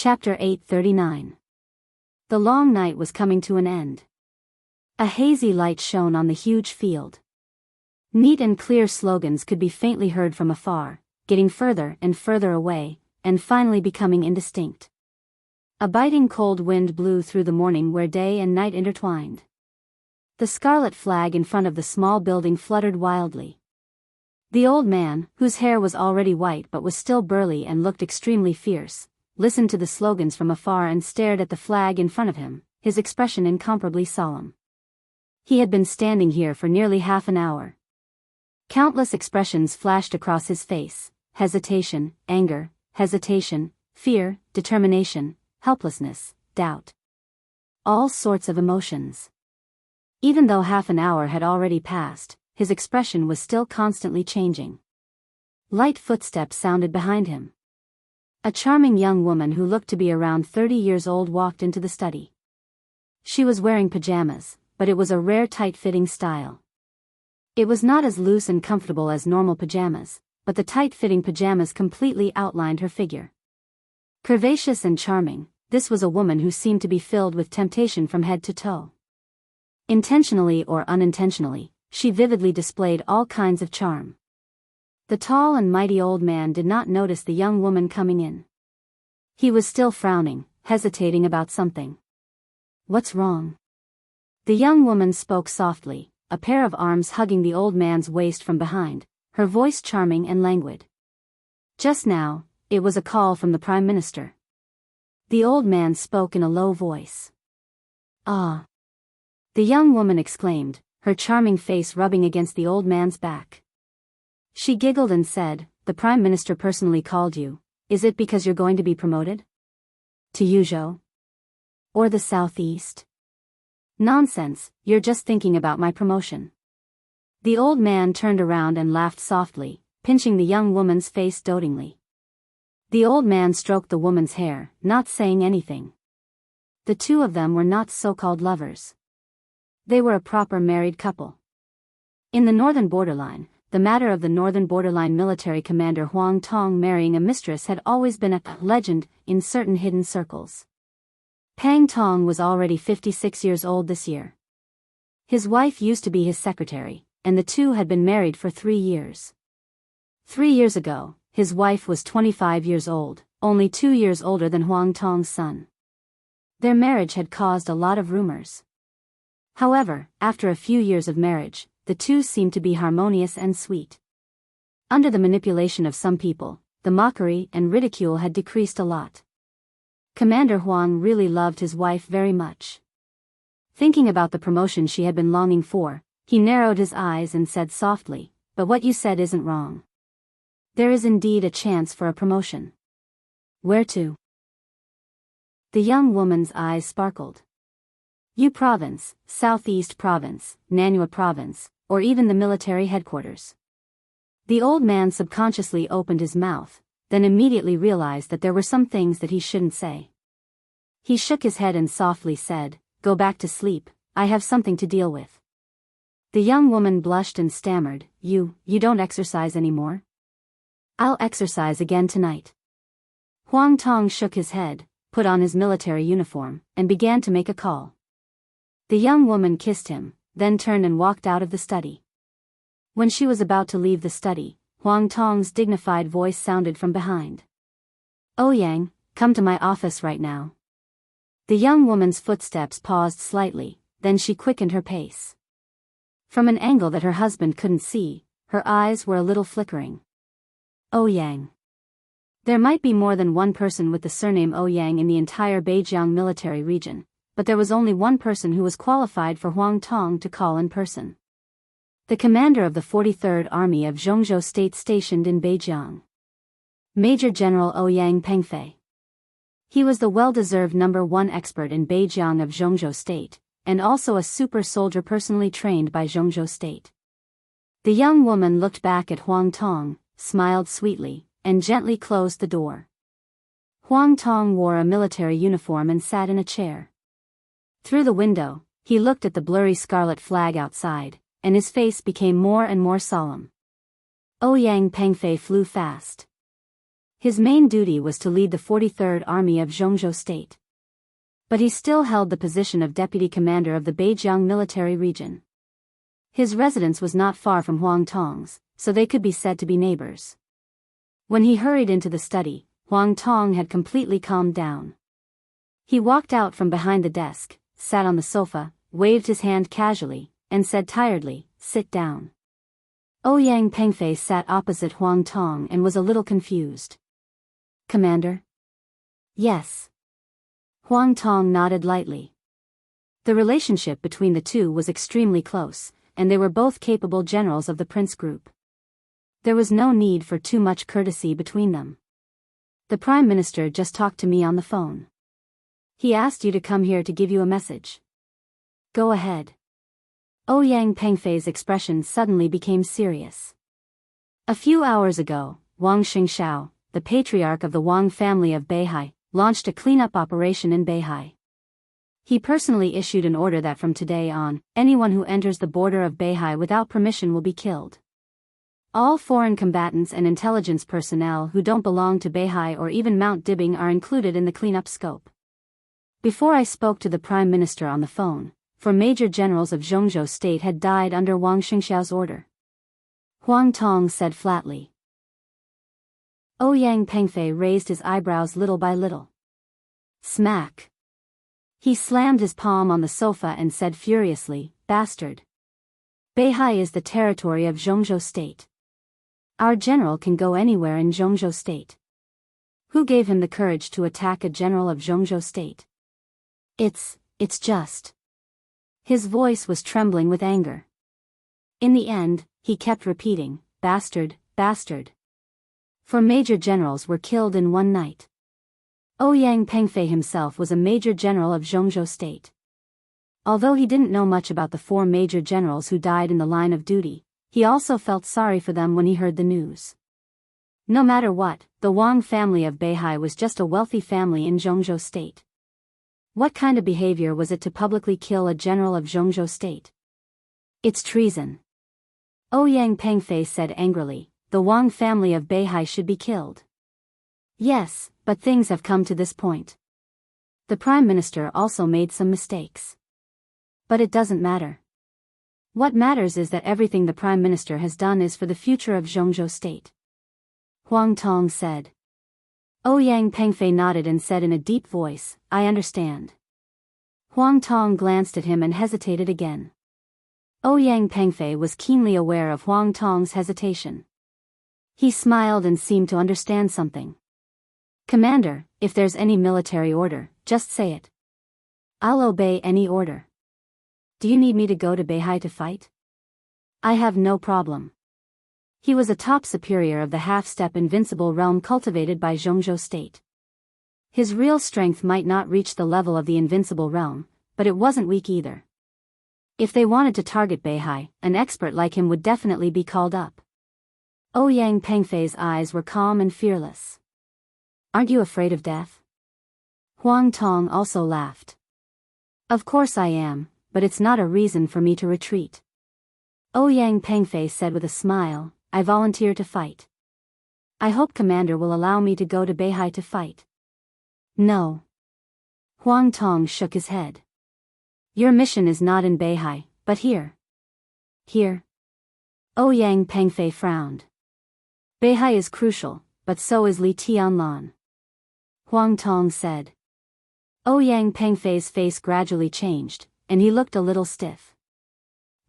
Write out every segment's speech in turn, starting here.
Chapter 839. The long night was coming to an end. A hazy light shone on the huge field. Neat and clear slogans could be faintly heard from afar, getting further and further away, and finally becoming indistinct. A biting cold wind blew through the morning where day and night intertwined. The scarlet flag in front of the small building fluttered wildly. The old man, whose hair was already white but was still burly and looked extremely fierce, listened to the slogans from afar and stared at the flag in front of him, his expression incomparably solemn. He had been standing here for nearly half an hour. Countless expressions flashed across his face: hesitation, anger, hesitation, fear, determination, helplessness, doubt. All sorts of emotions. Even though half an hour had already passed, his expression was still constantly changing. Light footsteps sounded behind him. A charming young woman who looked to be around 30 years old walked into the study. She was wearing pajamas, but it was a rare tight-fitting style. It was not as loose and comfortable as normal pajamas, but the tight-fitting pajamas completely outlined her figure. Curvaceous and charming, this was a woman who seemed to be filled with temptation from head to toe. Intentionally or unintentionally, she vividly displayed all kinds of charm. The tall and mighty old man did not notice the young woman coming in. He was still frowning, hesitating about something. "What's wrong?" The young woman spoke softly, a pair of arms hugging the old man's waist from behind, her voice charming and languid. "Just now, it was a call from the Prime Minister." The old man spoke in a low voice. "Ah!" the young woman exclaimed, her charming face rubbing against the old man's back. She giggled and said, "The Prime Minister personally called you. Is it because you're going to be promoted? To Yuzhou? Or the Southeast?" "Nonsense, you're just thinking about my promotion." The old man turned around and laughed softly, pinching the young woman's face dotingly. The old man stroked the woman's hair, not saying anything. The two of them were not so-called lovers. They were a proper married couple. In the northern borderline, the matter of the northern borderline military commander Huang Tong marrying a mistress had always been a legend in certain hidden circles. Pang Tong was already 56 years old this year. His wife used to be his secretary, and the two had been married for 3 years. 3 years ago, his wife was 25 years old, only 2 years older than Huang Tong's son. Their marriage had caused a lot of rumors. However, after a few years of marriage, the two seemed to be harmonious and sweet. Under the manipulation of some people, the mockery and ridicule had decreased a lot. Commander Huang really loved his wife very much. Thinking about the promotion she had been longing for, he narrowed his eyes and said softly, "But what you said isn't wrong. There is indeed a chance for a promotion." "Where to?" The young woman's eyes sparkled. "Yu Province, Southeast Province, Nanyue Province, or even the military headquarters." The old man subconsciously opened his mouth, then immediately realized that there were some things that he shouldn't say. He shook his head and softly said, "Go back to sleep, I have something to deal with." The young woman blushed and stammered, You don't exercise anymore?" "I'll exercise again tonight." Huang Tong shook his head, put on his military uniform, and began to make a call. The young woman kissed him, then turned and walked out of the study. When she was about to leave the study, Huang Tong's dignified voice sounded from behind. "Oh Yang, come to my office right now." The young woman's footsteps paused slightly, then she quickened her pace. From an angle that her husband couldn't see, her eyes were a little flickering. Oh Yang. There might be more than one person with the surname Oh Yang in the entire Beijiang military region, but there was only one person who was qualified for Huang Tong to call in person. The commander of the 43rd Army of Zhongzhou State stationed in Beijiang. Major General Ouyang Pengfei. He was the well-deserved #1 expert in Beijiang of Zhongzhou State, and also a super soldier personally trained by Zhongzhou State. The young woman looked back at Huang Tong, smiled sweetly, and gently closed the door. Huang Tong wore a military uniform and sat in a chair. Through the window, he looked at the blurry scarlet flag outside, and his face became more and more solemn. Ouyang Pengfei flew fast. His main duty was to lead the 43rd Army of Jianghu State. But he still held the position of deputy commander of the Beijiang military region. His residence was not far from Huang Tong's, so they could be said to be neighbors. When he hurried into the study, Huang Tong had completely calmed down. He walked out from behind the desk, sat on the sofa, waved his hand casually, and said tiredly, "Sit down." Ouyang Pengfei sat opposite Huang Tong and was a little confused. "Commander?" "Yes." Huang Tong nodded lightly. The relationship between the two was extremely close, and they were both capable generals of the Prince Group. There was no need for too much courtesy between them. "The Prime Minister just talked to me on the phone. He asked you to come here to give you a message." "Go ahead." Ouyang Pengfei's expression suddenly became serious. A few hours ago, Wang Xingxiao, the patriarch of the Wang family of Beihai, launched a cleanup operation in Beihai. He personally issued an order that from today on, anyone who enters the border of Beihai without permission will be killed. All foreign combatants and intelligence personnel who don't belong to Beihai or even Mount Dibing are included in the cleanup scope. Before I spoke to the Prime Minister on the phone, 4 major generals of Jianghu State had died under Wang Xingxiao's order. Huang Tong said flatly. Ouyang Pengfei raised his eyebrows little by little. Smack. He slammed his palm on the sofa and said furiously, "Bastard. Beihai is the territory of Jianghu State. Our general can go anywhere in Jianghu State. Who gave him the courage to attack a general of Jianghu State? It's just." His voice was trembling with anger. In the end, he kept repeating, "Bastard, bastard." 4 major generals were killed in one night. Ouyang Pengfei himself was a major general of Jianghu State. Although he didn't know much about the 4 major generals who died in the line of duty, he also felt sorry for them when he heard the news. No matter what, the Wang family of Beihai was just a wealthy family in Jianghu State. What kind of behavior was it to publicly kill a general of Jianghu State? "It's treason." Ouyang Pengfei said angrily, "The Wang family of Beihai should be killed." "Yes, but things have come to this point. The Prime Minister also made some mistakes. But it doesn't matter. What matters is that everything the Prime Minister has done is for the future of Jianghu State." Huang Tong said. Ouyang Pengfei nodded and said in a deep voice, "I understand." Huang Tong glanced at him and hesitated again. Ouyang Pengfei was keenly aware of Huang Tong's hesitation. He smiled and seemed to understand something. "Commander, if there's any military order, just say it. I'll obey any order. Do you need me to go to Beihai to fight?" "I have no problem." He was a top superior of the half-step invincible realm cultivated by Jianghu State. His real strength might not reach the level of the invincible realm, but it wasn't weak either. If they wanted to target Beihai, an expert like him would definitely be called up. Ouyang Pengfei's eyes were calm and fearless. "Aren't you afraid of death?" Huang Tong also laughed. "Of course I am, but it's not a reason for me to retreat." Ouyang Pengfei said with a smile, "I volunteer to fight. I hope Commander will allow me to go to Beihai to fight." "No." Huang Tong shook his head. "Your mission is not in Beihai, but here." "Here?" Ouyang Pengfei frowned. "Beihai is crucial, but so is Li Tianlan," Huang Tong said. Ouyang Pengfei's face gradually changed, and he looked a little stiff.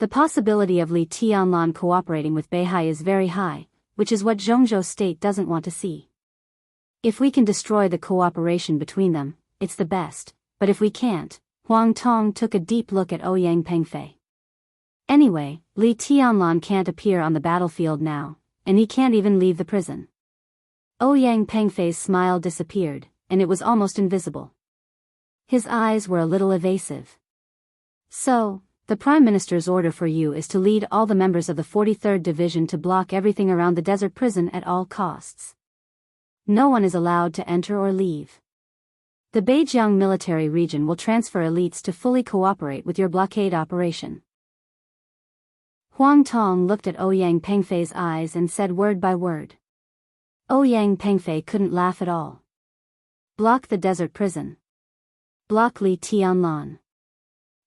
The possibility of Li Tianlan cooperating with Beihai is very high, which is what Jianghu State doesn't want to see. If we can destroy the cooperation between them, it's the best, but if we can't, Huang Tong took a deep look at Ouyang Pengfei. Anyway, Li Tianlan can't appear on the battlefield now, and he can't even leave the prison. Ouyang Pengfei's smile disappeared, and it was almost invisible. His eyes were a little evasive. "So, the Prime Minister's order for you is to lead all the members of the 43rd Division to block everything around the desert prison at all costs. No one is allowed to enter or leave. The Beijiang military region will transfer elites to fully cooperate with your blockade operation." Huang Tong looked at Ouyang Pengfei's eyes and said word by word. Ouyang Pengfei couldn't laugh at all. Block the desert prison. Block Li Tianlan.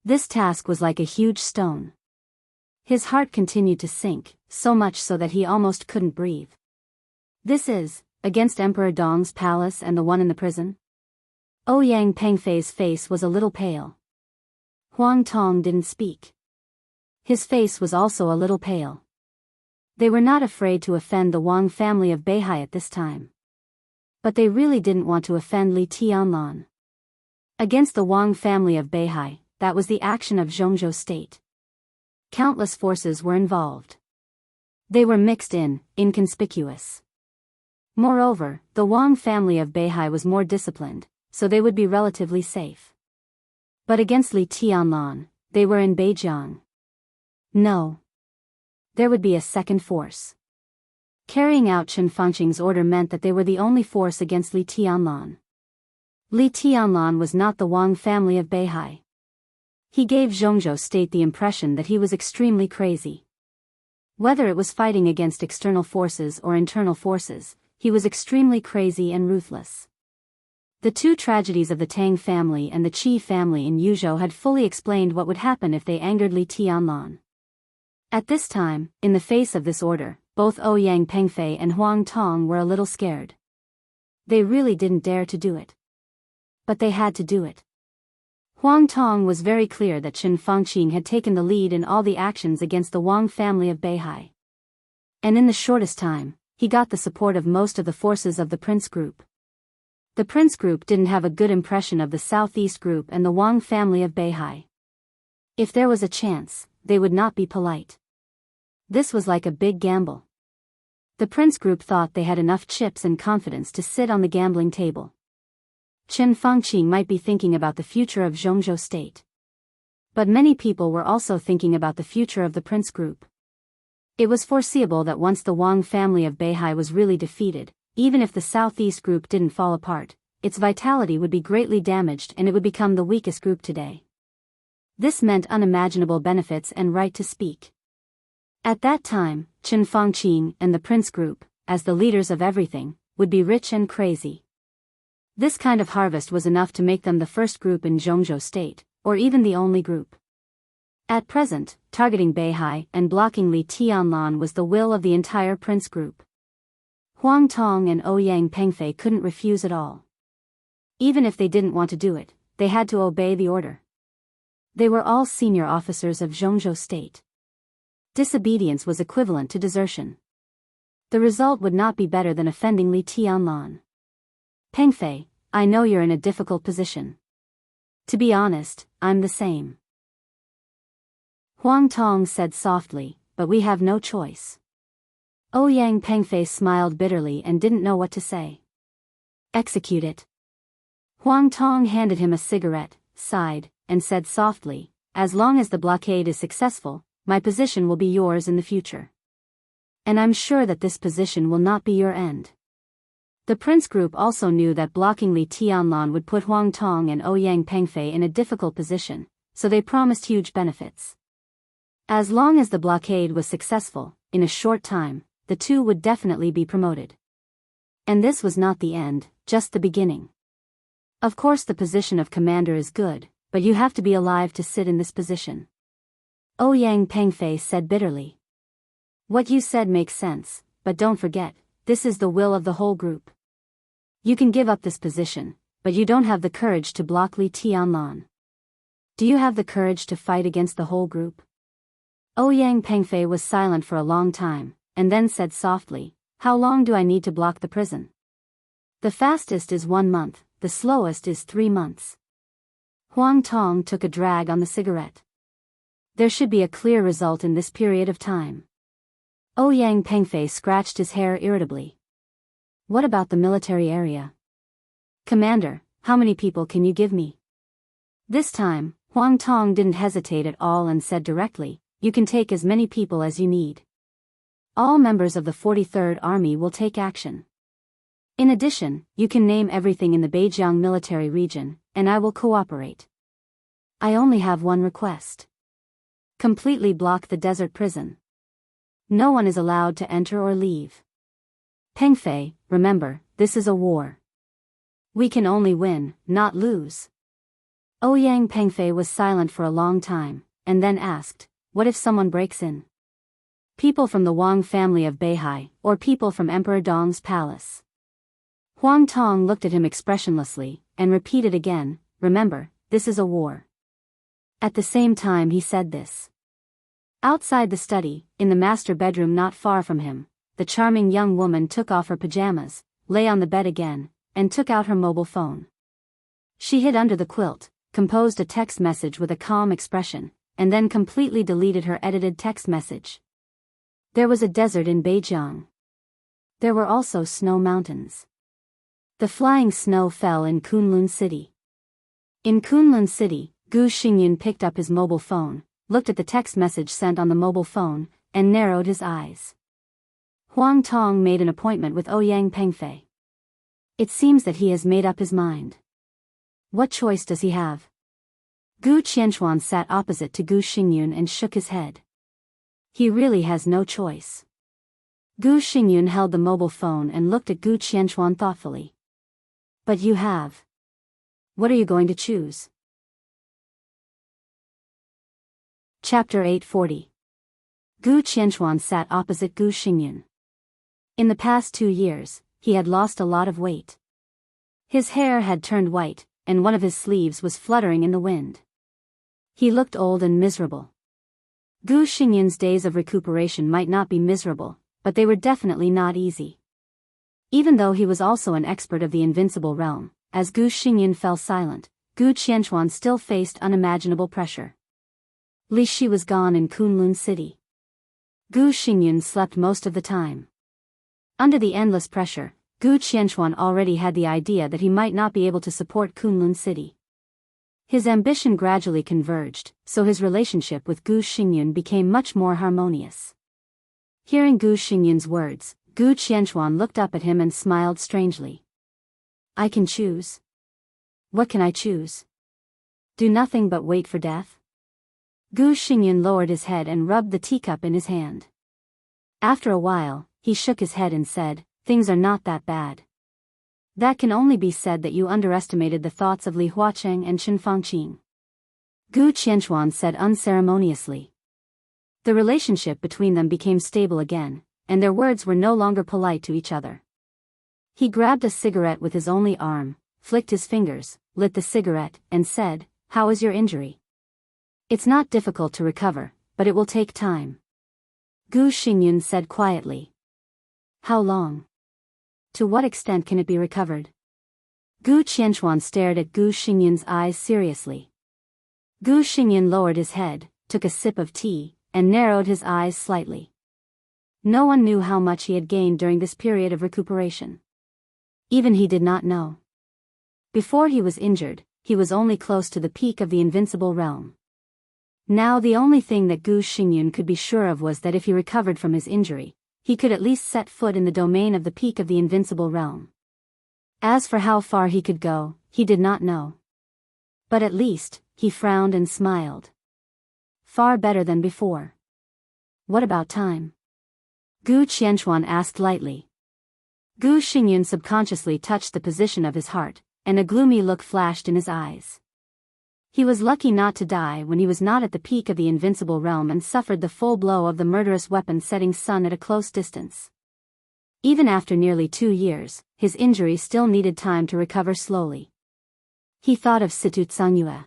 This task was like a huge stone. His heart continued to sink, so much so that he almost couldn't breathe. This is, against Emperor Dong's palace and the one in the prison? Ouyang Pengfei's face was a little pale. Huang Tong didn't speak. His face was also a little pale. They were not afraid to offend the Wang family of Beihai at this time. But they really didn't want to offend Li Tianlan. Against the Wang family of Beihai, that was the action of Jianghu state. Countless forces were involved. They were mixed in, inconspicuous. Moreover, the Wang family of Beihai was more disciplined, so they would be relatively safe. But against Li Tianlan, they were in Beijiang. No. There would be a second force. Carrying out Chen Fangqing's order meant that they were the only force against Li Tianlan. Li Tianlan was not the Wang family of Beihai. He gave Jianghu state the impression that he was extremely crazy. Whether it was fighting against external forces or internal forces, he was extremely crazy and ruthless. The two tragedies of the Tang family and the Qi family in Yuzhou had fully explained what would happen if they angered Li Tianlan. At this time, in the face of this order, both Ouyang Pengfei and Huang Tong were a little scared. They really didn't dare to do it. But they had to do it. Huang Tong was very clear that Chen Fangqing had taken the lead in all the actions against the Wang family of Beihai. And in the shortest time, he got the support of most of the forces of the Prince Group. The Prince Group didn't have a good impression of the Southeast Group and the Wang family of Beihai. If there was a chance, they would not be polite. This was like a big gamble. The Prince Group thought they had enough chips and confidence to sit on the gambling table. Chen Fangqing might be thinking about the future of Jianghu state. But many people were also thinking about the future of the Prince Group. It was foreseeable that once the Wang family of Beihai was really defeated, even if the Southeast Group didn't fall apart, its vitality would be greatly damaged and it would become the weakest group today. This meant unimaginable benefits and right to speak. At that time, Chen Fangqing and the Prince Group, as the leaders of everything, would be rich and crazy. This kind of harvest was enough to make them the first group in Jianghu state, or even the only group. At present, targeting Beihai and blocking Li Tianlan was the will of the entire Prince Group. Huang Tong and Ouyang Pengfei couldn't refuse at all. Even if they didn't want to do it, they had to obey the order. They were all senior officers of Jianghu state. Disobedience was equivalent to desertion. The result would not be better than offending Li Tianlan. Pengfei, I know you're in a difficult position. To be honest, I'm the same. Huang Tong said softly, but we have no choice. Ouyang Pengfei smiled bitterly and didn't know what to say. Execute it. Huang Tong handed him a cigarette, sighed, and said softly, as long as the blockade is successful, my position will be yours in the future. And I'm sure that this position will not be your end. The Prince Group also knew that blocking Li Tianlan would put Huang Tong and Ouyang Pengfei in a difficult position, so they promised huge benefits. As long as the blockade was successful, in a short time, the two would definitely be promoted. And this was not the end, just the beginning. Of course the position of commander is good, but you have to be alive to sit in this position. Ouyang Pengfei said bitterly. What you said makes sense, but don't forget, this is the will of the whole group. You can give up this position, but you don't have the courage to block Li Tianlan. Do you have the courage to fight against the whole group? Ouyang Pengfei was silent for a long time, and then said softly, how long do I need to block the prison? The fastest is 1 month, the slowest is 3 months. Huang Tong took a drag on the cigarette. There should be a clear result in this period of time. Ouyang Pengfei scratched his hair irritably. What about the military area? Commander, how many people can you give me? This time, Huang Tong didn't hesitate at all and said directly, you can take as many people as you need. All members of the 43rd Army will take action. In addition, you can name everything in the Beijiang military region, and I will cooperate. I only have one request. Completely block the desert prison. No one is allowed to enter or leave. Pengfei, remember, this is a war. We can only win, not lose. Ouyang Pengfei was silent for a long time, and then asked, what if someone breaks in? People from the Wang family of Beihai, or people from Emperor Dong's palace? Huang Tong looked at him expressionlessly, and repeated again, remember, this is a war. At the same time he said this. Outside the study, in the master bedroom not far from him, the charming young woman took off her pajamas, lay on the bed again, and took out her mobile phone. She hid under the quilt, composed a text message with a calm expression, and then completely deleted her edited text message. There was a desert in Beijiang. There were also snow mountains. The flying snow fell in Kunlun City. In Kunlun City, Gu Xingyun picked up his mobile phone, looked at the text message sent on the mobile phone, and narrowed his eyes. Huang Tong made an appointment with Ouyang Pengfei. It seems that he has made up his mind. What choice does he have? Gu Qianxuan sat opposite to Gu Xingyun and shook his head. He really has no choice. Gu Xingyun held the mobile phone and looked at Gu Qianxuan thoughtfully. But you have. What are you going to choose? Chapter 840. Gu Qianxuan sat opposite Gu Xingyun. In the past 2 years, he had lost a lot of weight. His hair had turned white, and one of his sleeves was fluttering in the wind. He looked old and miserable. Gu Xingyun's days of recuperation might not be miserable, but they were definitely not easy. Even though he was also an expert of the invincible realm, as Gu Xingyun fell silent, Gu Qianxuan still faced unimaginable pressure. Li Shi was gone in Kunlun City. Gu Xingyun slept most of the time. Under the endless pressure, Gu Qianxuan already had the idea that he might not be able to support Kunlun City. His ambition gradually converged, so his relationship with Gu Xingyun became much more harmonious. Hearing Gu Xingyun's words, Gu Qianxuan looked up at him and smiled strangely. I can choose. What can I choose? Do nothing but wait for death? Gu Xingyun lowered his head and rubbed the teacup in his hand. After a while, he shook his head and said, things are not that bad. That can only be said that you underestimated the thoughts of Li Huacheng and Chen Fangqing. Gu Qianxuan said unceremoniously. The relationship between them became stable again, and their words were no longer polite to each other. He grabbed a cigarette with his only arm, flicked his fingers, lit the cigarette, and said, how is your injury? It's not difficult to recover, but it will take time. Gu Xingyun said quietly. How long? To what extent can it be recovered? Gu Qianxuan stared at Gu Xingyun's eyes seriously. Gu Xingyun lowered his head, took a sip of tea, and narrowed his eyes slightly. No one knew how much he had gained during this period of recuperation. Even he did not know. Before he was injured, he was only close to the peak of the invincible realm. Now the only thing that Gu Xingyun could be sure of was that if he recovered from his injury, he could at least set foot in the domain of the peak of the invincible realm. As for how far he could go, he did not know. But at least, he frowned and smiled. Far better than before. What about time? Gu Qianxuan asked lightly. Gu Xingyun subconsciously touched the position of his heart, and a gloomy look flashed in his eyes. He was lucky not to die when he was not at the peak of the invincible realm and suffered the full blow of the murderous weapon-setting sun at a close distance. Even after nearly 2 years, his injury still needed time to recover slowly. He thought of Situ Tsangyue.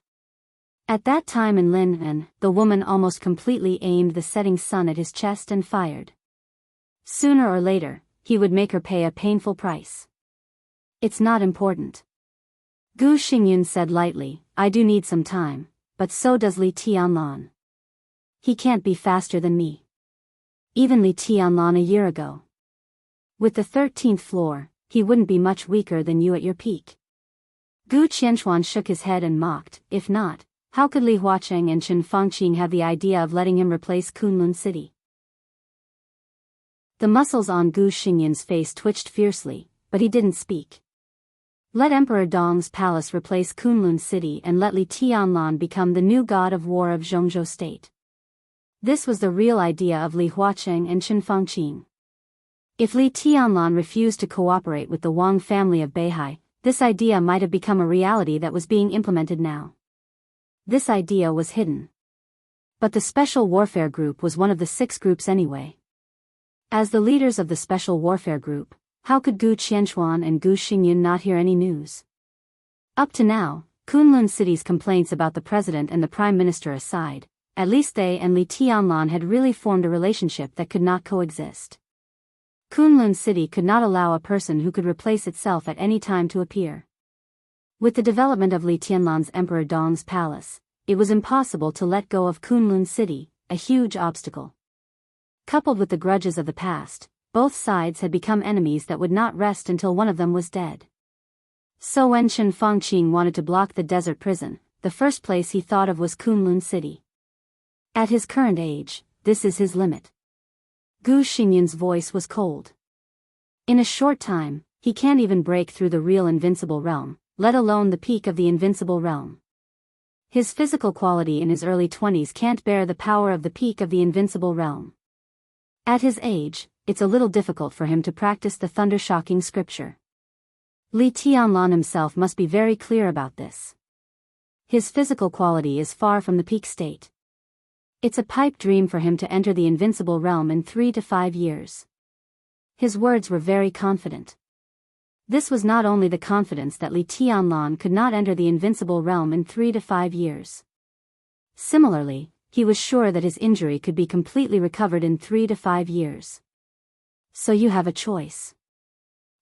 At that time in Lin'an, the woman almost completely aimed the setting sun at his chest and fired. Sooner or later, he would make her pay a painful price. It's not important. Gu Xingyun said lightly, I do need some time, but so does Li Tianlan. He can't be faster than me. Even Li Tianlan a year ago. With the 13th floor, he wouldn't be much weaker than you at your peak. Gu Qianxuan shook his head and mocked, if not, how could Li Huacheng and Chen Fangqing have the idea of letting him replace Kunlun City? The muscles on Gu Xingyun's face twitched fiercely, but he didn't speak. Let Emperor Dong's palace replace Kunlun City and let Li Tianlan become the new god of war of Zhongzhou State. This was the real idea of Li Huacheng and Chen Fangqing. If Li Tianlan refused to cooperate with the Wang family of Beihai, this idea might have become a reality that was being implemented now. This idea was hidden. But the Special Warfare Group was one of the 6 groups anyway. As the leaders of the Special Warfare Group, how could Gu Qianchuan and Gu Xingyun not hear any news? Up to now, Kunlun City's complaints about the president and the prime minister aside, at least they and Li Tianlan had really formed a relationship that could not coexist. Kunlun City could not allow a person who could replace itself at any time to appear. With the development of Li Tianlan's Emperor Dong's palace, it was impossible to let go of Kunlun City, a huge obstacle. Coupled with the grudges of the past, both sides had become enemies that would not rest until one of them was dead. So when Chen Fangqing wanted to block the desert prison, the first place he thought of was Kunlun City. At his current age, this is his limit. Gu Xingyun's voice was cold. In a short time, he can't even break through the real invincible realm, let alone the peak of the invincible realm. His physical quality in his early 20s can't bear the power of the peak of the invincible realm. At his age, it's a little difficult for him to practice the thunder-shocking scripture. Li Tianlan himself must be very clear about this. His physical quality is far from the peak state. It's a pipe dream for him to enter the invincible realm in 3 to 5 years. His words were very confident. This was not only the confidence that Li Tianlan could not enter the invincible realm in 3 to 5 years. Similarly, he was sure that his injury could be completely recovered in 3 to 5 years. So you have a choice.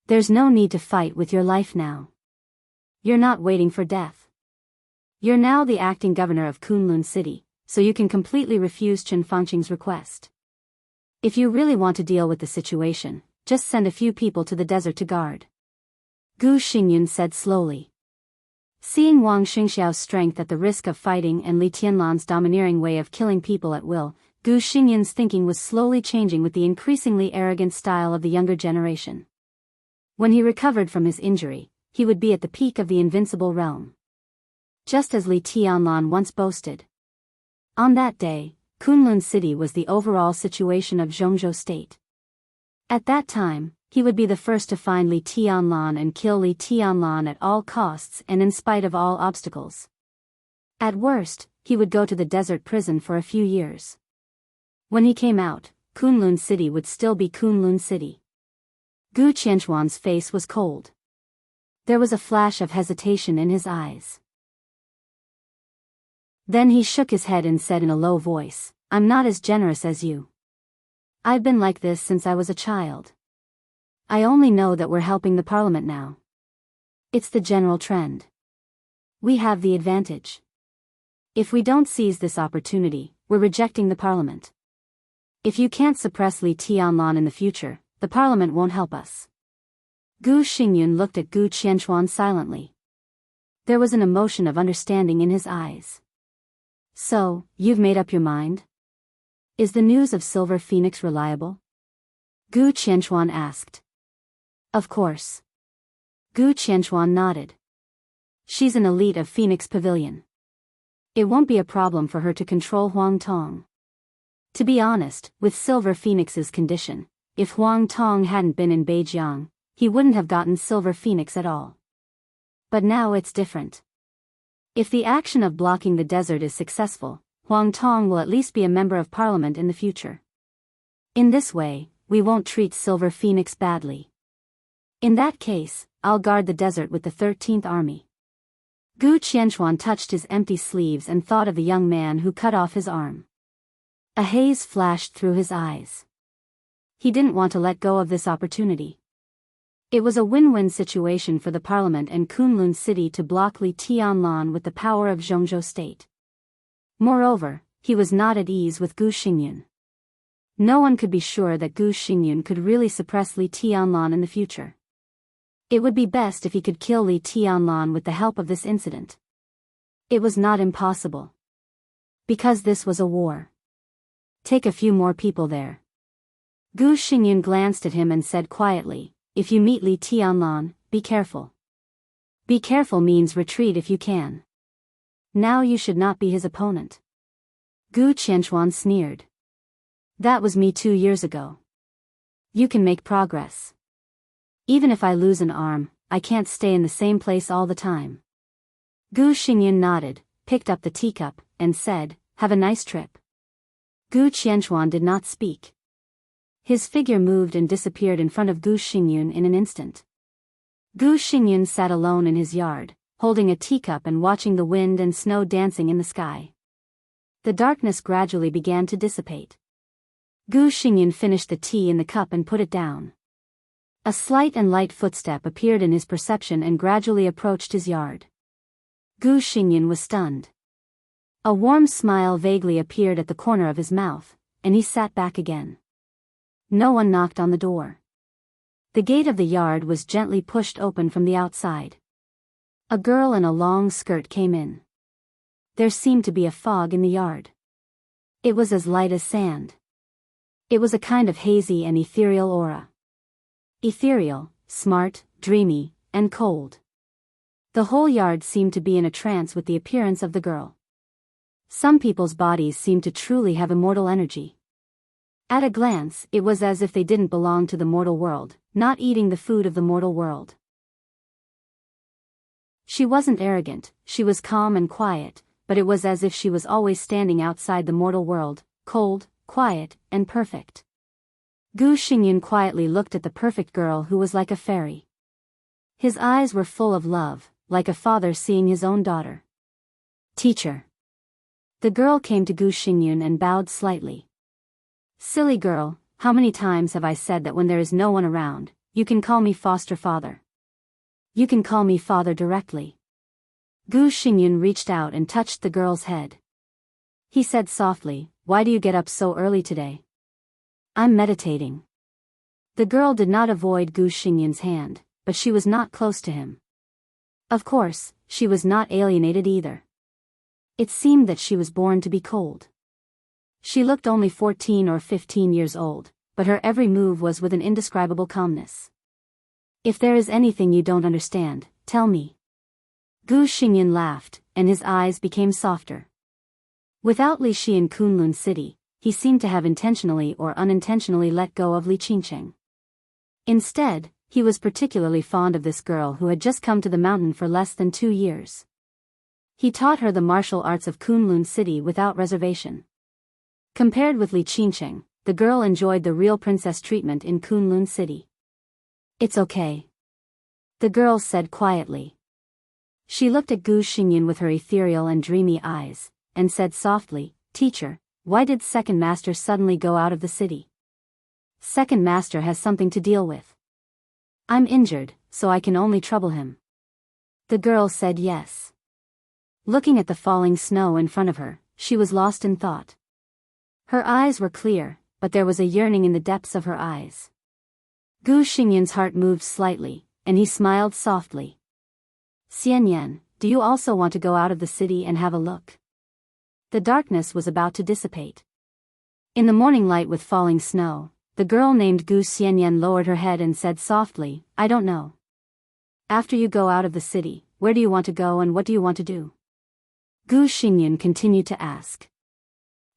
There's no need to fight with your life now. You're not waiting for death. You're now the acting governor of Kunlun City, so you can completely refuse Chen Fangqing's request. If you really want to deal with the situation, just send a few people to the desert to guard. Gu Xingyun said slowly. Seeing Wang Xingxiao's strength at the risk of fighting and Li Tianlan's domineering way of killing people at will, Gu Xingyun's thinking was slowly changing with the increasingly arrogant style of the younger generation. When he recovered from his injury, he would be at the peak of the invincible realm. Just as Li Tianlan once boasted. On that day, Kunlun City was the overall situation of Jianghu State. At that time, he would be the first to find Li Tianlan and kill Li Tianlan at all costs and in spite of all obstacles. At worst, he would go to the desert prison for a few years. When he came out, Kunlun City would still be Kunlun City. Gu Qianchuan's face was cold. There was a flash of hesitation in his eyes. Then he shook his head and said in a low voice, "I'm not as generous as you. I've been like this since I was a child. I only know that we're helping the parliament now. It's the general trend. We have the advantage. If we don't seize this opportunity, we're rejecting the parliament. If you can't suppress Li Tianlan in the future, the parliament won't help us." Gu Xingyun looked at Gu Qianchuan silently. There was an emotion of understanding in his eyes. "So, you've made up your mind? Is the news of Silver Phoenix reliable?" Gu Qianchuan asked. "Of course." Gu Qianchuan nodded. "She's an elite of Phoenix Pavilion. It won't be a problem for her to control Huang Tong. To be honest, with Silver Phoenix's condition, if Huang Tong hadn't been in Beijiang, he wouldn't have gotten Silver Phoenix at all. But now it's different. If the action of blocking the desert is successful, Huang Tong will at least be a member of parliament in the future. In this way, we won't treat Silver Phoenix badly. In that case, I'll guard the desert with the 13th Army." Gu Qianchuan touched his empty sleeves and thought of the young man who cut off his arm. A haze flashed through his eyes. He didn't want to let go of this opportunity. It was a win-win situation for the parliament and Kunlun City to block Li Tianlan with the power of Jianghu State. Moreover, he was not at ease with Gu Xingyun. No one could be sure that Gu Xingyun could really suppress Li Tianlan in the future. It would be best if he could kill Li Tianlan with the help of this incident. It was not impossible. Because this was a war. Take a few more people there. Gu Xingyun glanced at him and said quietly, "If you meet Li Tianlan, be careful. Be careful means retreat if you can. Now you should not be his opponent." Gu Qianchuan sneered. "That was me 2 years ago. You can make progress. Even if I lose an arm, I can't stay in the same place all the time. Gu Xingyun nodded, picked up the teacup, and said, "Have a nice trip." Gu Qianchuan did not speak. His figure moved and disappeared in front of Gu Xingyun in an instant. Gu Xingyun sat alone in his yard, holding a teacup and watching the wind and snow dancing in the sky. The darkness gradually began to dissipate. Gu Xingyun finished the tea in the cup and put it down. A slight and light footstep appeared in his perception and gradually approached his yard. Gu Xingyun was stunned. A warm smile vaguely appeared at the corner of his mouth, and he sat back again. No one knocked on the door. The gate of the yard was gently pushed open from the outside. A girl in a long skirt came in. There seemed to be a fog in the yard. It was as light as sand. It was a kind of hazy and ethereal aura. Ethereal, smart, dreamy, and cold. The whole yard seemed to be in a trance with the appearance of the girl. Some people's bodies seemed to truly have immortal energy. At a glance, it was as if they didn't belong to the mortal world, not eating the food of the mortal world. She wasn't arrogant, she was calm and quiet, but it was as if she was always standing outside the mortal world, cold, quiet, and perfect. Gu Xingyun quietly looked at the perfect girl who was like a fairy. His eyes were full of love, like a father seeing his own daughter. "Teacher." The girl came to Gu Xingyun and bowed slightly. "Silly girl, how many times have I said that when there is no one around, you can call me foster father? You can call me father directly." Gu Xingyun reached out and touched the girl's head. He said softly, "Why do you get up so early today?" "I'm meditating." The girl did not avoid Gu Xingyun's hand, but she was not close to him. Of course, she was not alienated either. It seemed that she was born to be cold. She looked only 14 or 15 years old, but her every move was with an indescribable calmness. "If there is anything you don't understand, tell me." Gu Xingyun laughed, and his eyes became softer. Without Li Shi in Kunlun City, he seemed to have intentionally or unintentionally let go of Li Qingcheng. Instead, he was particularly fond of this girl who had just come to the mountain for less than 2 years. He taught her the martial arts of Kunlun City without reservation. Compared with Li Qingcheng, the girl enjoyed the real princess treatment in Kunlun City. "It's okay," the girl said quietly. She looked at Gu Xingyun with her ethereal and dreamy eyes, and said softly, "Teacher, why did Second Master suddenly go out of the city?" "Second Master has something to deal with. I'm injured, so I can only trouble him." The girl said yes. Looking at the falling snow in front of her, she was lost in thought. Her eyes were clear, but there was a yearning in the depths of her eyes. Gu Xingyun's heart moved slightly, and he smiled softly. "Xianyan, do you also want to go out of the city and have a look?" The darkness was about to dissipate. In the morning light with falling snow, the girl named Gu Xianyan lowered her head and said softly, "I don't know. After you go out of the city, where do you want to go and what do you want to do?" Gu Xingyun continued to ask.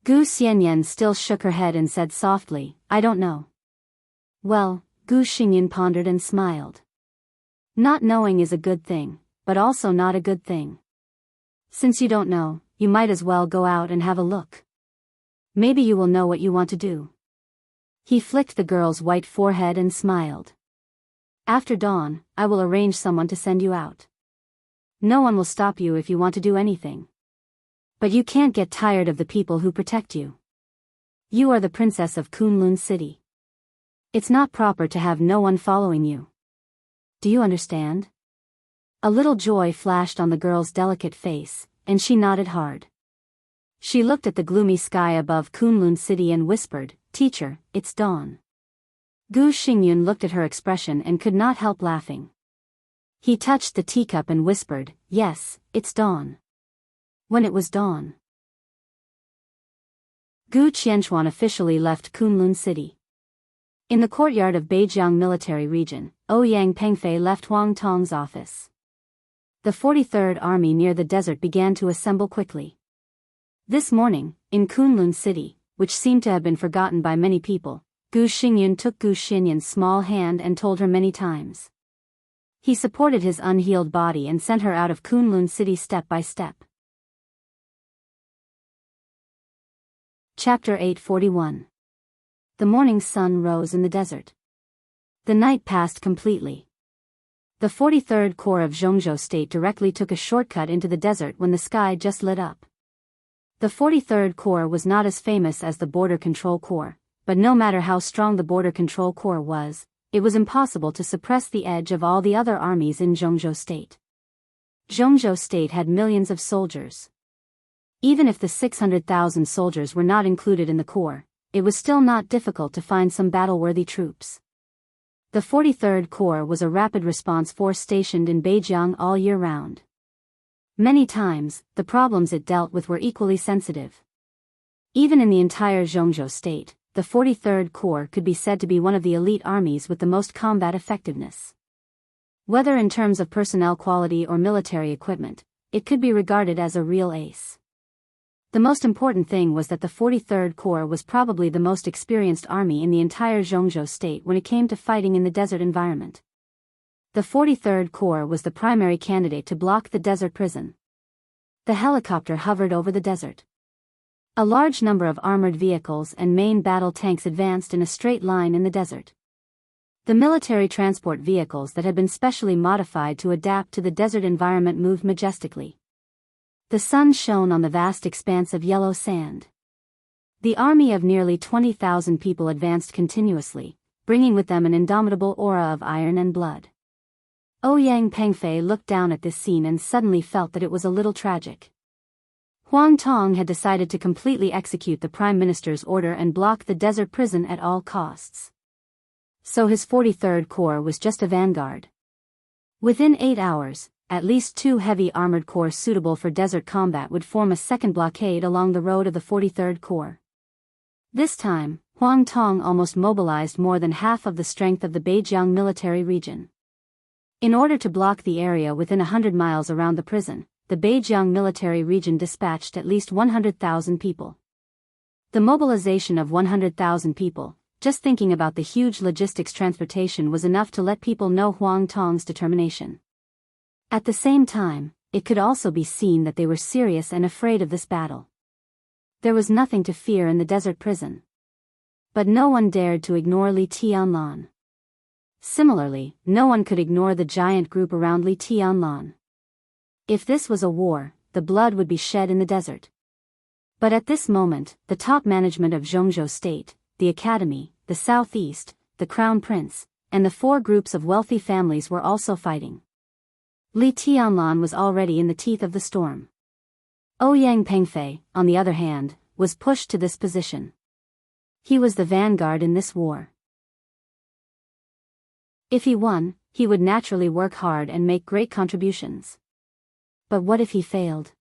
Gu Xianyan still shook her head and said softly, "I don't know." "Well," Gu Xingyun pondered and smiled. Not knowing is a good thing, but also not a good thing. Since you don't know, you might as well go out and have a look. Maybe you will know what you want to do. He flicked the girl's white forehead and smiled. "After dawn, I will arrange someone to send you out. No one will stop you if you want to do anything. But you can't get tired of the people who protect you. You are the princess of Kunlun City. It's not proper to have no one following you. Do you understand?" A little joy flashed on the girl's delicate face, and she nodded hard. She looked at the gloomy sky above Kunlun City and whispered, "Teacher, it's dawn." Gu Xingyun looked at her expression and could not help laughing. He touched the teacup and whispered, "Yes, it's dawn." When it was dawn, Gu Qianchuan officially left Kunlun City. In the courtyard of Beijiang Military Region, Ouyang Pengfei left Huang Tong's office. The 43rd Army near the desert began to assemble quickly. This morning, in Kunlun City, which seemed to have been forgotten by many people, Gu Xingyun took Gu Xinyan's small hand and told her many times. He supported his unhealed body and sent her out of Kunlun city step by step. Chapter 841. The morning sun rose in the desert. The night passed completely. The 43rd Corps of Jianghu State directly took a shortcut into the desert when the sky just lit up. The 43rd Corps was not as famous as the Border Control Corps, but no matter how strong the Border Control Corps was, it was impossible to suppress the edge of all the other armies in Jianghu State. Jianghu State had millions of soldiers. Even if the 600,000 soldiers were not included in the Corps, it was still not difficult to find some battle-worthy troops. The 43rd Corps was a rapid response force stationed in Beijiang all year round. Many times, the problems it dealt with were equally sensitive. Even in the entire Jianghu State, the 43rd Corps could be said to be one of the elite armies with the most combat effectiveness. Whether in terms of personnel quality or military equipment, it could be regarded as a real ace. The most important thing was that the 43rd Corps was probably the most experienced army in the entire Jianghu State when it came to fighting in the desert environment. The 43rd Corps was the primary candidate to block the desert prison. The helicopter hovered over the desert. A large number of armored vehicles and main battle tanks advanced in a straight line in the desert. The military transport vehicles that had been specially modified to adapt to the desert environment moved majestically. The sun shone on the vast expanse of yellow sand. The army of nearly 20,000 people advanced continuously, bringing with them an indomitable aura of iron and blood. Ouyang Pengfei looked down at this scene and suddenly felt that it was a little tragic. Huang Tong had decided to completely execute the Prime Minister's order and block the desert prison at all costs. So his 43rd Corps was just a vanguard. Within 8 hours, at least 2 heavy armored corps suitable for desert combat would form a second blockade along the road of the 43rd Corps. This time, Huang Tong almost mobilized more than half of the strength of the Beijiang military region. In order to block the area within 100 miles around the prison, the Beijiang military region dispatched at least 100,000 people. The mobilization of 100,000 people, just thinking about the huge logistics transportation, was enough to let people know Huang Tong's determination. At the same time, it could also be seen that they were serious and afraid of this battle. There was nothing to fear in the desert prison. But no one dared to ignore Li Tianlan. Similarly, no one could ignore the giant group around Li Tianlan. If this was a war, the blood would be shed in the desert. But at this moment, the top management of Jianghu State, the Academy, the Southeast, the Crown Prince, and the 4 groups of wealthy families were also fighting. Li Tianlan was already in the teeth of the storm. Ouyang Pengfei, on the other hand, was pushed to this position. He was the vanguard in this war. If he won, he would naturally work hard and make great contributions. But what if he failed?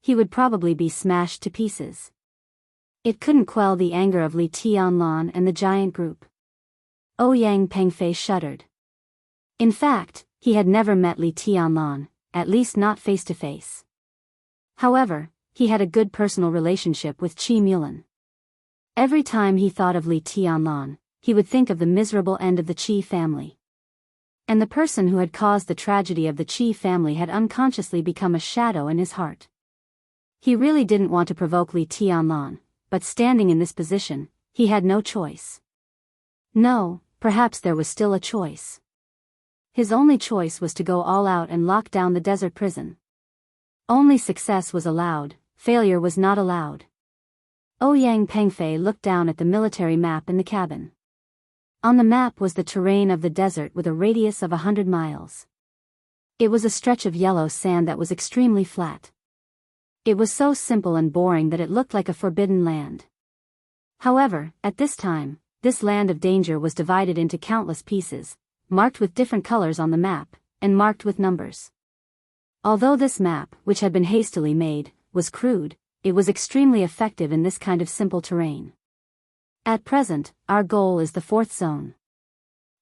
He would probably be smashed to pieces. It couldn't quell the anger of Li Tianlan and the giant group. Ouyang Pengfei shuddered. In fact, he had never met Li Tianlan, at least not face to face. However, he had a good personal relationship with Qi Mulan. Every time he thought of Li Tianlan, he would think of the miserable end of the Qi family. And the person who had caused the tragedy of the Qi family had unconsciously become a shadow in his heart. He really didn't want to provoke Li Tianlan, but standing in this position, he had no choice. No, perhaps there was still a choice. His only choice was to go all out and lock down the desert prison. Only success was allowed, failure was not allowed. Ouyang Pengfei looked down at the military map in the cabin. On the map was the terrain of the desert with a radius of 100 miles. It was a stretch of yellow sand that was extremely flat. It was so simple and boring that it looked like a forbidden land. However, at this time, this land of danger was divided into countless pieces, marked with different colors on the map, and marked with numbers. Although this map, which had been hastily made, was crude, it was extremely effective in this kind of simple terrain. At present, our goal is the 4th zone.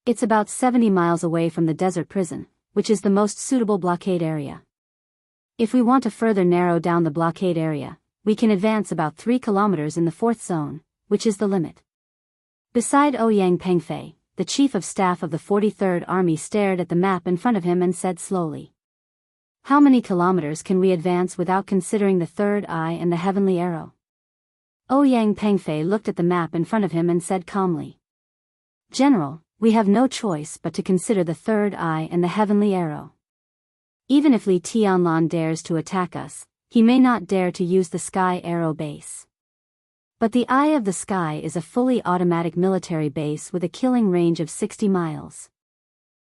It's about 70 miles away from the desert prison, which is the most suitable blockade area. If we want to further narrow down the blockade area, we can advance about 3 kilometers in the 4th zone, which is the limit. Beside Ouyang Pengfei, the chief of staff of the 43rd Army stared at the map in front of him and said slowly. How many kilometers can we advance without considering the third eye and the heavenly arrow? Ouyang Pengfei looked at the map in front of him and said calmly. General, we have no choice but to consider the third eye and the heavenly arrow. Even if Li Tianlan dares to attack us, he may not dare to use the sky arrow base. But the Eye of the Sky is a fully automatic military base with a killing range of 60 miles.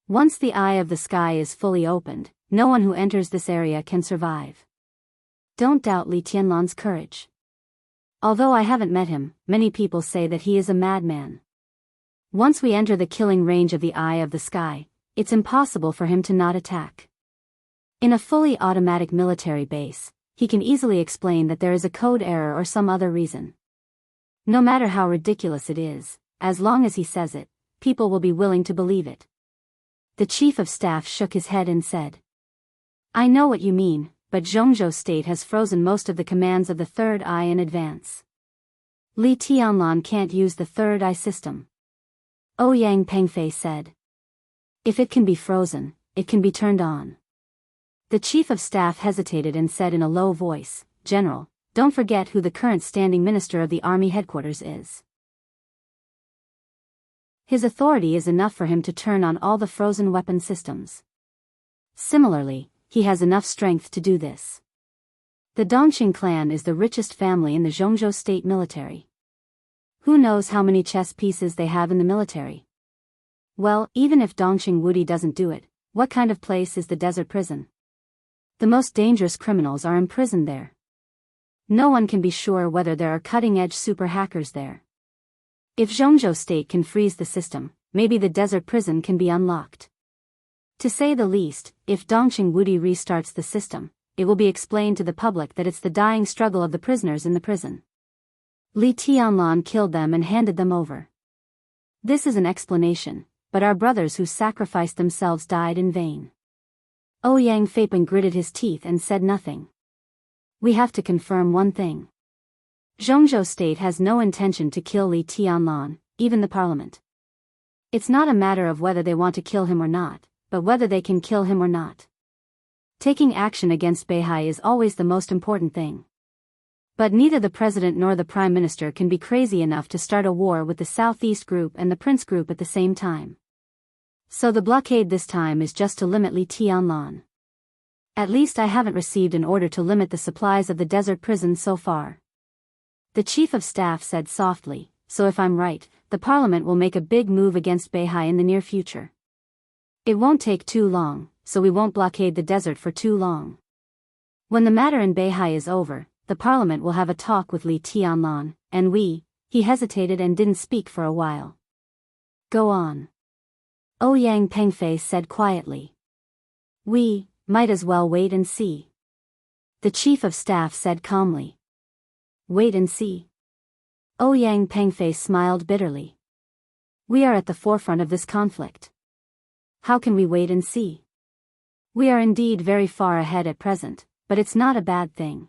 Once the Eye of the Sky is fully opened, no one who enters this area can survive. Don't doubt Li Tianlan's courage. Although I haven't met him, many people say that he is a madman. Once we enter the killing range of the Eye of the Sky, it's impossible for him to not attack. In a fully automatic military base, he can easily explain that there is a code error or some other reason. No matter how ridiculous it is, as long as he says it, people will be willing to believe it. The chief of staff shook his head and said. I know what you mean, but Jianghu state has frozen most of the commands of the third eye in advance. Li Tianlan can't use the third eye system. Ouyang Pengfei said. If it can be frozen, it can be turned on. The chief of staff hesitated and said in a low voice, General, don't forget who the current standing minister of the army headquarters is. His authority is enough for him to turn on all the frozen weapon systems. Similarly, he has enough strength to do this. The Dongqing clan is the richest family in the Jianghu state military. Who knows how many chess pieces they have in the military? Well, even if Dongqing Wudi doesn't do it, what kind of place is the desert prison? The most dangerous criminals are imprisoned there. No one can be sure whether there are cutting-edge super hackers there. If Jianghu state can freeze the system, maybe the desert prison can be unlocked. To say the least, if Dongqing Wudi restarts the system, it will be explained to the public that it's the dying struggle of the prisoners in the prison. Li Tianlan killed them and handed them over. This is an explanation, but our brothers who sacrificed themselves died in vain. Ouyang Pengfei gritted his teeth and said nothing. We have to confirm one thing. Jianghu state has no intention to kill Li Tianlan, even the parliament. It's not a matter of whether they want to kill him or not, but whether they can kill him or not. Taking action against Beihai is always the most important thing. But neither the president nor the prime minister can be crazy enough to start a war with the Southeast group and the Prince group at the same time. So the blockade this time is just to limit Li Tianlan. At least I haven't received an order to limit the supplies of the desert prison so far. The chief of staff said softly, so if I'm right, the parliament will make a big move against Beihai in the near future. It won't take too long, so we won't blockade the desert for too long. When the matter in Beihai is over, the parliament will have a talk with Li Tianlan, and he hesitated and didn't speak for a while. Go on. Ouyang Pengfei said quietly. We might as well wait and see. The chief of staff said calmly. Wait and see. Ouyang Pengfei smiled bitterly. We are at the forefront of this conflict. How can we wait and see? We are indeed very far ahead at present, but it's not a bad thing.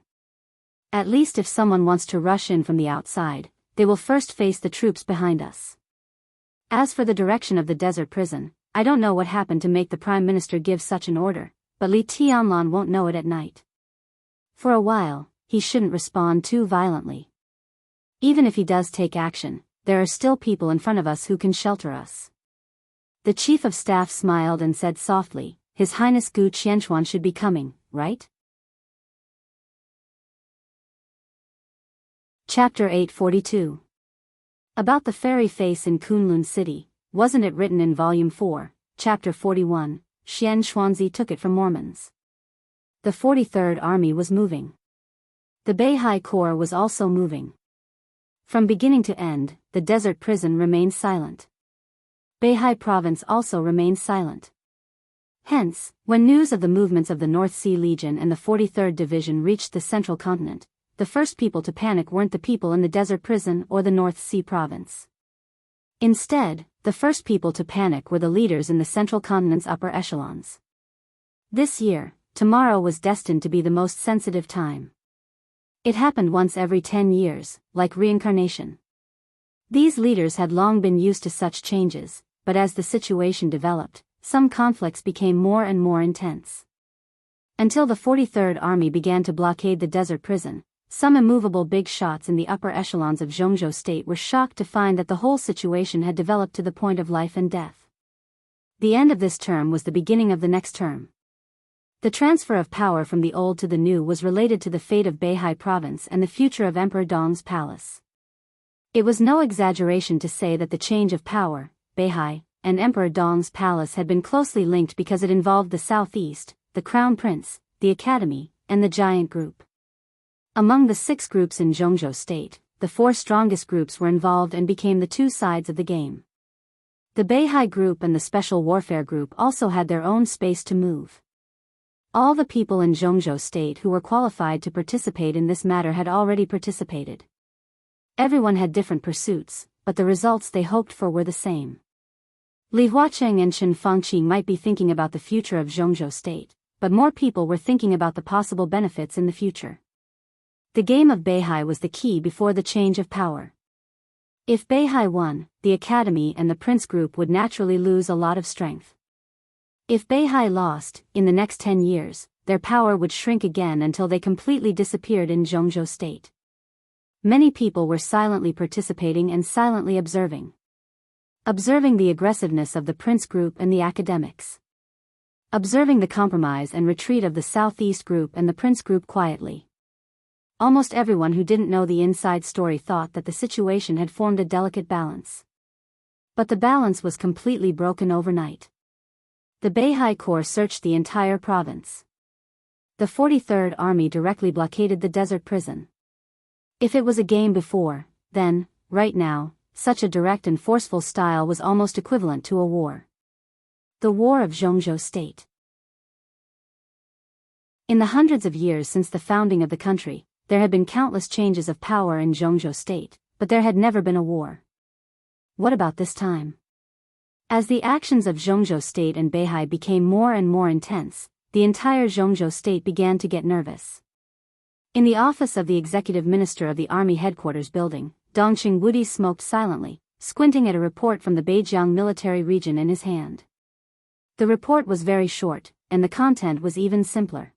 At least if someone wants to rush in from the outside, they will first face the troops behind us. As for the direction of the desert prison, I don't know what happened to make the prime minister give such an order, but Li Tianlan won't know it at night. For a while, he shouldn't respond too violently. Even if he does take action, there are still people in front of us who can shelter us. The chief of staff smiled and said softly, His Highness Gu Qianchuan should be coming, right? Chapter 842. About the fairy face in Kunlun City, wasn't it written in Volume 4, Chapter 41, Xian Xuanzi took it from Mormons. The 43rd Army was moving. The Beihai Corps was also moving. From beginning to end, the desert prison remained silent. Beihai Province also remained silent. Hence, when news of the movements of the North Sea Legion and the 43rd Division reached the central continent, the first people to panic weren't the people in the desert prison or the North Sea Province. Instead, the first people to panic were the leaders in the central continent's upper echelons. This year, tomorrow was destined to be the most sensitive time. It happened once every 10 years, like reincarnation. These leaders had long been used to such changes, but as the situation developed, some conflicts became more and more intense. Until the 43rd Army began to blockade the desert prison, some immovable big shots in the upper echelons of Jianghu state were shocked to find that the whole situation had developed to the point of life and death. The end of this term was the beginning of the next term. The transfer of power from the old to the new was related to the fate of Beihai province and the future of Emperor Dong's palace. It was no exaggeration to say that the change of power, Beihai, and Emperor Dong's palace had been closely linked because it involved the southeast, the crown prince, the academy, and the giant group. Among the 6 groups in Jianghu state, the 4 strongest groups were involved and became the 2 sides of the game. The Beihai group and the Special Warfare group also had their own space to move. All the people in Jianghu state who were qualified to participate in this matter had already participated. Everyone had different pursuits, but the results they hoped for were the same. Li Huaqing and Chen Fangqi might be thinking about the future of Jianghu state, but more people were thinking about the possible benefits in the future. The game of Beihai was the key before the change of power. If Beihai won, the academy and the prince group would naturally lose a lot of strength. If Beihai lost, in the next 10 years, their power would shrink again until they completely disappeared in Jianghu state. Many people were silently participating and silently observing. Observing the aggressiveness of the prince group and the academics. Observing the compromise and retreat of the southeast group and the prince group quietly. Almost everyone who didn't know the inside story thought that the situation had formed a delicate balance. But the balance was completely broken overnight. The Beihai Corps searched the entire province. The 43rd Army directly blockaded the desert prison. If it was a game before, then, right now, such a direct and forceful style was almost equivalent to a war. The War of Jianghu State. In the hundreds of years since the founding of the country, there had been countless changes of power in Jianghu State, but there had never been a war. What about this time? As the actions of Jianghu State and Beihai became more and more intense, the entire Jianghu State began to get nervous. In the office of the executive minister of the army headquarters building, Dongqing Wudi smoked silently, squinting at a report from the Beijiang military region in his hand. The report was very short, and the content was even simpler.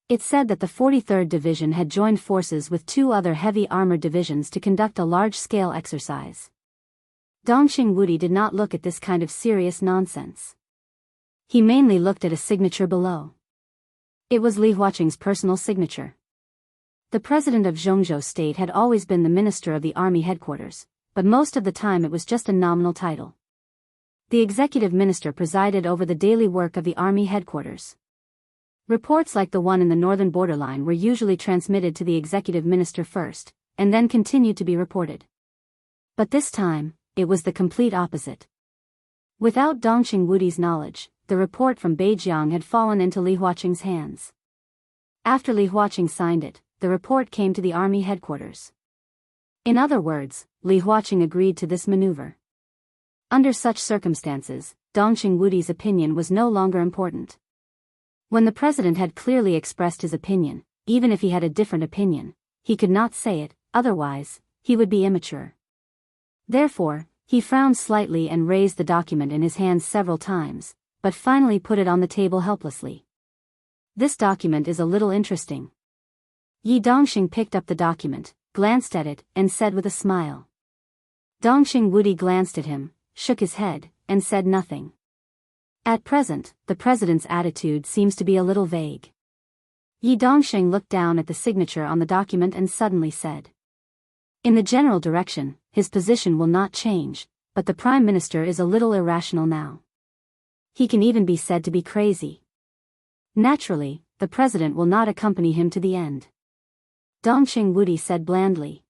It said that the 43rd Division had joined forces with 2 other heavy armored divisions to conduct a large-scale exercise. Dongqing Wudi did not look at this kind of serious nonsense. He mainly looked at a signature below. It was Li Huaqing's personal signature. The president of Jianghu State had always been the minister of the army headquarters, but most of the time it was just a nominal title. The executive minister presided over the daily work of the army headquarters. Reports like the one in the northern borderline were usually transmitted to the executive minister first, and then continued to be reported. But this time, it was the complete opposite. Without Dongqing Wudi's knowledge, the report from Beijiang had fallen into Li Huaqing's hands. After Li Huaqing signed it, the report came to the army headquarters. In other words, Li Huaqing agreed to this maneuver. Under such circumstances, Dongqing Wudi's opinion was no longer important. When the president had clearly expressed his opinion, even if he had a different opinion, he could not say it, otherwise, he would be immature. Therefore, he frowned slightly and raised the document in his hands several times, but finally put it on the table helplessly. This document is a little interesting. Yi Dongqing picked up the document, glanced at it, and said with a smile. Dongqing Wudi glanced at him, shook his head, and said nothing. At present, the president's attitude seems to be a little vague. Yi Dongqing looked down at the signature on the document and suddenly said. In the general direction, his position will not change, but the prime minister is a little irrational now. He can even be said to be crazy. Naturally, the president will not accompany him to the end. Dongqing Wudi said blandly.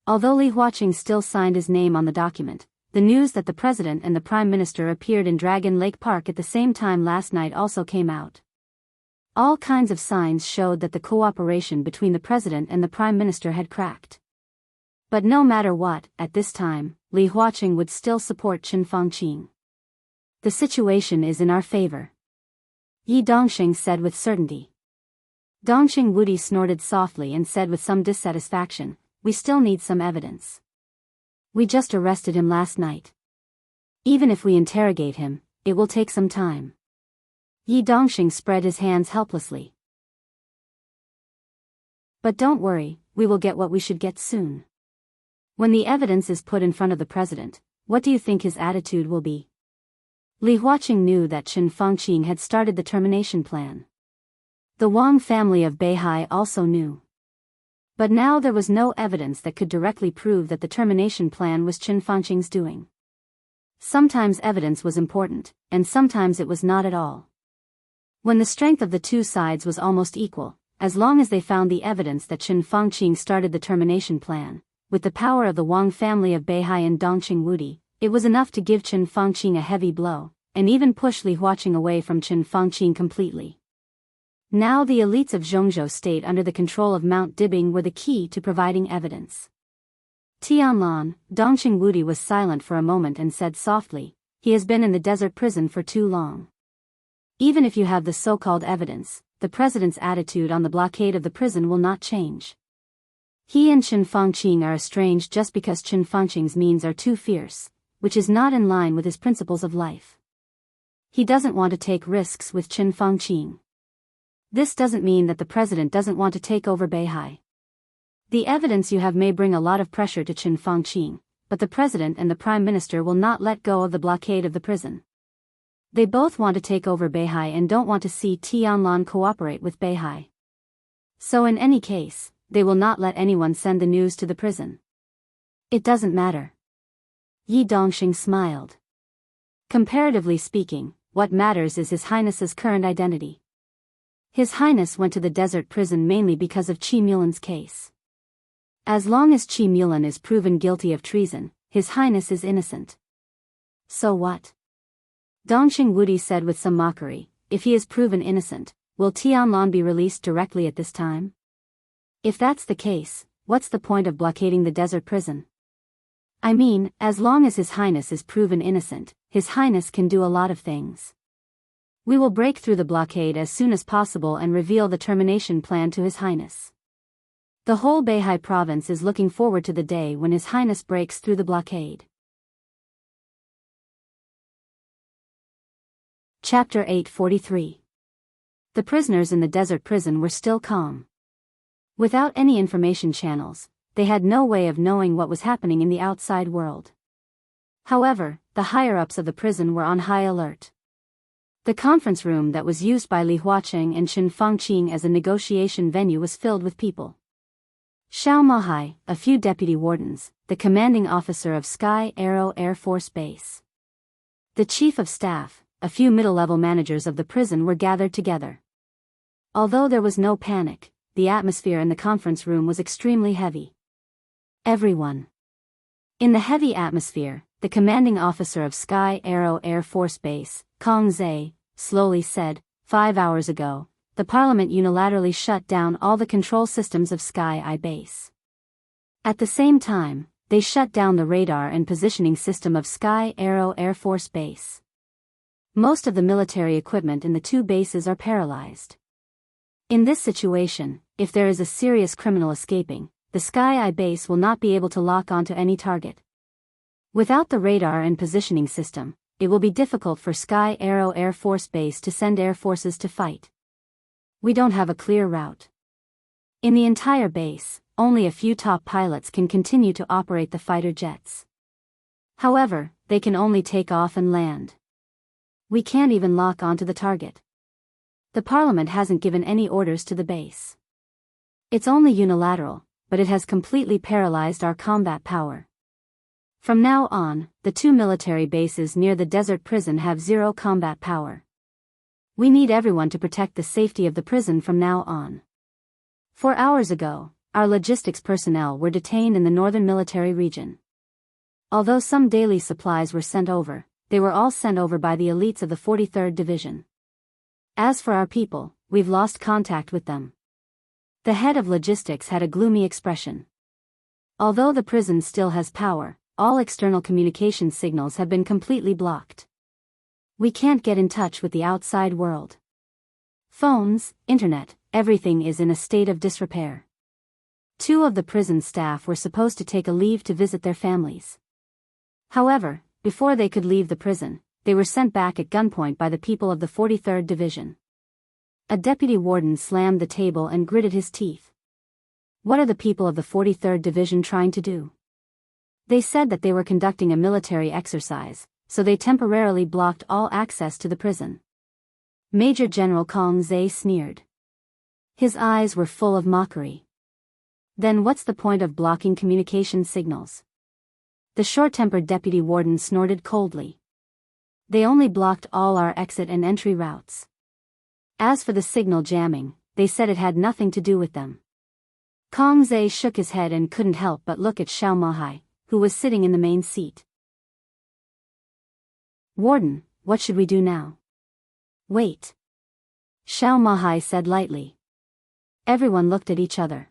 Although Li Huaqing still signed his name on the document, the news that the president and the prime minister appeared in Dragon Lake Park at the same time last night also came out. All kinds of signs showed that the cooperation between the president and the prime minister had cracked. But no matter what, at this time, Li Huaqing would still support Chen Fangqi. The situation is in our favor. Yi Dongqing said with certainty. Dongqing Wudi snorted softly and said with some dissatisfaction, we still need some evidence. We just arrested him last night. Even if we interrogate him, it will take some time. Yi Dongxing spread his hands helplessly. But don't worry, we will get what we should get soon. When the evidence is put in front of the president, what do you think his attitude will be? Li Huaqing knew that Qin Fangqing had started the termination plan. The Wang family of Beihai also knew. But now there was no evidence that could directly prove that the termination plan was Qin Fangqing's doing. Sometimes evidence was important, and sometimes it was not at all. When the strength of the two sides was almost equal, as long as they found the evidence that Qin Fangqing started the termination plan, with the power of the Wang family of Beihai and Dongqing Wudi, it was enough to give Qin Fangqing a heavy blow, and even push Li Huaqing away from Qin Fangqing completely. Now the elites of Zhongzhou state under the control of Mount Dibing were the key to providing evidence. Tianlan, Dongqing Wudi was silent for a moment and said softly, "He has been in the desert prison for too long. Even if you have the so-called evidence, the president's attitude on the blockade of the prison will not change. He and Qin Fangqing are estranged just because Qin Fangqing's means are too fierce, which is not in line with his principles of life. He doesn't want to take risks with Qin Fangqing. This doesn't mean that the president doesn't want to take over Beihai. The evidence you have may bring a lot of pressure to Qin Fangqing, but the president and the prime minister will not let go of the blockade of the prison. They both want to take over Beihai and don't want to see Tianlan cooperate with Beihai. So in any case, they will not let anyone send the news to the prison. It doesn't matter." Yi Dongxing smiled. "Comparatively speaking, what matters is His Highness's current identity. His Highness went to the desert prison mainly because of Qi Mulan's case. As long as Qi Mulan is proven guilty of treason, His Highness is innocent. So what?" Dongqing Wudi said with some mockery, "If he is proven innocent, will Tianlan be released directly at this time? If that's the case, what's the point of blockading the desert prison? I mean, as long as His Highness is proven innocent, His Highness can do a lot of things. We will break through the blockade as soon as possible and reveal the termination plan to His Highness. The whole Beihai province is looking forward to the day when His Highness breaks through the blockade." Chapter 843. The prisoners in the desert prison were still calm. Without any information channels, they had no way of knowing what was happening in the outside world. However, the higher-ups of the prison were on high alert. The conference room that was used by Li Huaqing and Qin Fangqing as a negotiation venue was filled with people. Xiao Mahai, a few deputy wardens, the commanding officer of Sky Arrow Air Force Base, the chief of staff, a few middle-level managers of the prison were gathered together. Although there was no panic, the atmosphere in the conference room was extremely heavy. Everyone. In the heavy atmosphere, the commanding officer of Sky Arrow Air Force Base, Kong Zhe, slowly said, 5 hours ago, the parliament unilaterally shut down all the control systems of Sky I Base. At the same time, they shut down the radar and positioning system of Sky Arrow Air Force Base. Most of the military equipment in the two bases are paralyzed. In this situation, if there is a serious criminal escaping, the Sky I Base will not be able to lock onto any target. Without the radar and positioning system, it will be difficult for Sky Arrow Air Force Base to send air forces to fight. We don't have a clear route. In the entire base, only a few top pilots can continue to operate the fighter jets. However, they can only take off and land. We can't even lock onto the target. The parliament hasn't given any orders to the base. It's only unilateral, but it has completely paralyzed our combat power. From now on, the two military bases near the desert prison have zero combat power. We need everyone to protect the safety of the prison from now on. 4 hours ago, our logistics personnel were detained in the northern military region. Although some daily supplies were sent over, they were all sent over by the elites of the 43rd Division. As for our people, we've lost contact with them. The head of logistics had a gloomy expression. Although the prison still has power, all external communication signals have been completely blocked. We can't get in touch with the outside world. Phones, internet, everything is in a state of disrepair. 2 of the prison staff were supposed to take a leave to visit their families. However, before they could leave the prison, they were sent back at gunpoint by the people of the 43rd Division. A deputy warden slammed the table and gritted his teeth. What are the people of the 43rd Division trying to do? They said that they were conducting a military exercise, so they temporarily blocked all access to the prison. Major General Kong Zhe sneered. His eyes were full of mockery. Then what's the point of blocking communication signals? The short-tempered deputy warden snorted coldly. They only blocked all our exit and entry routes. As for the signal jamming, they said it had nothing to do with them. Kong Zhe shook his head and couldn't help but look at Xiao Mahai, who was sitting in the main seat. Warden, what should we do now? Wait. Xiao Mahai said lightly. Everyone looked at each other.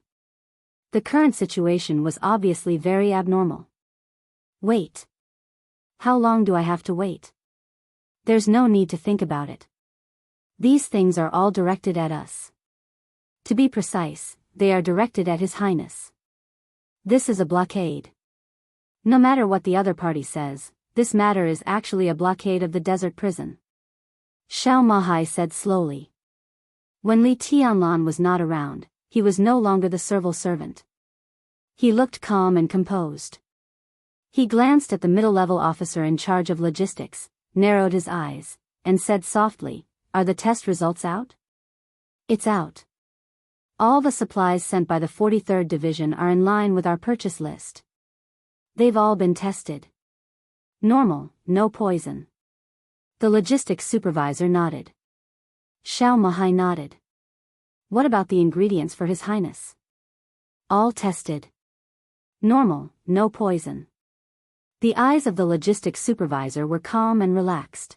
The current situation was obviously very abnormal. Wait. How long do I have to wait? There's no need to think about it. These things are all directed at us. To be precise, they are directed at His Highness. This is a blockade. No matter what the other party says, this matter is actually a blockade of the desert prison. Xiao Mahai said slowly. When Li Tianlan was not around, he was no longer the civil servant. He looked calm and composed. He glanced at the middle-level officer in charge of logistics, narrowed his eyes, and said softly, "Are the test results out?" "It's out. All the supplies sent by the 43rd Division are in line with our purchase list. They've all been tested. Normal, no poison." The logistics supervisor nodded. Xiao Mahai nodded. "What about the ingredients for His Highness?" "All tested. Normal, no poison." The eyes of the logistics supervisor were calm and relaxed.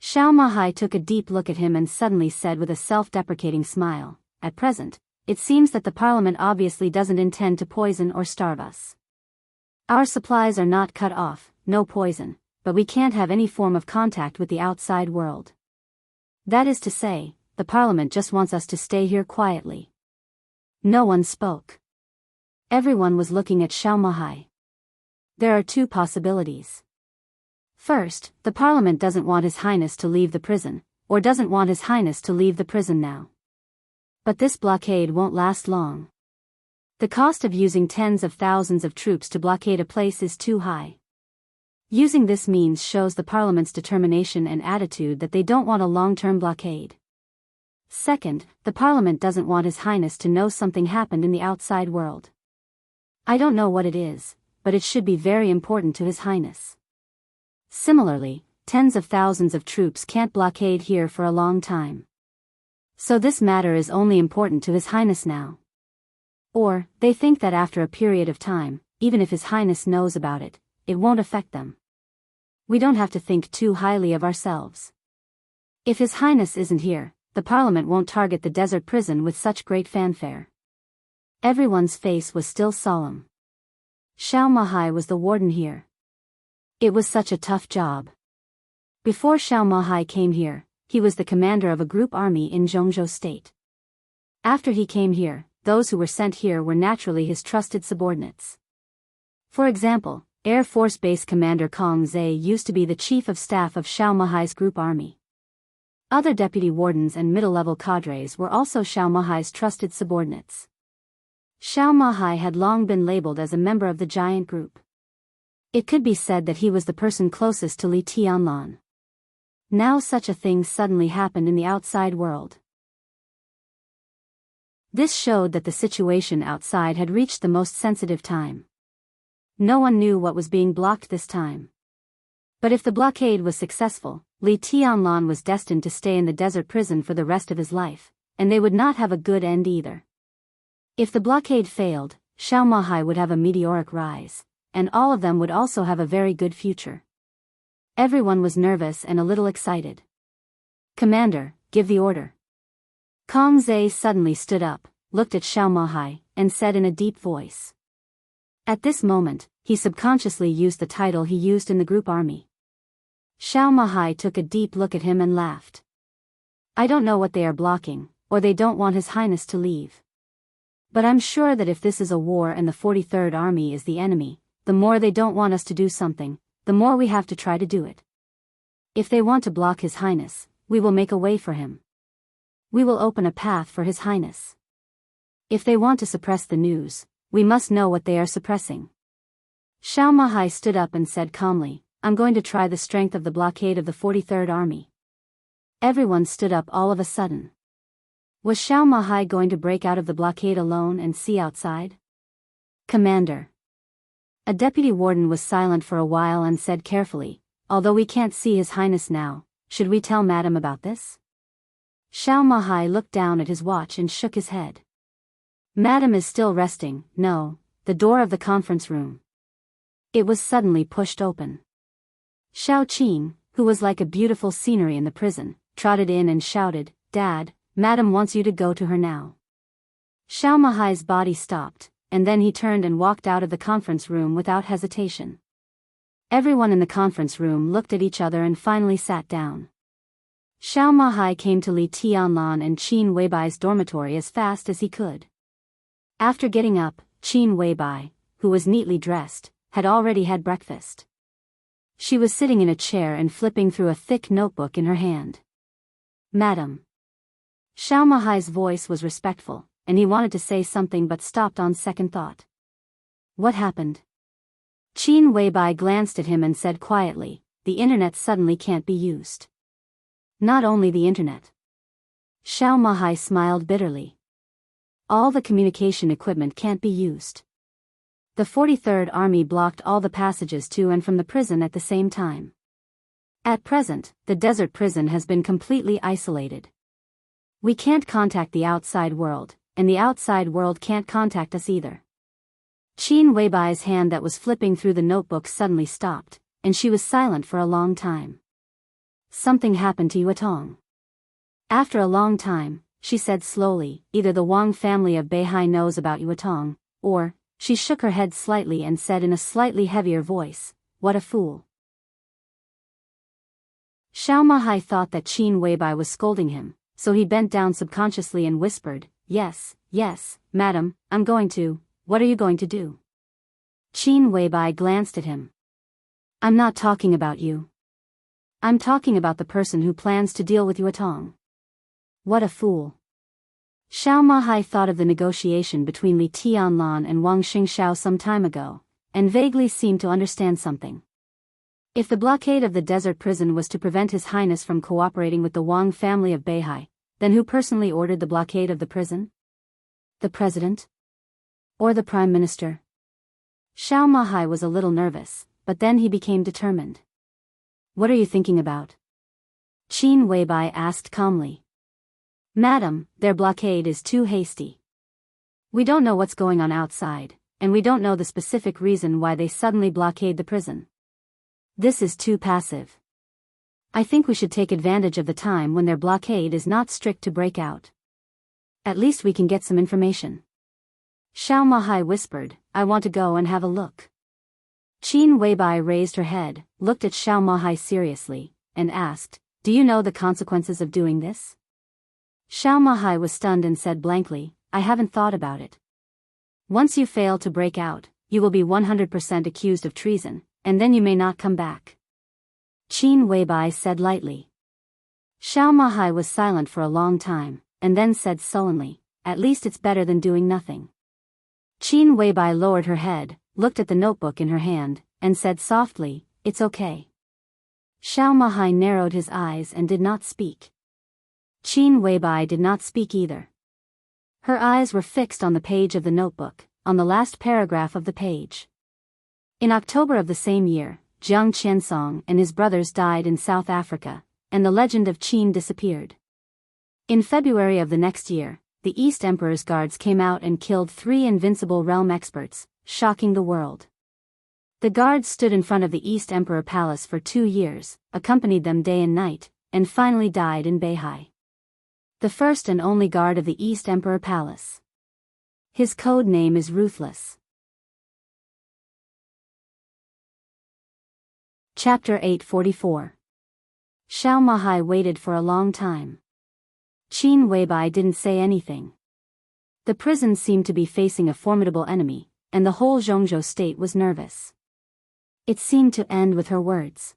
Xiao Mahai took a deep look at him and suddenly said with a self-deprecating smile, "At present, it seems that the Parliament obviously doesn't intend to poison or starve us. Our supplies are not cut off, no poison, but we can't have any form of contact with the outside world. That is to say, the Parliament just wants us to stay here quietly." No one spoke. Everyone was looking at Xiao Mahai. There are two possibilities. First, the Parliament doesn't want His Highness to leave the prison, or doesn't want His Highness to leave the prison now. But this blockade won't last long. The cost of using tens of thousands of troops to blockade a place is too high. Using this means shows the Parliament's determination and attitude that they don't want a long-term blockade. Second, the Parliament doesn't want His Highness to know something happened in the outside world. I don't know what it is, but it should be very important to His Highness. Similarly, tens of thousands of troops can't blockade here for a long time. So this matter is only important to His Highness now. Or, they think that after a period of time, even if His Highness knows about it, it won't affect them. We don't have to think too highly of ourselves. If His Highness isn't here, the Parliament won't target the desert prison with such great fanfare. Everyone's face was still solemn. Xiao Mahai was the warden here. It was such a tough job. Before Xiao Mahai came here, he was the commander of a group army in Jianghu state. After he came here, those who were sent here were naturally his trusted subordinates. For example, Air Force Base Commander Kong Zhe used to be the chief of staff of Xiao Mahai's group army. Other deputy wardens and middle-level cadres were also Xiao Mahai's trusted subordinates. Xiao Mahai had long been labeled as a member of the giant group. It could be said that he was the person closest to Li Tianlan. Now such a thing suddenly happened in the outside world. This showed that the situation outside had reached the most sensitive time. No one knew what was being blocked this time. But if the blockade was successful, Li Tianlan was destined to stay in the desert prison for the rest of his life, and they would not have a good end either. If the blockade failed, Xiao Mahai would have a meteoric rise, and all of them would also have a very good future. Everyone was nervous and a little excited. "Commander, give the order." Kong Zhe suddenly stood up, looked at Xiao Mahai, and said in a deep voice. At this moment, he subconsciously used the title he used in the group army. Xiao Mahai took a deep look at him and laughed. "I don't know what they are blocking, or they don't want His Highness to leave. But I'm sure that if this is a war and the 43rd Army is the enemy, the more they don't want us to do something, the more we have to try to do it. If they want to block His Highness, we will make a way for him. We will open a path for His Highness. If they want to suppress the news, we must know what they are suppressing. Xiao Mahai stood up and said calmly, I'm going to try the strength of the blockade of the 43rd Army. Everyone stood up all of a sudden. Was Xiao Mahai going to break out of the blockade alone and see outside? Commander. A deputy warden was silent for a while and said carefully, although we can't see His Highness now, should we tell Madam about this? Xiao Mahai looked down at his watch and shook his head. Madam is still resting. No. The door of the conference room. It was suddenly pushed open. Xiao Qin, who was like a beautiful scenery in the prison, trotted in and shouted, Dad, Madam wants you to go to her now. Xiao Mahai's body stopped, and then he turned and walked out of the conference room without hesitation. Everyone in the conference room looked at each other and finally sat down. Xiao Mahai came to Li Tianlan and Qin Weibai's dormitory as fast as he could. After getting up, Qin Weibai, who was neatly dressed, had already had breakfast. She was sitting in a chair and flipping through a thick notebook in her hand. Madam. Xiao Mahai's voice was respectful, and he wanted to say something but stopped on second thought. What happened? Qin Weibai glanced at him and said quietly, the internet suddenly can't be used. Not only the internet. Xiao Mahai smiled bitterly. All the communication equipment can't be used. The 43rd Army blocked all the passages to and from the prison at the same time. At present, the desert prison has been completely isolated. We can't contact the outside world, and the outside world can't contact us either. Qin Weibai's hand that was flipping through the notebook suddenly stopped, and she was silent for a long time. Something happened to Yuetong. After a long time, she said slowly, either the Wang family of Beihai knows about Yuetong, or, she shook her head slightly and said in a slightly heavier voice, what a fool. Xiao Mahai thought that Qin Weibai was scolding him, so he bent down subconsciously and whispered, yes, madam, I'm going to. What are you going to do? Qin Weibai glanced at him. I'm not talking about you. I'm talking about the person who plans to deal with Yuetong. What a fool. Xiao Mahai thought of the negotiation between Li Tianlan and Wang Xingxiao some time ago, and vaguely seemed to understand something. If the blockade of the desert prison was to prevent His Highness from cooperating with the Wang family of Beihai, then who personally ordered the blockade of the prison? The president? Or the prime minister? Xiao Mahai was a little nervous, but then he became determined. What are you thinking about? Qin Weibai asked calmly. Madam, their blockade is too hasty. We don't know what's going on outside, and we don't know the specific reason why they suddenly blockade the prison. This is too passive. I think we should take advantage of the time when their blockade is not strict to break out. At least we can get some information. Xiao Mahai whispered, I want to go and have a look. Qin Weibai raised her head, looked at Xiao Mahai seriously, and asked, do you know the consequences of doing this? Xiao Mahai was stunned and said blankly, I haven't thought about it. Once you fail to break out, you will be 100% accused of treason, and then you may not come back. Qin Weibai said lightly. Xiao Mahai was silent for a long time, and then said sullenly, at least it's better than doing nothing. Qin Weibai lowered her head, looked at the notebook in her hand, and said softly, it's okay. Xiao Mahai narrowed his eyes and did not speak. Qin Weibai did not speak either. Her eyes were fixed on the page of the notebook, on the last paragraph of the page. In October of the same year, Jiang Qiansong and his brothers died in South Africa, and the legend of Qin disappeared. In February of the next year, the East Emperor's guards came out and killed 3 invincible realm experts, shocking the world. The guards stood in front of the East Emperor Palace for 2 years, accompanied them day and night, and finally died in Beihai. The first and only guard of the East Emperor Palace. His code name is Ruthless. Chapter 844. Xiao Mahai waited for a long time. Qin Weibai didn't say anything. The prison seemed to be facing a formidable enemy, and the whole Zhongzhou state was nervous. It seemed to end with her words.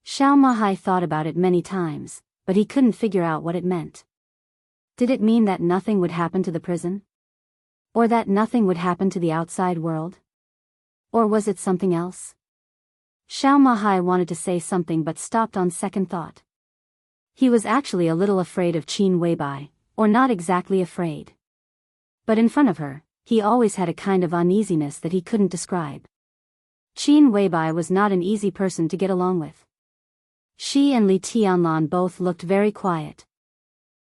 Xiao Mahai thought about it many times, but he couldn't figure out what it meant. Did it mean that nothing would happen to the prison? Or that nothing would happen to the outside world? Or was it something else? Xiao Mahai wanted to say something but stopped on second thought. He was actually a little afraid of Qin Weibai, or not exactly afraid. But in front of her, he always had a kind of uneasiness that he couldn't describe. Qin Weibai was not an easy person to get along with. She and Li Tianlan both looked very quiet.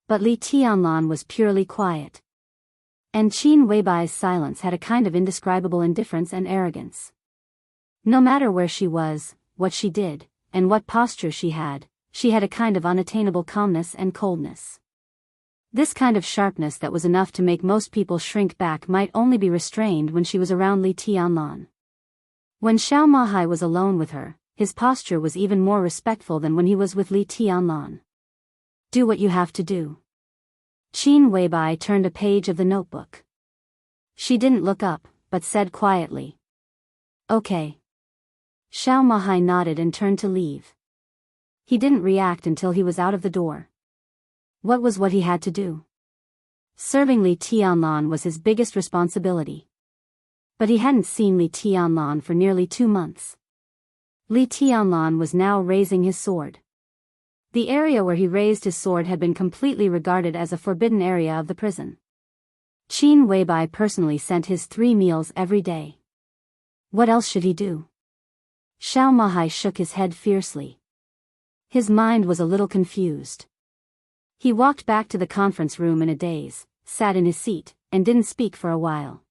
But Li Tianlan was purely quiet. And Qin Weibai's silence had a kind of indescribable indifference and arrogance. No matter where she was, what she did, and what posture she had a kind of unattainable calmness and coldness. This kind of sharpness that was enough to make most people shrink back might only be restrained when she was around Li Tianlan. When Xiao Mahai was alone with her, his posture was even more respectful than when he was with Li Tianlan. Do what you have to do. Qin Weibai turned a page of the notebook. She didn't look up, but said quietly. Okay. Xiao Mahai nodded and turned to leave. He didn't react until he was out of the door. What was what he had to do? Serving Li Tianlan was his biggest responsibility. But he hadn't seen Li Tianlan for nearly 2 months. Li Tianlan was now raising his sword. The area where he raised his sword had been completely regarded as a forbidden area of the prison. Qin Weibai personally sent his 3 meals every day. What else should he do? Xiao Mahai shook his head fiercely. His mind was a little confused. He walked back to the conference room in a daze, sat in his seat, and didn't speak for a while.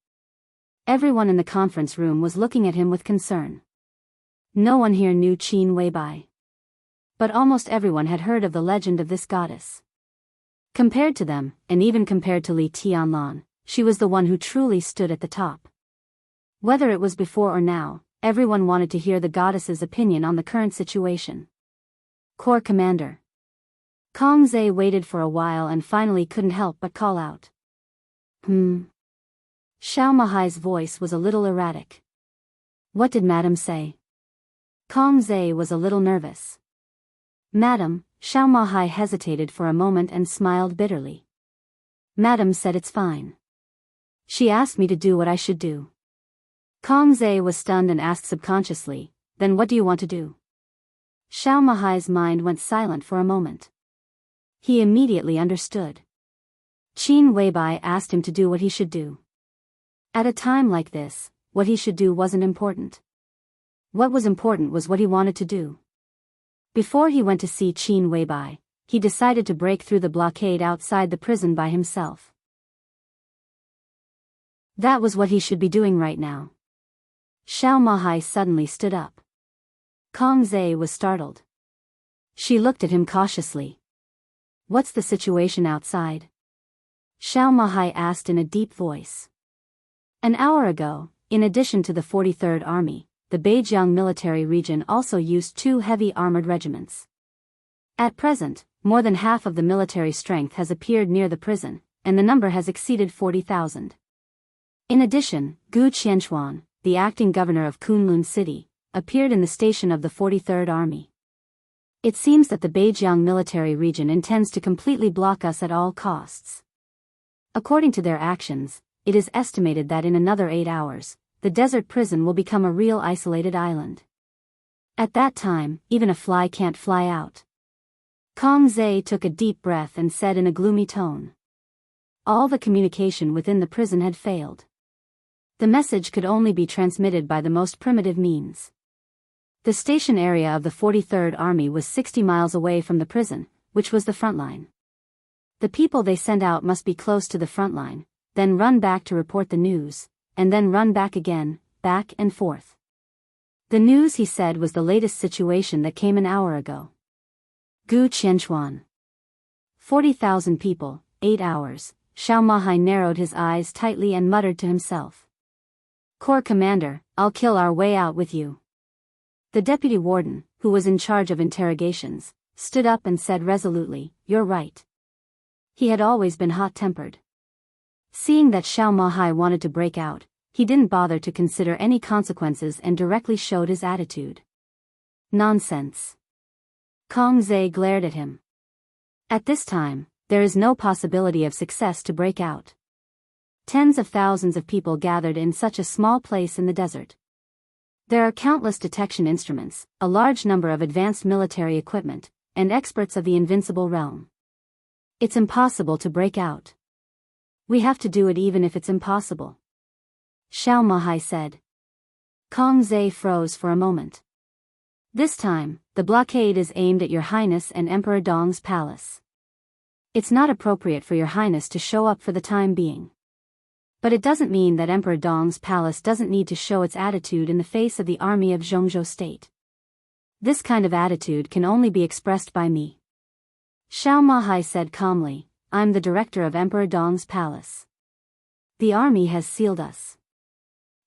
Everyone in the conference room was looking at him with concern. No one here knew Qin Weibai. But almost everyone had heard of the legend of this goddess. Compared to them, and even compared to Li Tianlan, she was the one who truly stood at the top. Whether it was before or now, everyone wanted to hear the goddess's opinion on the current situation. Corps Commander. Kong Zhe waited for a while and finally couldn't help but call out. Xiao Mahai's voice was a little erratic. What did Madam say? Kong Zhe was a little nervous. Madam, Xiao Mahai hesitated for a moment and smiled bitterly. Madam said it's fine. She asked me to do what I should do. Kong Zhe was stunned and asked subconsciously, then what do you want to do? Xiao Mahai's mind went silent for a moment. He immediately understood. Qin Weibai asked him to do what he should do. At a time like this, what he should do wasn't important. What was important was what he wanted to do. Before he went to see Qin Weibai, he decided to break through the blockade outside the prison by himself. That was what he should be doing right now. Xiao Mahai suddenly stood up. Kong Zhe was startled. She looked at him cautiously. What's the situation outside? Xiao Mahai asked in a deep voice. An hour ago, in addition to the 43rd Army, the Beijiang military region also used 2 heavy armored regiments. At present, more than half of the military strength has appeared near the prison, and the number has exceeded 40,000. In addition, Gu Qianxuan, the acting governor of Kunlun City, appeared in the station of the 43rd Army. It seems that the Beijiang military region intends to completely block us at all costs. According to their actions, it is estimated that in another 8 hours, the desert prison will become a real isolated island. At that time, even a fly can't fly out. Kong Zhe took a deep breath and said in a gloomy tone. All the communication within the prison had failed. The message could only be transmitted by the most primitive means. The station area of the 43rd Army was 60 miles away from the prison, which was the front line. The people they sent out must be close to the front line, then run back to report the news, and then run back again, back and forth. The news, he said, was the latest situation that came an hour ago. Gu Qianxuan. 40,000 people, 8 hours. Xiao Mahai narrowed his eyes tightly and muttered to himself. Corps Commander, I'll kill our way out with you. The deputy warden, who was in charge of interrogations, stood up and said resolutely, You're right. He had always been hot-tempered. Seeing that Xiao Mahai wanted to break out, he didn't bother to consider any consequences and directly showed his attitude. Nonsense. Kong Zhe glared at him. At this time, there is no possibility of success to break out. Tens of thousands of people gathered in such a small place in the desert. There are countless detection instruments, a large number of advanced military equipment, and experts of the invincible realm. It's impossible to break out. We have to do it even if it's impossible. Xiao Mahai said. Kong Zhe froze for a moment. This time, the blockade is aimed at Your Highness and Emperor Dong's palace. It's not appropriate for Your Highness to show up for the time being. But it doesn't mean that Emperor Dong's palace doesn't need to show its attitude in the face of the army of Jianghu state. This kind of attitude can only be expressed by me. Xiao Mahai said calmly, I'm the director of Emperor Dong's palace. The army has sealed us.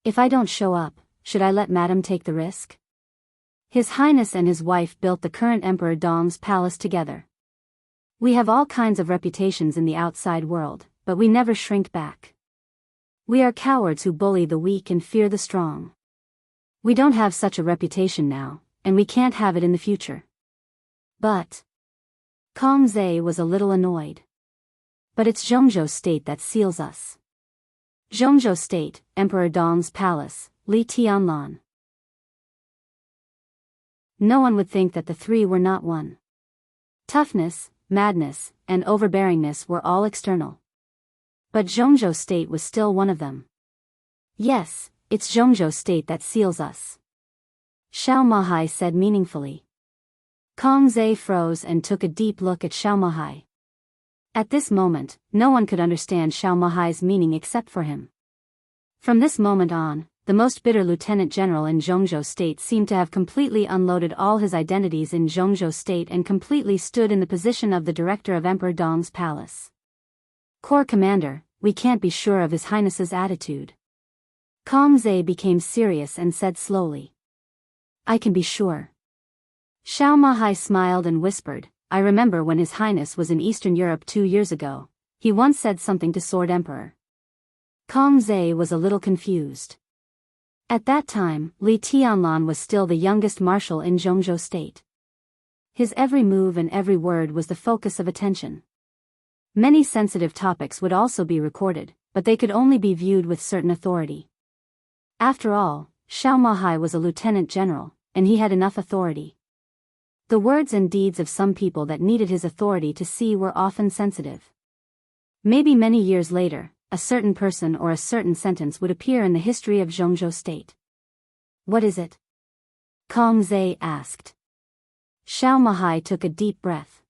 If I don't show up, should I let Madam take the risk? His Highness and his wife built the current Emperor Dong's palace together. We have all kinds of reputations in the outside world, but we never shrink back. We are cowards who bully the weak and fear the strong. We don't have such a reputation now, and we can't have it in the future. But Kong Zhe was a little annoyed. But it's Jianghu state that seals us. Jianghu state, Emperor Dong's palace, Li Tianlan. No one would think that the three were not one. Toughness, madness, and overbearingness were all external. But Jianghu state was still one of them. Yes, it's Jianghu state that seals us. Xiao Mahai said meaningfully. Kong Zhe froze and took a deep look at Xiao Mahai. At this moment, no one could understand Xiao Mahai's meaning except for him. From this moment on, the most bitter lieutenant general in Jianghu state seemed to have completely unloaded all his identities in Jianghu state and completely stood in the position of the director of Emperor Dong's palace. Corps commander, we can't be sure of His Highness's attitude. Kong Zhe became serious and said slowly. I can be sure. Xiao Mahai smiled and whispered, I remember when His Highness was in Eastern Europe 2 years ago, he once said something to Sword Emperor. Kong Zhe was a little confused. At that time, Li Tianlan was still the youngest marshal in Jianghu state. His every move and every word was the focus of attention. Many sensitive topics would also be recorded, but they could only be viewed with certain authority. After all, Xiao Mahai was a lieutenant general, and he had enough authority. The words and deeds of some people that needed his authority to see were often sensitive. Maybe many years later, a certain person or a certain sentence would appear in the history of Jianghu state. What is it? Kong Zhe asked. Xiao Mahai took a deep breath.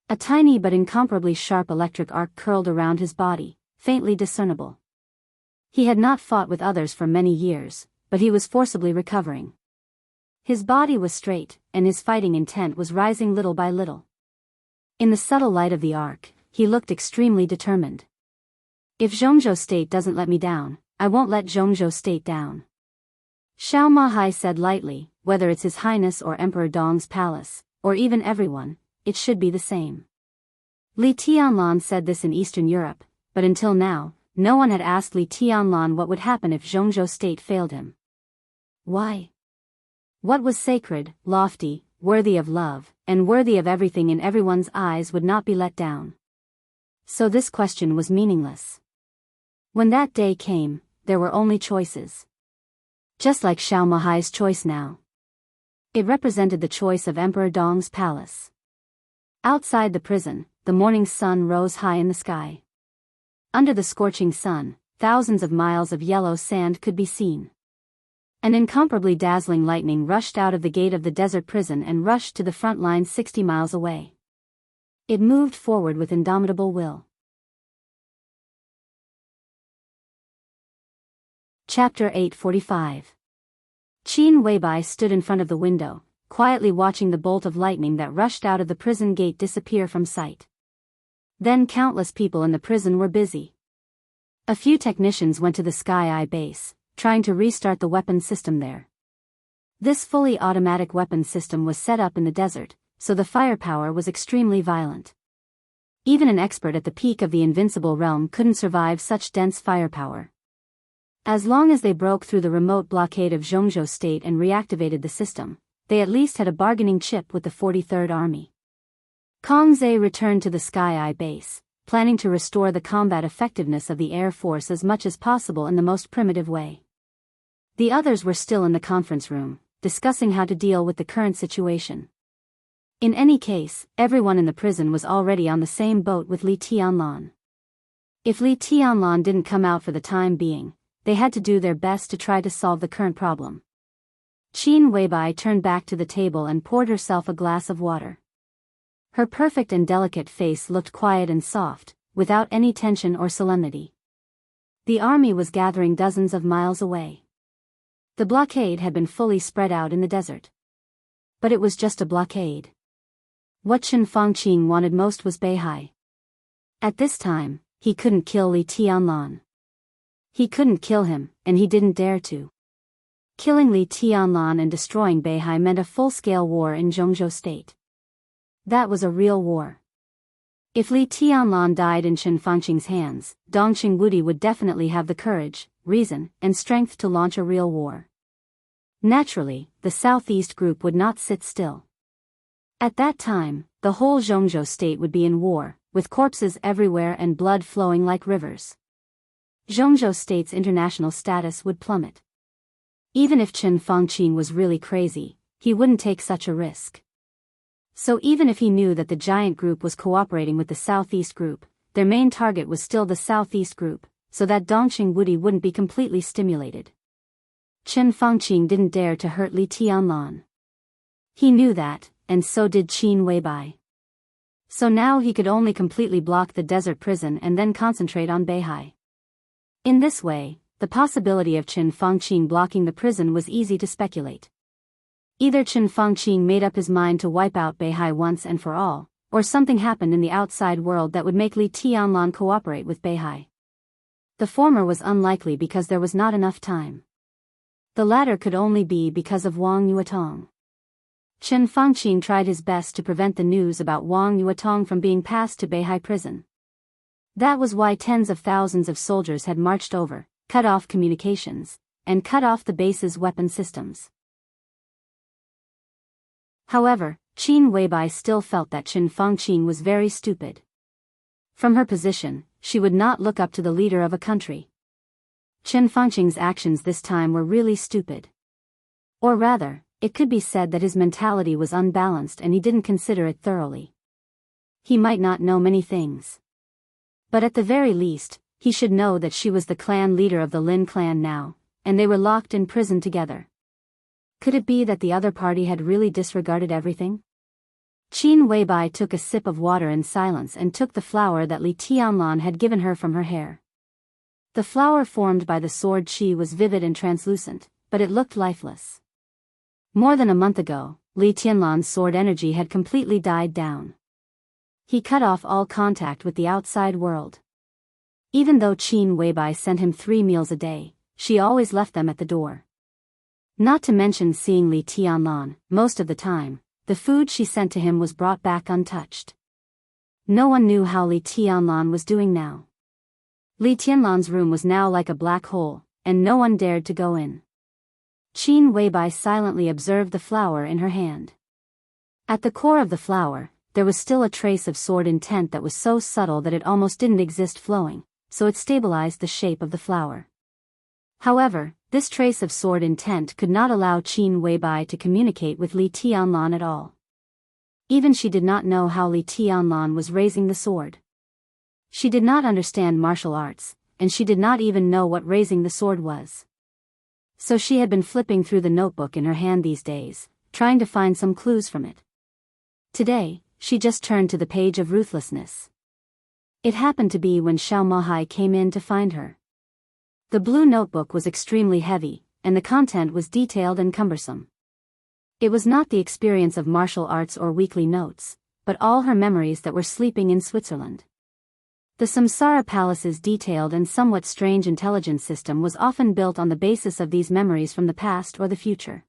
A tiny but incomparably sharp electric arc curled around his body, faintly discernible. He had not fought with others for many years, but he was forcibly recovering. His body was straight, and his fighting intent was rising little by little. In the subtle light of the arc, he looked extremely determined. If Jianghu state doesn't let me down, I won't let Jianghu state down. Xiao Mahai said lightly, whether it's His Highness or Emperor Dong's palace, or even everyone, it should be the same. Li Tianlan said this in Eastern Europe, but until now, no one had asked Li Tianlan what would happen if Jianghu state failed him. Why? What was sacred, lofty, worthy of love, and worthy of everything in everyone's eyes would not be let down. So this question was meaningless. When that day came, there were only choices. Just like Xiao Mahai's choice now. It represented the choice of Emperor Dong's palace. Outside the prison, the morning sun rose high in the sky. Under the scorching sun, thousands of miles of yellow sand could be seen. An incomparably dazzling lightning rushed out of the gate of the desert prison and rushed to the front line 60 miles away. It moved forward with indomitable will. Chapter 845. Qin Weibai stood in front of the window, quietly watching the bolt of lightning that rushed out of the prison gate disappear from sight. Then countless people in the prison were busy. A few technicians went to the Sky Eye base, trying to restart the weapon system there. This fully automatic weapon system was set up in the desert, so the firepower was extremely violent. Even an expert at the peak of the invincible realm couldn't survive such dense firepower. As long as they broke through the remote blockade of Jianghu state and reactivated the system, they at least had a bargaining chip with the 43rd Army. Kang Ze returned to the Sky Eye base, planning to restore the combat effectiveness of the Air Force as much as possible in the most primitive way. The others were still in the conference room, discussing how to deal with the current situation. In any case, everyone in the prison was already on the same boat with Li Tianlan. If Li Tianlan didn't come out for the time being, they had to do their best to try to solve the current problem. Qin Weibai turned back to the table and poured herself a glass of water. Her perfect and delicate face looked quiet and soft, without any tension or solemnity. The army was gathering dozens of miles away. The blockade had been fully spread out in the desert. But it was just a blockade. What Chen Fangqing wanted most was Beihai. At this time, he couldn't kill Li Tianlan. He couldn't kill him, and he didn't dare to. Killing Li Tianlan and destroying Beihai meant a full-scale war in Jianghu state. That was a real war. If Li Tianlan died in Chen Fangqing's hands, Dongqing Wudi would definitely have the courage, reason, and strength to launch a real war. Naturally, the Southeast group would not sit still. At that time, the whole Jianghu state would be in war, with corpses everywhere and blood flowing like rivers. Jianghu state's international status would plummet. Even if Chen Fangqing was really crazy, he wouldn't take such a risk. So even if he knew that the giant group was cooperating with the Southeast group, their main target was still the Southeast group, so that Dongqing Wudi wouldn't be completely stimulated. Chen Fangqing didn't dare to hurt Li Tianlan. He knew that, and so did Qin Weibai. So now he could only completely block the desert prison and then concentrate on Beihai. In this way, the possibility of Chen Fangqing blocking the prison was easy to speculate. Either Chen Fangqing made up his mind to wipe out Beihai once and for all, or something happened in the outside world that would make Li Tianlan cooperate with Beihai. The former was unlikely because there was not enough time. The latter could only be because of Wang Yuetong. Chen Fangqing tried his best to prevent the news about Wang Yuetong from being passed to Beihai prison. That was why tens of thousands of soldiers had marched over, cut off communications, and cut off the base's weapon systems. However, Qin Weibai still felt that Chen Fangqing was very stupid. From her position, she would not look up to the leader of a country. Chen Fangqing's actions this time were really stupid. Or rather, it could be said that his mentality was unbalanced and he didn't consider it thoroughly. He might not know many things. But at the very least, he should know that she was the clan leader of the Lin clan now, and they were locked in prison together. Could it be that the other party had really disregarded everything? Qin Weibai took a sip of water in silence and took the flower that Li Tianlan had given her from her hair. The flower formed by the sword qi was vivid and translucent, but it looked lifeless. More than a month ago, Li Tianlan's sword energy had completely died down. He cut off all contact with the outside world. Even though Qin Weibai sent him 3 meals a day, she always left them at the door. Not to mention seeing Li Tianlan, most of the time, the food she sent to him was brought back untouched. No one knew how Li Tianlan was doing now. Li Tianlan's room was now like a black hole, and no one dared to go in. Qin Weibai silently observed the flower in her hand. At the core of the flower, there was still a trace of sword intent that was so subtle that it almost didn't exist flowing, so it stabilized the shape of the flower. However, this trace of sword intent could not allow Qin Weibai to communicate with Li Tianlan at all. Even she did not know how Li Tianlan was raising the sword. She did not understand martial arts, and she did not even know what raising the sword was. So she had been flipping through the notebook in her hand these days, trying to find some clues from it. Today, she just turned to the page of ruthlessness. It happened to be when Xiao Mahai came in to find her. The blue notebook was extremely heavy, and the content was detailed and cumbersome. It was not the experience of martial arts or weekly notes, but all her memories that were sleeping in Switzerland. The Samsara Palace's detailed and somewhat strange intelligence system was often built on the basis of these memories from the past or the future.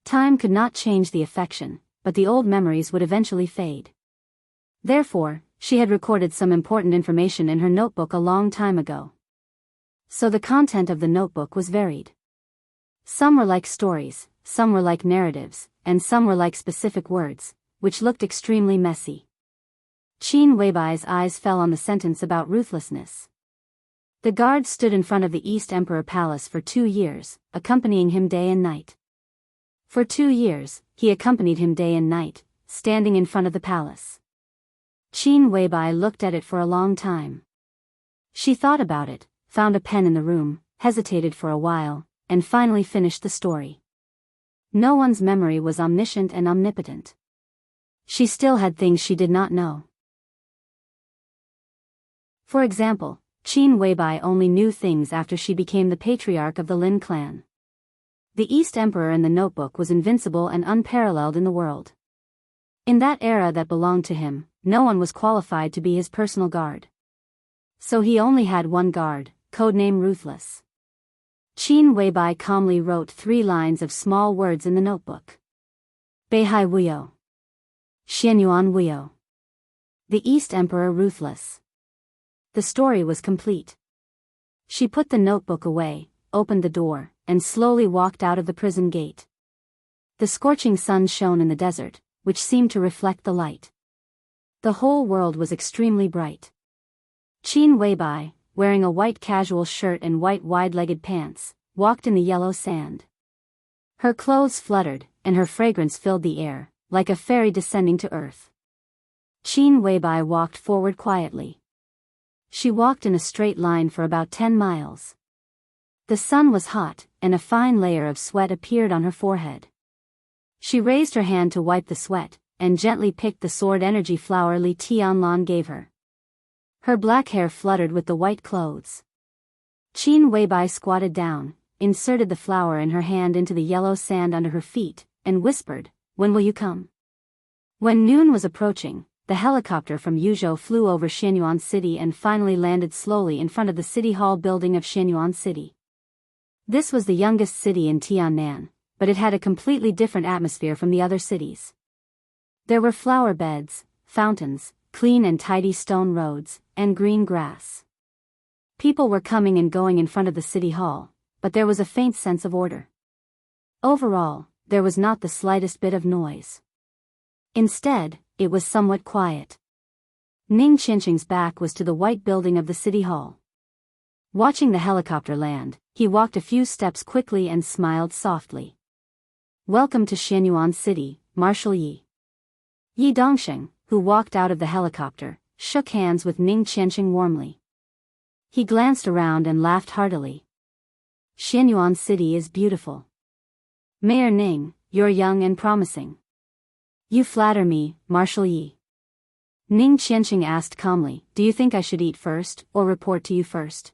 Time could not change the affection, but the old memories would eventually fade. Therefore, she had recorded some important information in her notebook a long time ago. So the content of the notebook was varied. Some were like stories, some were like narratives, and some were like specific words, which looked extremely messy. Qin Weibai's eyes fell on the sentence about ruthlessness. The guard stood in front of the East Emperor Palace for 2 years, accompanying him day and night. For 2 years, he accompanied him day and night, standing in front of the palace. Qin Weibai looked at it for a long time. She thought about it, found a pen in the room, hesitated for a while, and finally finished the story. No one's memory was omniscient and omnipotent. She still had things she did not know. For example, Qin Weibai only knew things after she became the patriarch of the Lin clan. The East Emperor in the notebook was invincible and unparalleled in the world. In that era that belonged to him, no one was qualified to be his personal guard. So he only had one guard, codename Ruthless. Qin Weibai calmly wrote 3 lines of small words in the notebook. Beihai Wuyo. Xianyuan Wuyo. The East Emperor Ruthless. The story was complete. She put the notebook away, opened the door, and slowly walked out of the prison gate. The scorching sun shone in the desert, which seemed to reflect the light. The whole world was extremely bright. Qin Weibai, wearing a white casual shirt and white wide-legged pants, walked in the yellow sand. Her clothes fluttered, and her fragrance filled the air, like a fairy descending to earth. Qin Weibai walked forward quietly. She walked in a straight line for about 10 miles. The sun was hot, and a fine layer of sweat appeared on her forehead. She raised her hand to wipe the sweat, and gently picked the sword energy flower Li Tianlan gave her. Her black hair fluttered with the white clothes. Qin Weibai squatted down, inserted the flower in her hand into the yellow sand under her feet, and whispered, "When will you come?" When noon was approaching, the helicopter from Yuzhou flew over Xianyuan City and finally landed slowly in front of the City Hall building of Xianyuan City. This was the youngest city in Tiannan, but it had a completely different atmosphere from the other cities. There were flower beds, fountains, clean and tidy stone roads, and green grass. People were coming and going in front of the City Hall, but there was a faint sense of order. Overall, there was not the slightest bit of noise. Instead, it was somewhat quiet. Ning Qianxing's back was to the white building of the City Hall. Watching the helicopter land, he walked a few steps quickly and smiled softly. "Welcome to Xianyuan City, Marshal Yi." Yi Dongsheng, who walked out of the helicopter, shook hands with Ning Qianxing warmly. He glanced around and laughed heartily. "Xianyuan City is beautiful. Mayor Ning, you're young and promising." "You flatter me, Marshal Yi." Ning Qianxing asked calmly, "Do you think I should eat first, or report to you first?"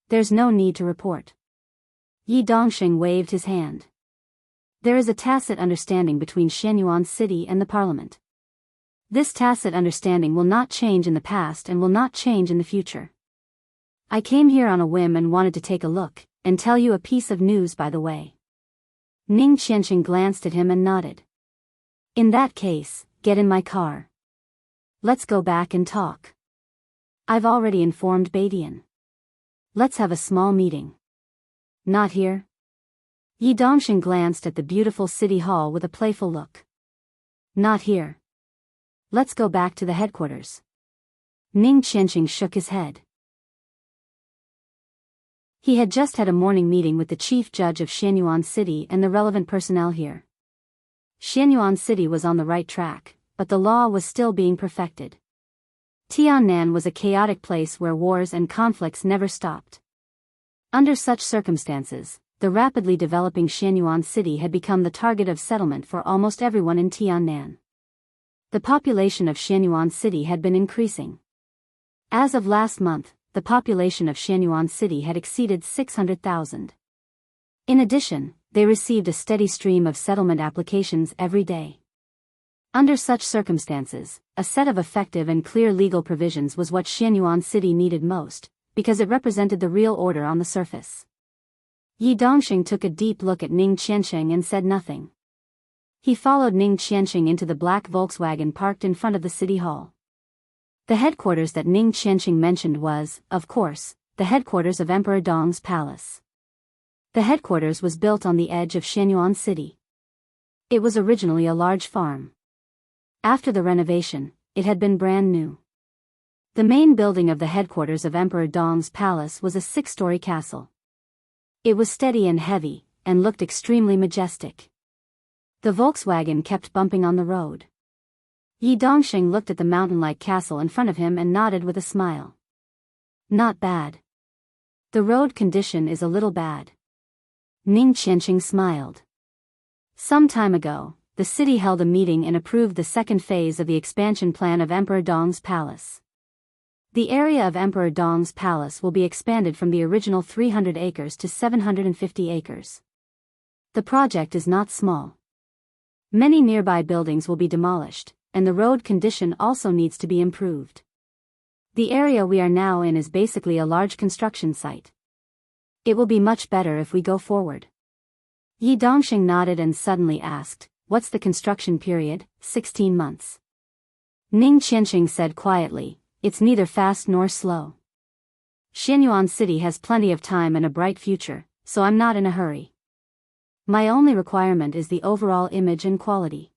"There's no need to report." Yi Dongsheng waved his hand. "There is a tacit understanding between Xianyuan City and the parliament. This tacit understanding will not change in the past and will not change in the future. I came here on a whim and wanted to take a look, and tell you a piece of news by the way." Ning Qianxing glanced at him and nodded. "In that case, get in my car. Let's go back and talk. I've already informed Badian. Let's have a small meeting." "Not here?" Yi Dongsheng glanced at the beautiful city hall with a playful look. "Not here. Let's go back to the headquarters." Ning Qianxing shook his head. He had just had a morning meeting with the chief judge of Xianyuan City and the relevant personnel here. Xianyuan City was on the right track, but the law was still being perfected. Tiannan was a chaotic place where wars and conflicts never stopped. Under such circumstances, the rapidly developing Xianyuan City had become the target of settlement for almost everyone in Tiannan. The population of Xianyuan City had been increasing. As of last month, the population of Xianyuan City had exceeded 600,000. In addition, they received a steady stream of settlement applications every day. Under such circumstances, a set of effective and clear legal provisions was what Xianyuan City needed most, because it represented the real order on the surface. Yi Dongsheng took a deep look at Ning Qianxing and said nothing. He followed Ning Qianxing into the black Volkswagen parked in front of the city hall. The headquarters that Ning Qianxing mentioned was, of course, the headquarters of Emperor Dong's palace. The headquarters was built on the edge of Xianyuan City. It was originally a large farm. After the renovation, it had been brand new. The main building of the headquarters of Emperor Dong's palace was a 6-story castle. It was steady and heavy, and looked extremely majestic. The Volkswagen kept bumping on the road. Yi Dongxing looked at the mountain-like castle in front of him and nodded with a smile. Not bad. The road condition is a little bad. Ning Qianqing smiled. Some time ago, the city held a meeting and approved the second phase of the expansion plan of Emperor Dong's palace. The area of Emperor Dong's palace will be expanded from the original 300 acres to 750 acres. The project is not small. Many nearby buildings will be demolished, and the road condition also needs to be improved. The area we are now in is basically a large construction site. It will be much better if we go forward. Yi Dongxing nodded and suddenly asked, "What's the construction period?" 16 months. Ning Qianqing said quietly, "It's neither fast nor slow. Xianyuan City has plenty of time and a bright future, so I'm not in a hurry. My only requirement is the overall image and quality."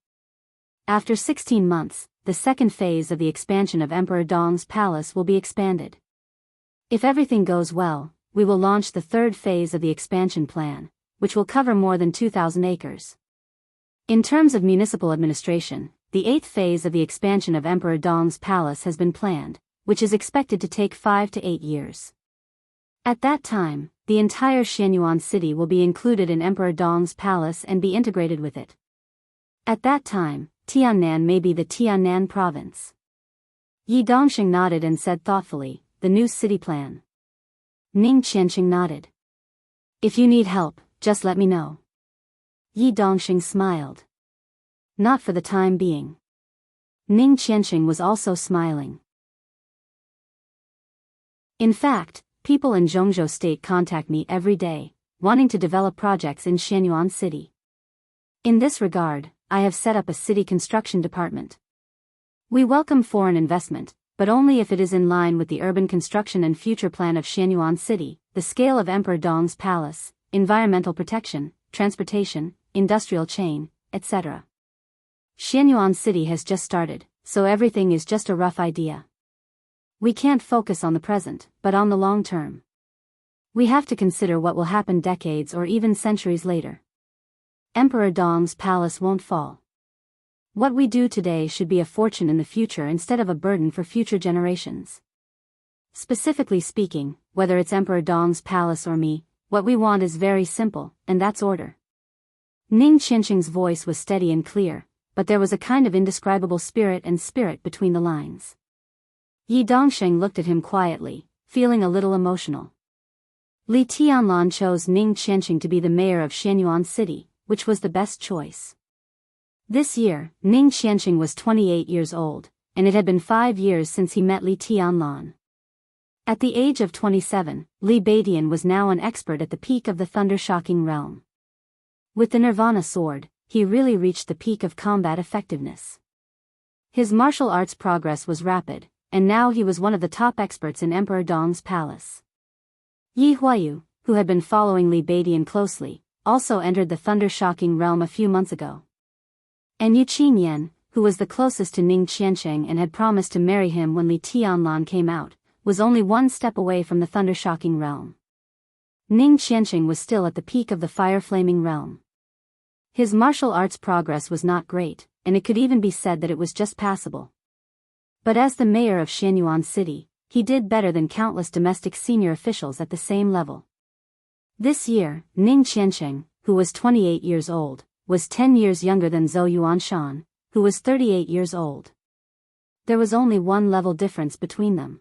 After 16 months, the second phase of the expansion of Emperor Dong's palace will be expanded. If everything goes well, we will launch the third phase of the expansion plan, which will cover more than 2,000 acres. In terms of municipal administration, the 8th phase of the expansion of Emperor Dong's palace has been planned, which is expected to take 5 to 8 years. At that time, the entire Xianyuan City will be included in Emperor Dong's palace and be integrated with it. At that time, Tiannan may be the Tiannan province. Yi Dongxing nodded and said thoughtfully, "The new city plan." Ning Qianqing nodded. "If you need help, just let me know." Yi Dongxing smiled. "Not for the time being." Ning Qianqing was also smiling. In fact, people in Jianghu State contact me every day, wanting to develop projects in Xianyuan City. In this regard, I have set up a city construction department. We welcome foreign investment, but only if it is in line with the urban construction and future plan of Xianyuan City, the scale of Emperor Dong's palace, environmental protection, transportation, industrial chain, etc. Xianyuan City has just started, so everything is just a rough idea. We can't focus on the present, but on the long term. We have to consider what will happen decades or even centuries later. Emperor Dong's palace won't fall. What we do today should be a fortune in the future instead of a burden for future generations. Specifically speaking, whether it's Emperor Dong's palace or me, what we want is very simple, and that's order. Ning Qianqing's voice was steady and clear, but there was a kind of indescribable spirit between the lines. Yi Dongxing looked at him quietly, feeling a little emotional. Li Tianlan chose Ning Qianqing to be the mayor of Xianyuan City, which was the best choice. This year, Ning Qianqing was 28 years old, and it had been 5 years since he met Li Tianlan. At the age of 27, Li Beidian was now an expert at the peak of the thunder-shocking realm. With the Nirvana sword, he really reached the peak of combat effectiveness. His martial arts progress was rapid, and now he was one of the top experts in Emperor Dong's palace. Yi Huayu, who had been following Li Beidian closely, also entered the thunder-shocking realm a few months ago. And Yu Qinyan, who was the closest to Ning Qianqing and had promised to marry him when Li Tianlan came out, was only one step away from the thunder-shocking realm. Ning Qianqing was still at the peak of the fire-flaming realm. His martial arts progress was not great, and it could even be said that it was just passable. But as the mayor of Xianyuan City, he did better than countless domestic senior officials at the same level. This year, Ning Qianqing, who was 28 years old, was 10 years younger than Zhou Yuanshan, who was 38 years old. There was only one level difference between them.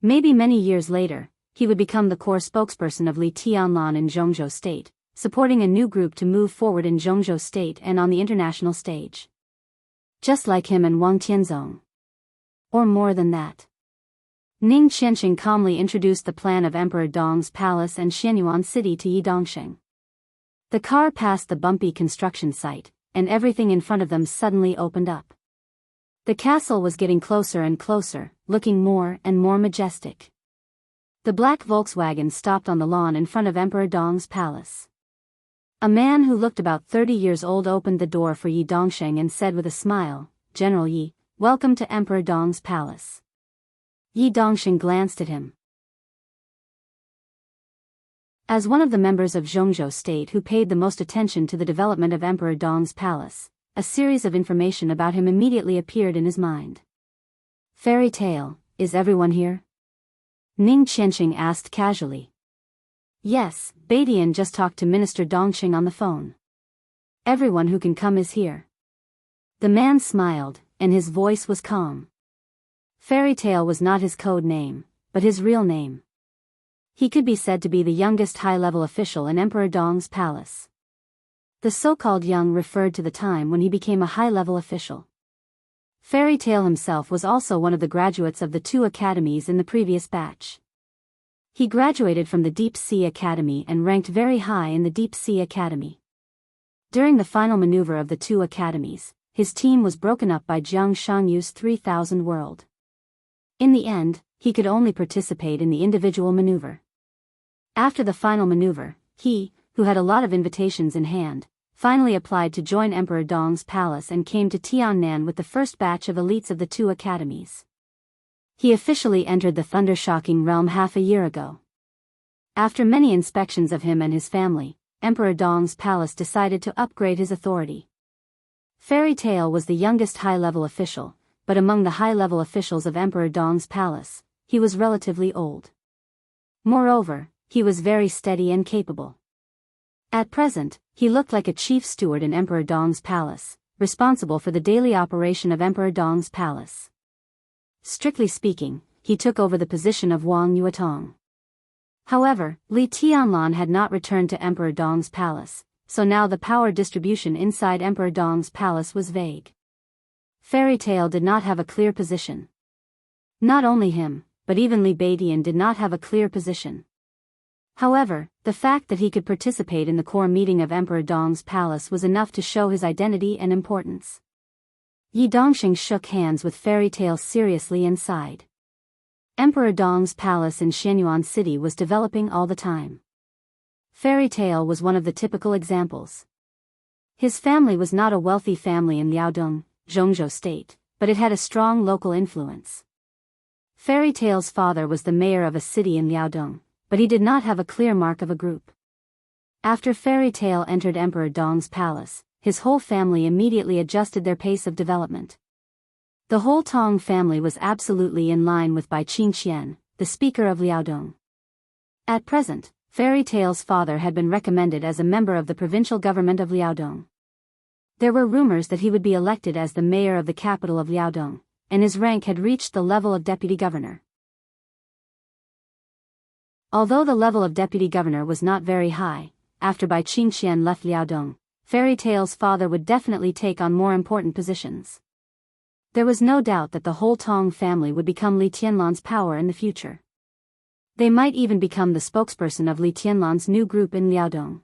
Maybe many years later, he would become the core spokesperson of Li Tianlan in Jianghu State, supporting a new group to move forward in Jianghu State and on the international stage. Just like him and Wang Tianzong. Or more than that. Ning Qianqing calmly introduced the plan of Emperor Dong's palace and Xianyuan City to Yi Dongxing. The car passed the bumpy construction site, and everything in front of them suddenly opened up. The castle was getting closer and closer, looking more and more majestic. The black Volkswagen stopped on the lawn in front of Emperor Dong's palace. A man who looked about 30 years old opened the door for Yi Dongsheng and said with a smile, "General Yi, welcome to Emperor Dong's palace." Yi Dongsheng glanced at him. As one of the members of Jianghu state who paid the most attention to the development of Emperor Dong's palace, a series of information about him immediately appeared in his mind. Fairy tale, is everyone here? Ning Qianqing asked casually. Yes, Badian just talked to Minister Dongqing on the phone. Everyone who can come is here. The man smiled, and his voice was calm. Fairy tale was not his code name, but his real name. He could be said to be the youngest high-level official in Emperor Dong's palace. The so-called young referred to the time when he became a high-level official. Fairy tale himself was also one of the graduates of the two academies in the previous batch. He graduated from the Deep Sea Academy and ranked very high in the Deep Sea Academy. During the final maneuver of the two academies, his team was broken up by Jiang Shangyu's 3000 world. In the end, he could only participate in the individual maneuver. After the final maneuver, he, who had a lot of invitations in hand, finally applied to join Emperor Dong's palace and came to Tiannan with the first batch of elites of the two academies. He officially entered the thunder-shocking realm half a year ago. After many inspections of him and his family, Emperor Dong's palace decided to upgrade his authority. Fairy tale was the youngest high-level official, but among the high-level officials of Emperor Dong's palace, he was relatively old. Moreover, he was very steady and capable. At present, he looked like a chief steward in Emperor Dong's palace, responsible for the daily operation of Emperor Dong's palace. Strictly speaking, he took over the position of Wang Yuetong. However, Li Tianlan had not returned to Emperor Dong's palace, so now the power distribution inside Emperor Dong's palace was vague. Fairy tale did not have a clear position. Not only him, but even Li Badian did not have a clear position. However, the fact that he could participate in the core meeting of Emperor Dong's palace was enough to show his identity and importance. Yi Dongsheng shook hands with Fairy tale seriously and sighed. Emperor Dong's palace in Xianyuan City was developing all the time. Fairy tale was one of the typical examples. His family was not a wealthy family in Liaodong, Zhongzhou State, but it had a strong local influence. Fairy tale's father was the mayor of a city in Liaodong, but he did not have a clear mark of a group. After Fairy tale entered Emperor Dong's palace, his whole family immediately adjusted their pace of development. The whole Tong family was absolutely in line with Bai Qingqian, the speaker of Liaodong. At present, Fairy tale's father had been recommended as a member of the provincial government of Liaodong. There were rumors that he would be elected as the mayor of the capital of Liaodong, and his rank had reached the level of deputy governor. Although the level of deputy governor was not very high, after Bai Qingqian left Liaodong, Fairy tale's father would definitely take on more important positions. There was no doubt that the whole Tong family would become Li Tianlan's power in the future. They might even become the spokesperson of Li Tianlan's new group in Liaodong.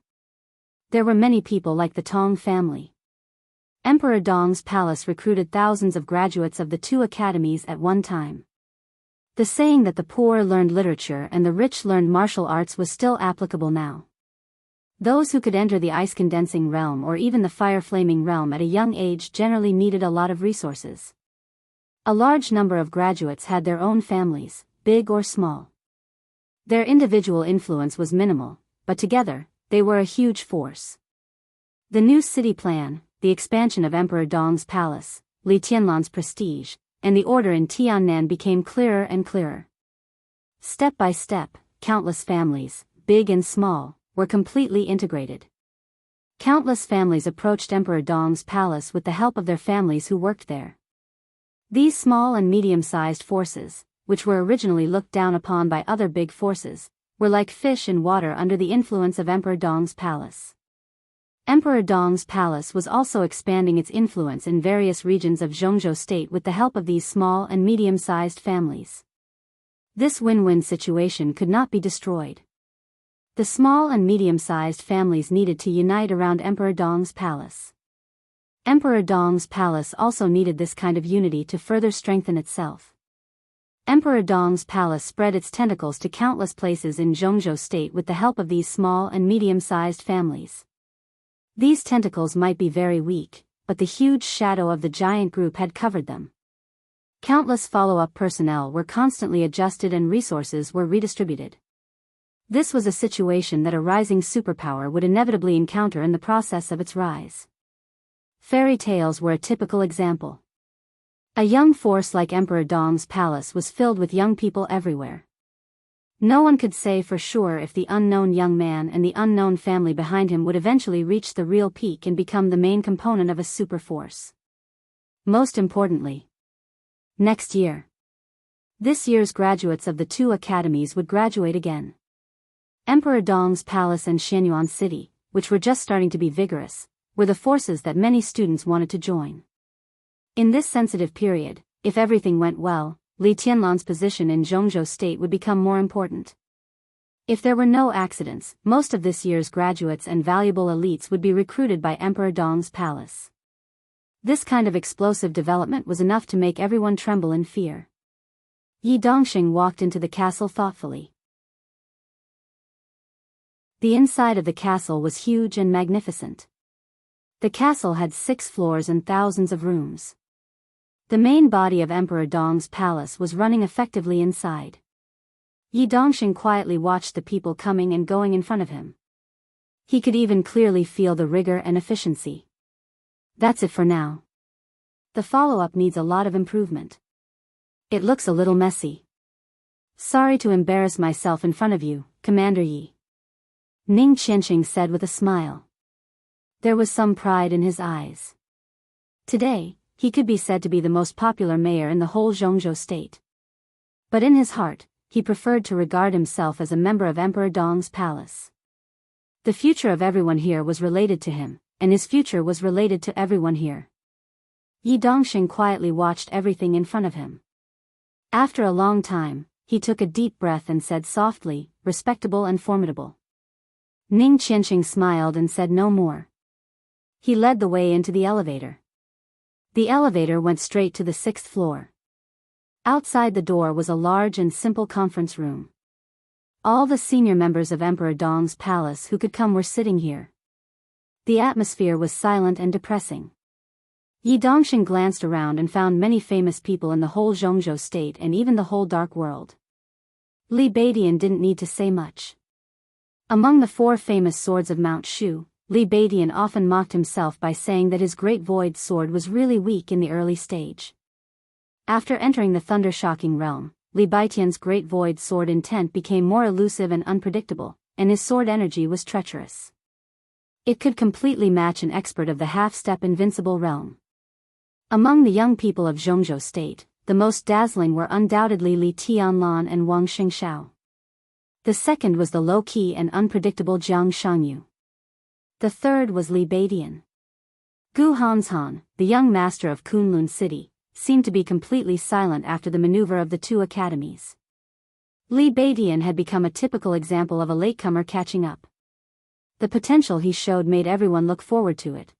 There were many people like the Tong family. Emperor Dong's palace recruited thousands of graduates of the two academies at one time. The saying that the poor learned literature and the rich learned martial arts was still applicable now. Those who could enter the ice-condensing realm or even the fire-flaming realm at a young age generally needed a lot of resources. A large number of graduates had their own families, big or small. Their individual influence was minimal, but together, they were a huge force. The new city plan, the expansion of Emperor Dong's palace, Li Tianlan's prestige, and the order in Tiannan became clearer and clearer. Step by step, countless families, big and small, were completely integrated. Countless families approached Emperor Dong's palace with the help of their families who worked there. These small and medium-sized forces, which were originally looked down upon by other big forces, were like fish in water under the influence of Emperor Dong's palace. Emperor Dong's palace was also expanding its influence in various regions of Zhongzhou State with the help of these small and medium-sized families. This win-win situation could not be destroyed. The small and medium-sized families needed to unite around Emperor Dong's palace. Emperor Dong's palace also needed this kind of unity to further strengthen itself. Emperor Dong's palace spread its tentacles to countless places in Jianghu state with the help of these small and medium-sized families. These tentacles might be very weak, but the huge shadow of the giant group had covered them. Countless follow-up personnel were constantly adjusted and resources were redistributed. This was a situation that a rising superpower would inevitably encounter in the process of its rise. Fairy tales were a typical example. A young force like Emperor Dong's palace was filled with young people everywhere. No one could say for sure if the unknown young man and the unknown family behind him would eventually reach the real peak and become the main component of a super force. Most importantly, next year, this year's graduates of the two academies would graduate again. Emperor Dong's palace and Xianyuan city, which were just starting to be vigorous, were the forces that many students wanted to join. In this sensitive period, if everything went well, Li Tianlan's position in Jianghu state would become more important. If there were no accidents, most of this year's graduates and valuable elites would be recruited by Emperor Dong's palace. This kind of explosive development was enough to make everyone tremble in fear. Yi Dongxing walked into the castle thoughtfully. The inside of the castle was huge and magnificent. The castle had 6 floors and thousands of rooms. The main body of Emperor Dong's palace was running effectively inside. Yi Dongxing quietly watched the people coming and going in front of him. He could even clearly feel the rigor and efficiency. That's it for now. The follow-up needs a lot of improvement. It looks a little messy. Sorry to embarrass myself in front of you, Commander Yi. Ning Qianxing said with a smile. There was some pride in his eyes. Today, he could be said to be the most popular mayor in the whole Jianghu state. But in his heart, he preferred to regard himself as a member of Emperor Dong's palace. The future of everyone here was related to him, and his future was related to everyone here. Yi Dongxing quietly watched everything in front of him. After a long time, he took a deep breath and said softly, respectable and formidable. Ning Qianxing smiled and said no more. He led the way into the elevator. The elevator went straight to the 6th floor. Outside the door was a large and simple conference room. All the senior members of Emperor Dong's palace who could come were sitting here. The atmosphere was silent and depressing. Yi Dongxing glanced around and found many famous people in the whole Jianghu state and even the whole dark world. Li Beidian didn't need to say much. Among the 4 famous swords of Mount Shu, Li Beidian often mocked himself by saying that his great void sword was really weak in the early stage. After entering the thunder-shocking realm, Li Beidian's great void sword intent became more elusive and unpredictable, and his sword energy was treacherous. It could completely match an expert of the half-step invincible realm. Among the young people of Jianghu state, the most dazzling were undoubtedly Li Tianlan and Wang Xingxiao. The second was the low-key and unpredictable Jiang Shangyu. The third was Li Beidian. Gu Hanshan, the young master of Kunlun City, seemed to be completely silent after the maneuver of the two academies. Li Beidian had become a typical example of a latecomer catching up. The potential he showed made everyone look forward to it.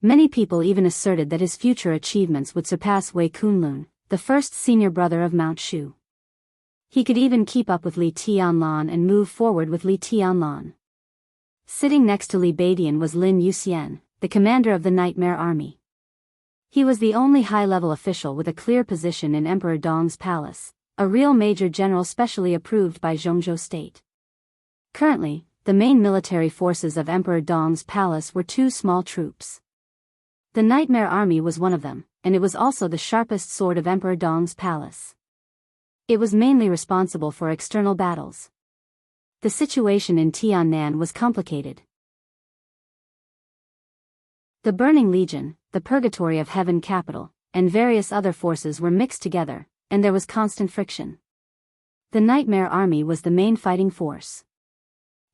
Many people even asserted that his future achievements would surpass Wei Kunlun, the first senior brother of Mount Shu. He could even keep up with Li Tianlan and move forward with Li Tianlan. Sitting next to Li Beidian was Lin Yuxian, the commander of the Nightmare Army. He was the only high-level official with a clear position in Emperor Dong's palace, a real major general specially approved by Jianghu state. Currently, the main military forces of Emperor Dong's palace were 2 small troops. The Nightmare Army was one of them, and it was also the sharpest sword of Emperor Dong's palace. It was mainly responsible for external battles. The situation in Tiannan was complicated. The Burning Legion, the Purgatory of Heaven capital, and various other forces were mixed together, and there was constant friction. The Nightmare Army was the main fighting force.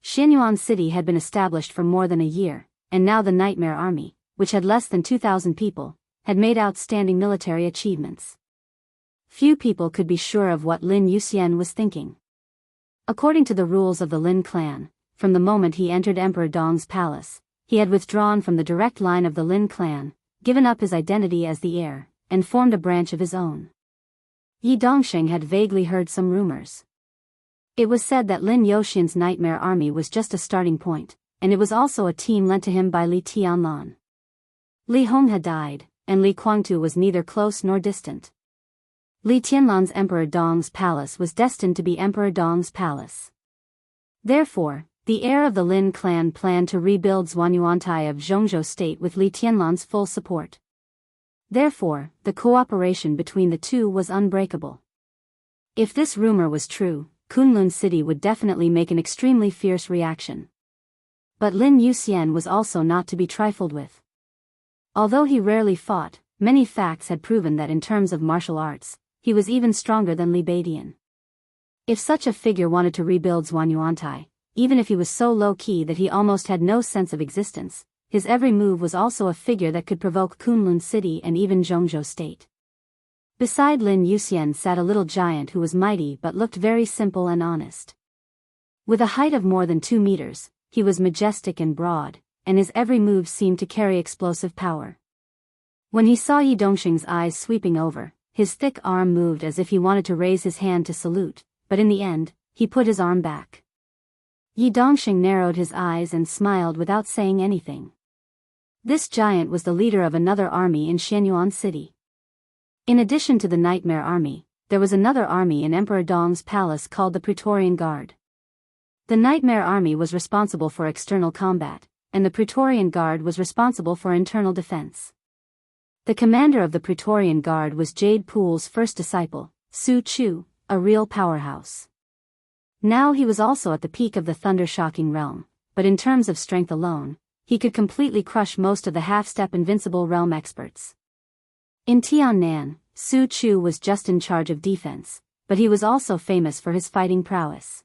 Xianyuan City had been established for more than a year, and now the Nightmare Army, which had less than 2,000 people, had made outstanding military achievements. Few people could be sure of what Lin Yuxian was thinking. According to the rules of the Lin clan, from the moment he entered Emperor Dong's palace, he had withdrawn from the direct line of the Lin clan, given up his identity as the heir, and formed a branch of his own. Yi Dongxing had vaguely heard some rumors. It was said that Lin Youxian's nightmare army was just a starting point, and it was also a team lent to him by Li Tianlan. Li Hong had died, and Li Guangtu was neither close nor distant. Li Tianlan's Emperor Dong's palace was destined to be Emperor Dong's palace. Therefore, the heir of the Lin clan planned to rebuild Zhuanyuantai of Jianghu state with Li Tianlan's full support. Therefore, the cooperation between the two was unbreakable. If this rumor was true, Kunlun City would definitely make an extremely fierce reaction. But Lin Yuxian was also not to be trifled with. Although he rarely fought, many facts had proven that in terms of martial arts, he was even stronger than Li Beidian. If such a figure wanted to rebuild Zhuanyuantai, even if he was so low-key that he almost had no sense of existence, his every move was also a figure that could provoke Kunlun City and even Jianghu state. Beside Lin Yuxian sat a little giant who was mighty but looked very simple and honest. With a height of more than 2 meters, he was majestic and broad, and his every move seemed to carry explosive power. When he saw Yi Dongxing's eyes sweeping over, his thick arm moved as if he wanted to raise his hand to salute, but in the end, he put his arm back. Yi Dongxing narrowed his eyes and smiled without saying anything. This giant was the leader of another army in Xianyuan City. In addition to the Nightmare Army, there was another army in Emperor Dong's palace called the Praetorian Guard. The Nightmare Army was responsible for external combat, and the Praetorian Guard was responsible for internal defense. The commander of the Praetorian Guard was Jade Pool's first disciple, Su Chu, a real powerhouse. Now he was also at the peak of the thunder-shocking realm, but in terms of strength alone, he could completely crush most of the half-step invincible realm experts. In Tiannan, Su Chu was just in charge of defense, but he was also famous for his fighting prowess.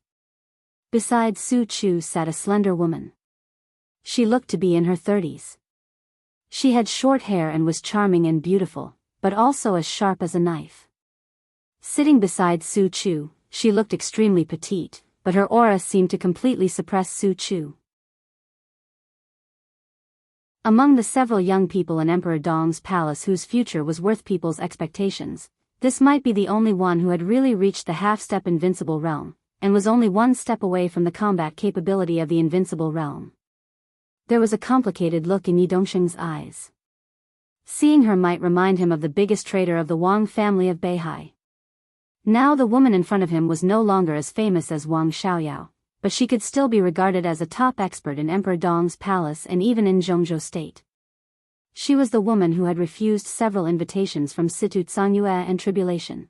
Beside Su Chu sat a slender woman. She looked to be in her 30s. She had short hair and was charming and beautiful, but also as sharp as a knife. Sitting beside Su Chu, she looked extremely petite, but her aura seemed to completely suppress Su Chu. Among the several young people in Emperor Dong's palace whose future was worth people's expectations, this might be the only one who had really reached the half-step invincible realm, and was only one step away from the combat capability of the invincible realm. There was a complicated look in Yi Dongxing's eyes. Seeing her might remind him of the biggest traitor of the Wang family of Beihai. Now the woman in front of him was no longer as famous as Wang Xiaoyao, but she could still be regarded as a top expert in Emperor Dong's palace and even in Jianghu state. She was the woman who had refused several invitations from Situ Cangyue and Tribulation.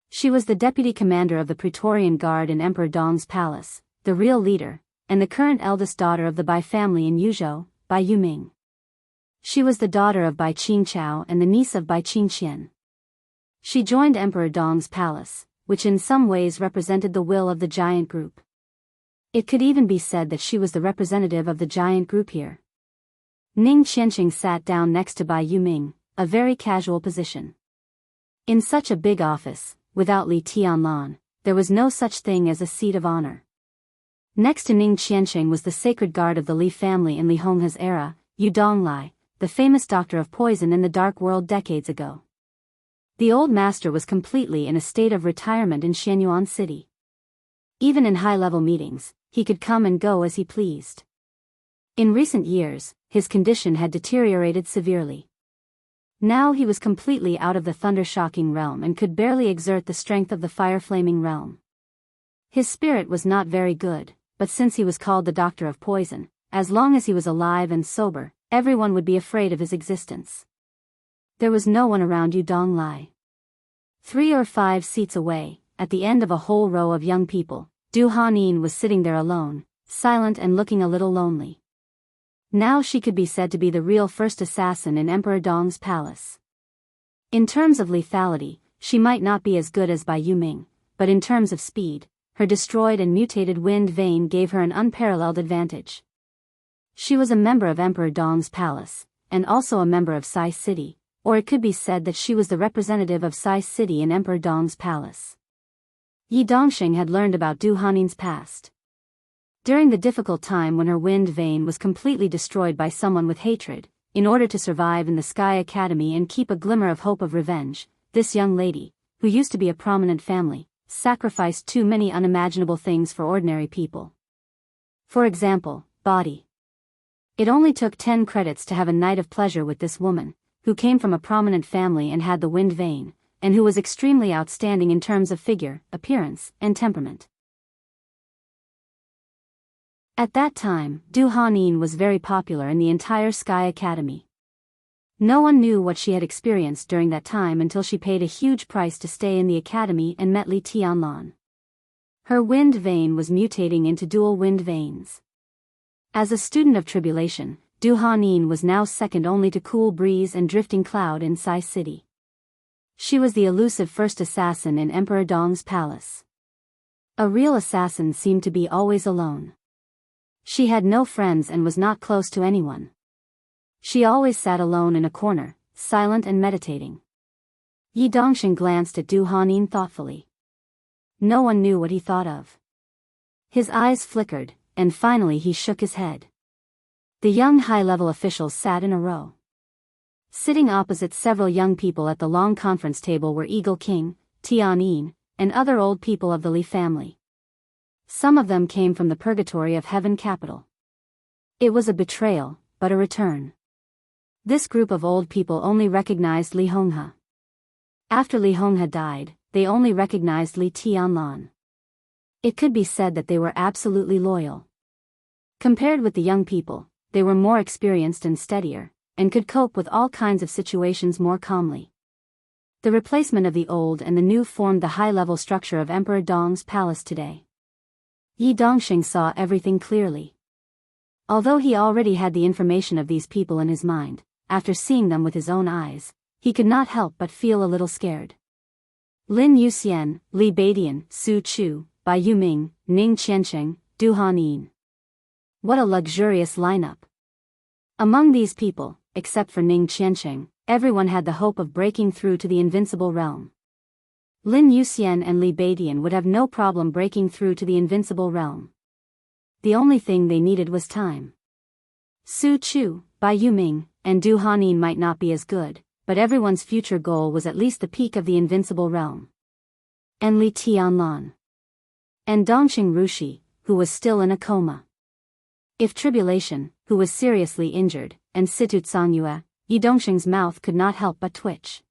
She was the deputy commander of the Praetorian Guard in Emperor Dong's palace, the real leader, and the current eldest daughter of the Bai family in Yuzhou, Bai Yuming. She was the daughter of Bai Qingqiao and the niece of Bai Qingqian. She joined Emperor Dong's palace, which in some ways represented the will of the giant group. It could even be said that she was the representative of the giant group here. Ning Qianxing sat down next to Bai Yuming, a very casual position. In such a big office, without Li Tianlan, there was no such thing as a seat of honor. Next to Ning Qianxing was the sacred guard of the Li family in Li Honghe's era, Yu Donglai, the famous doctor of poison in the Dark World decades ago. The old master was completely in a state of retirement in Xianyuan City. Even in high-level meetings, he could come and go as he pleased. In recent years, his condition had deteriorated severely. Now he was completely out of the thunder-shocking realm and could barely exert the strength of the fire-flaming realm. His spirit was not very good, but since he was called the Doctor of Poison, as long as he was alive and sober, everyone would be afraid of his existence. There was no one around Yu Donglai. 3 or 5 seats away, at the end of a whole row of young people, Du Hanin was sitting there alone, silent and looking a little lonely. Now she could be said to be the real first assassin in Emperor Dong's palace. In terms of lethality, she might not be as good as Bai Yuming, but in terms of speed, her destroyed and mutated wind vein gave her an unparalleled advantage. She was a member of Emperor Dong's palace, and also a member of Sai City, or it could be said that she was the representative of Sai City in Emperor Dong's palace. Yi Dongxing had learned about Du Hanin's past. During the difficult time when her wind vein was completely destroyed by someone with hatred, in order to survive in the Sky Academy and keep a glimmer of hope of revenge, this young lady, who used to be a prominent family, sacrificed too many unimaginable things for ordinary people. For example, body. It only took 10 credits to have a night of pleasure with this woman, who came from a prominent family and had the wind vein, and who was extremely outstanding in terms of figure, appearance, and temperament. At that time, Du Hanin was very popular in the entire Sky Academy. No one knew what she had experienced during that time until she paid a huge price to stay in the academy and met Li Tianlan. Her wind vein was mutating into dual wind veins. As a student of tribulation, Du Hanin was now second only to Cool Breeze and Drifting Cloud in Sai City. She was the elusive first assassin in Emperor Dong's palace. A real assassin seemed to be always alone. She had no friends and was not close to anyone. She always sat alone in a corner, silent and meditating. Yi Dongxing glanced at Du Hanin thoughtfully. No one knew what he thought of. His eyes flickered, and finally he shook his head. The young high-level officials sat in a row. Sitting opposite several young people at the long conference table were Eagle King, Tianyin, and other old people of the Li family. Some of them came from the purgatory of Heaven capital. It was a betrayal, but a return. This group of old people only recognized Li Honghe. After Li Honghe died, they only recognized Li Tianlan. It could be said that they were absolutely loyal. Compared with the young people, they were more experienced and steadier, and could cope with all kinds of situations more calmly. The replacement of the old and the new formed the high-level structure of Emperor Dong's palace today. Yi Dongxing saw everything clearly. Although he already had the information of these people in his mind, after seeing them with his own eyes, he could not help but feel a little scared. Lin Yuxian, Li Beidian, Su Chu, Bai Yuming, Ning Qiansheng, Du Hanin. What a luxurious lineup. Among these people, except for Ning Qiansheng, everyone had the hope of breaking through to the invincible realm. Lin Yuxian and Li Beidian would have no problem breaking through to the invincible realm. The only thing they needed was time. Su Chu, Bai Yuming, and Du Hanin might not be as good, but everyone's future goal was at least the peak of the invincible realm. And Li Tianlan. And Dongxing Rushi, who was still in a coma. If Tribulation, who was seriously injured, and Situt Songyue, Yi Dongxing's mouth could not help but twitch.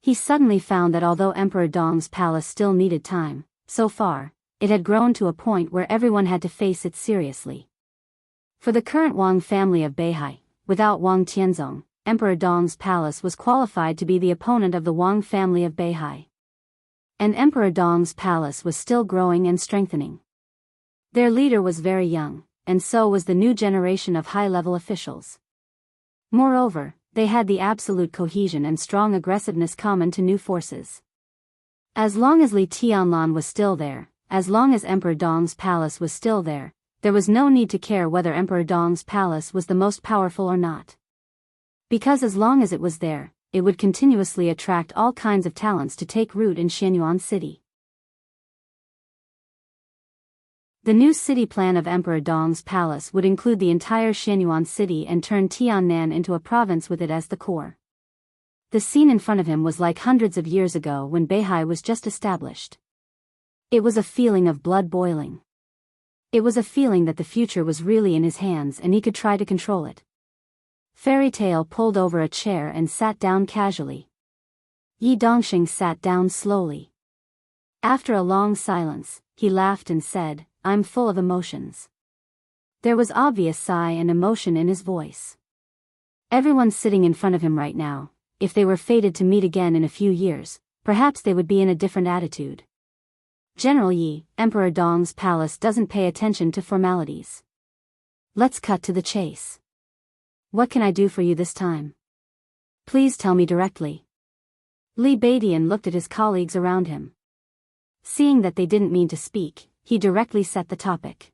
He suddenly found that although Emperor Dong's palace still needed time, so far, it had grown to a point where everyone had to face it seriously. For the current Wang family of Beihai, without Wang Tianzong, Emperor Dong's palace was qualified to be the opponent of the Wang family of Beihai. And Emperor Dong's palace was still growing and strengthening. Their leader was very young, and so was the new generation of high-level officials. Moreover, they had the absolute cohesion and strong aggressiveness common to new forces. As long as Li Tianlan was still there, as long as Emperor Dong's palace was still there was no need to care whether Emperor Dong's palace was the most powerful or not. Because as long as it was there, it would continuously attract all kinds of talents to take root in Xianyuan City. The new city plan of Emperor Dong's palace would include the entire Xianyuan City and turn Tiannan into a province with it as the core. The scene in front of him was like hundreds of years ago when Beihai was just established. It was a feeling of blood boiling. It was a feeling that the future was really in his hands and he could try to control it. Fairy Tale pulled over a chair and sat down casually. Yi Dongxing sat down slowly. After a long silence, he laughed and said, "I'm full of emotions." There was obvious sigh and emotion in his voice. Everyone sitting in front of him right now, if they were fated to meet again in a few years, perhaps they would be in a different attitude. General Yi, Emperor Dong's palace doesn't pay attention to formalities. Let's cut to the chase. What can I do for you this time? Please tell me directly. Li Beidian looked at his colleagues around him. Seeing that they didn't mean to speak, he directly set the topic.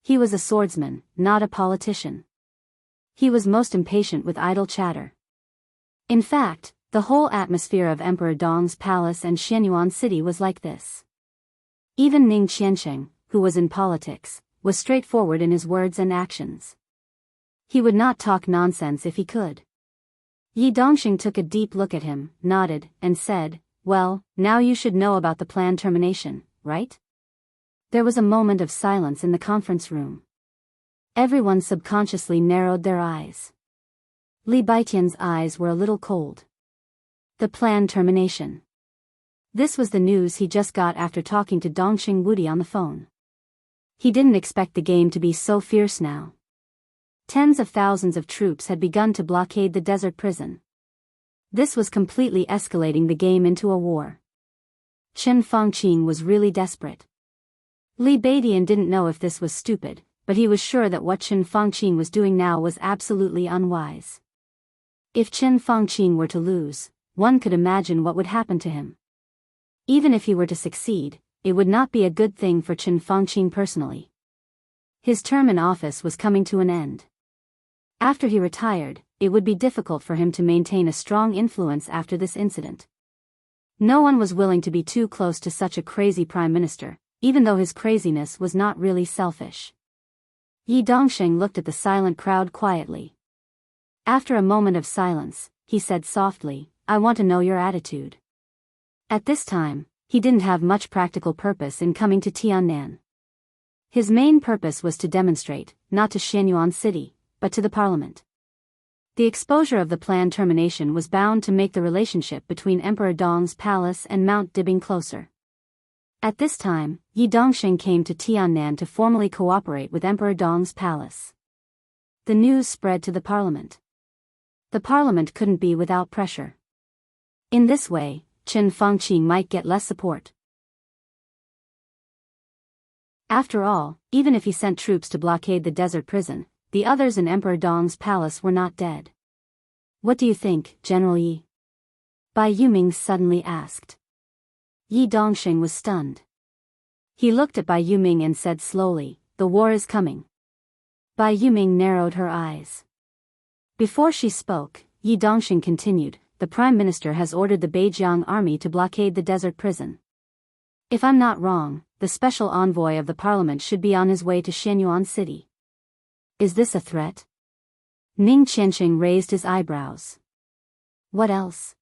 He was a swordsman, not a politician. He was most impatient with idle chatter. In fact, the whole atmosphere of Emperor Dong's palace and Xianyuan City was like this. Even Ning Qiansheng, who was in politics, was straightforward in his words and actions. He would not talk nonsense if he could. Yi Dongxing took a deep look at him, nodded, and said, Well, now you should know about the planned termination, right? There was a moment of silence in the conference room. Everyone subconsciously narrowed their eyes. Li Baitian's eyes were a little cold. The planned termination. This was the news he just got after talking to Dongxing Wudi on the phone. He didn't expect the game to be so fierce now. Tens of thousands of troops had begun to blockade the desert prison. This was completely escalating the game into a war. Chen Fangqing was really desperate. Li Baidian didn't know if this was stupid, but he was sure that what Chen Fangqing was doing now was absolutely unwise. If Chen Fangqing were to lose, one could imagine what would happen to him. Even if he were to succeed, it would not be a good thing for Chen Fangqing personally. His term in office was coming to an end. After he retired, it would be difficult for him to maintain a strong influence after this incident. No one was willing to be too close to such a crazy prime minister, even though his craziness was not really selfish. Yi Dongsheng looked at the silent crowd quietly. After a moment of silence, he said softly, "I want to know your attitude." At this time, he didn't have much practical purpose in coming to Tiannan. His main purpose was to demonstrate, not to Xianyuan City, but to the parliament. The exposure of the planned termination was bound to make the relationship between Emperor Dong's palace and Mount Dibing closer. At this time, Yi Dongsheng came to Tiannan to formally cooperate with Emperor Dong's palace. The news spread to the parliament. The parliament couldn't be without pressure. In this way, Chen Fangqing might get less support. After all, even if he sent troops to blockade the desert prison, the others in Emperor Dong's palace were not dead. "What do you think, General Yi?" Bai Yuming suddenly asked. Yi Dongsheng was stunned. He looked at Bai Yuming and said slowly, "The war is coming." Bai Yuming narrowed her eyes. Before she spoke, Yi Dongsheng continued, "The Prime Minister has ordered the Beijiang army to blockade the desert prison. If I'm not wrong, the special envoy of the parliament should be on his way to Xianyuan City. Is this a threat?" Ning Qianqing raised his eyebrows. "What else?"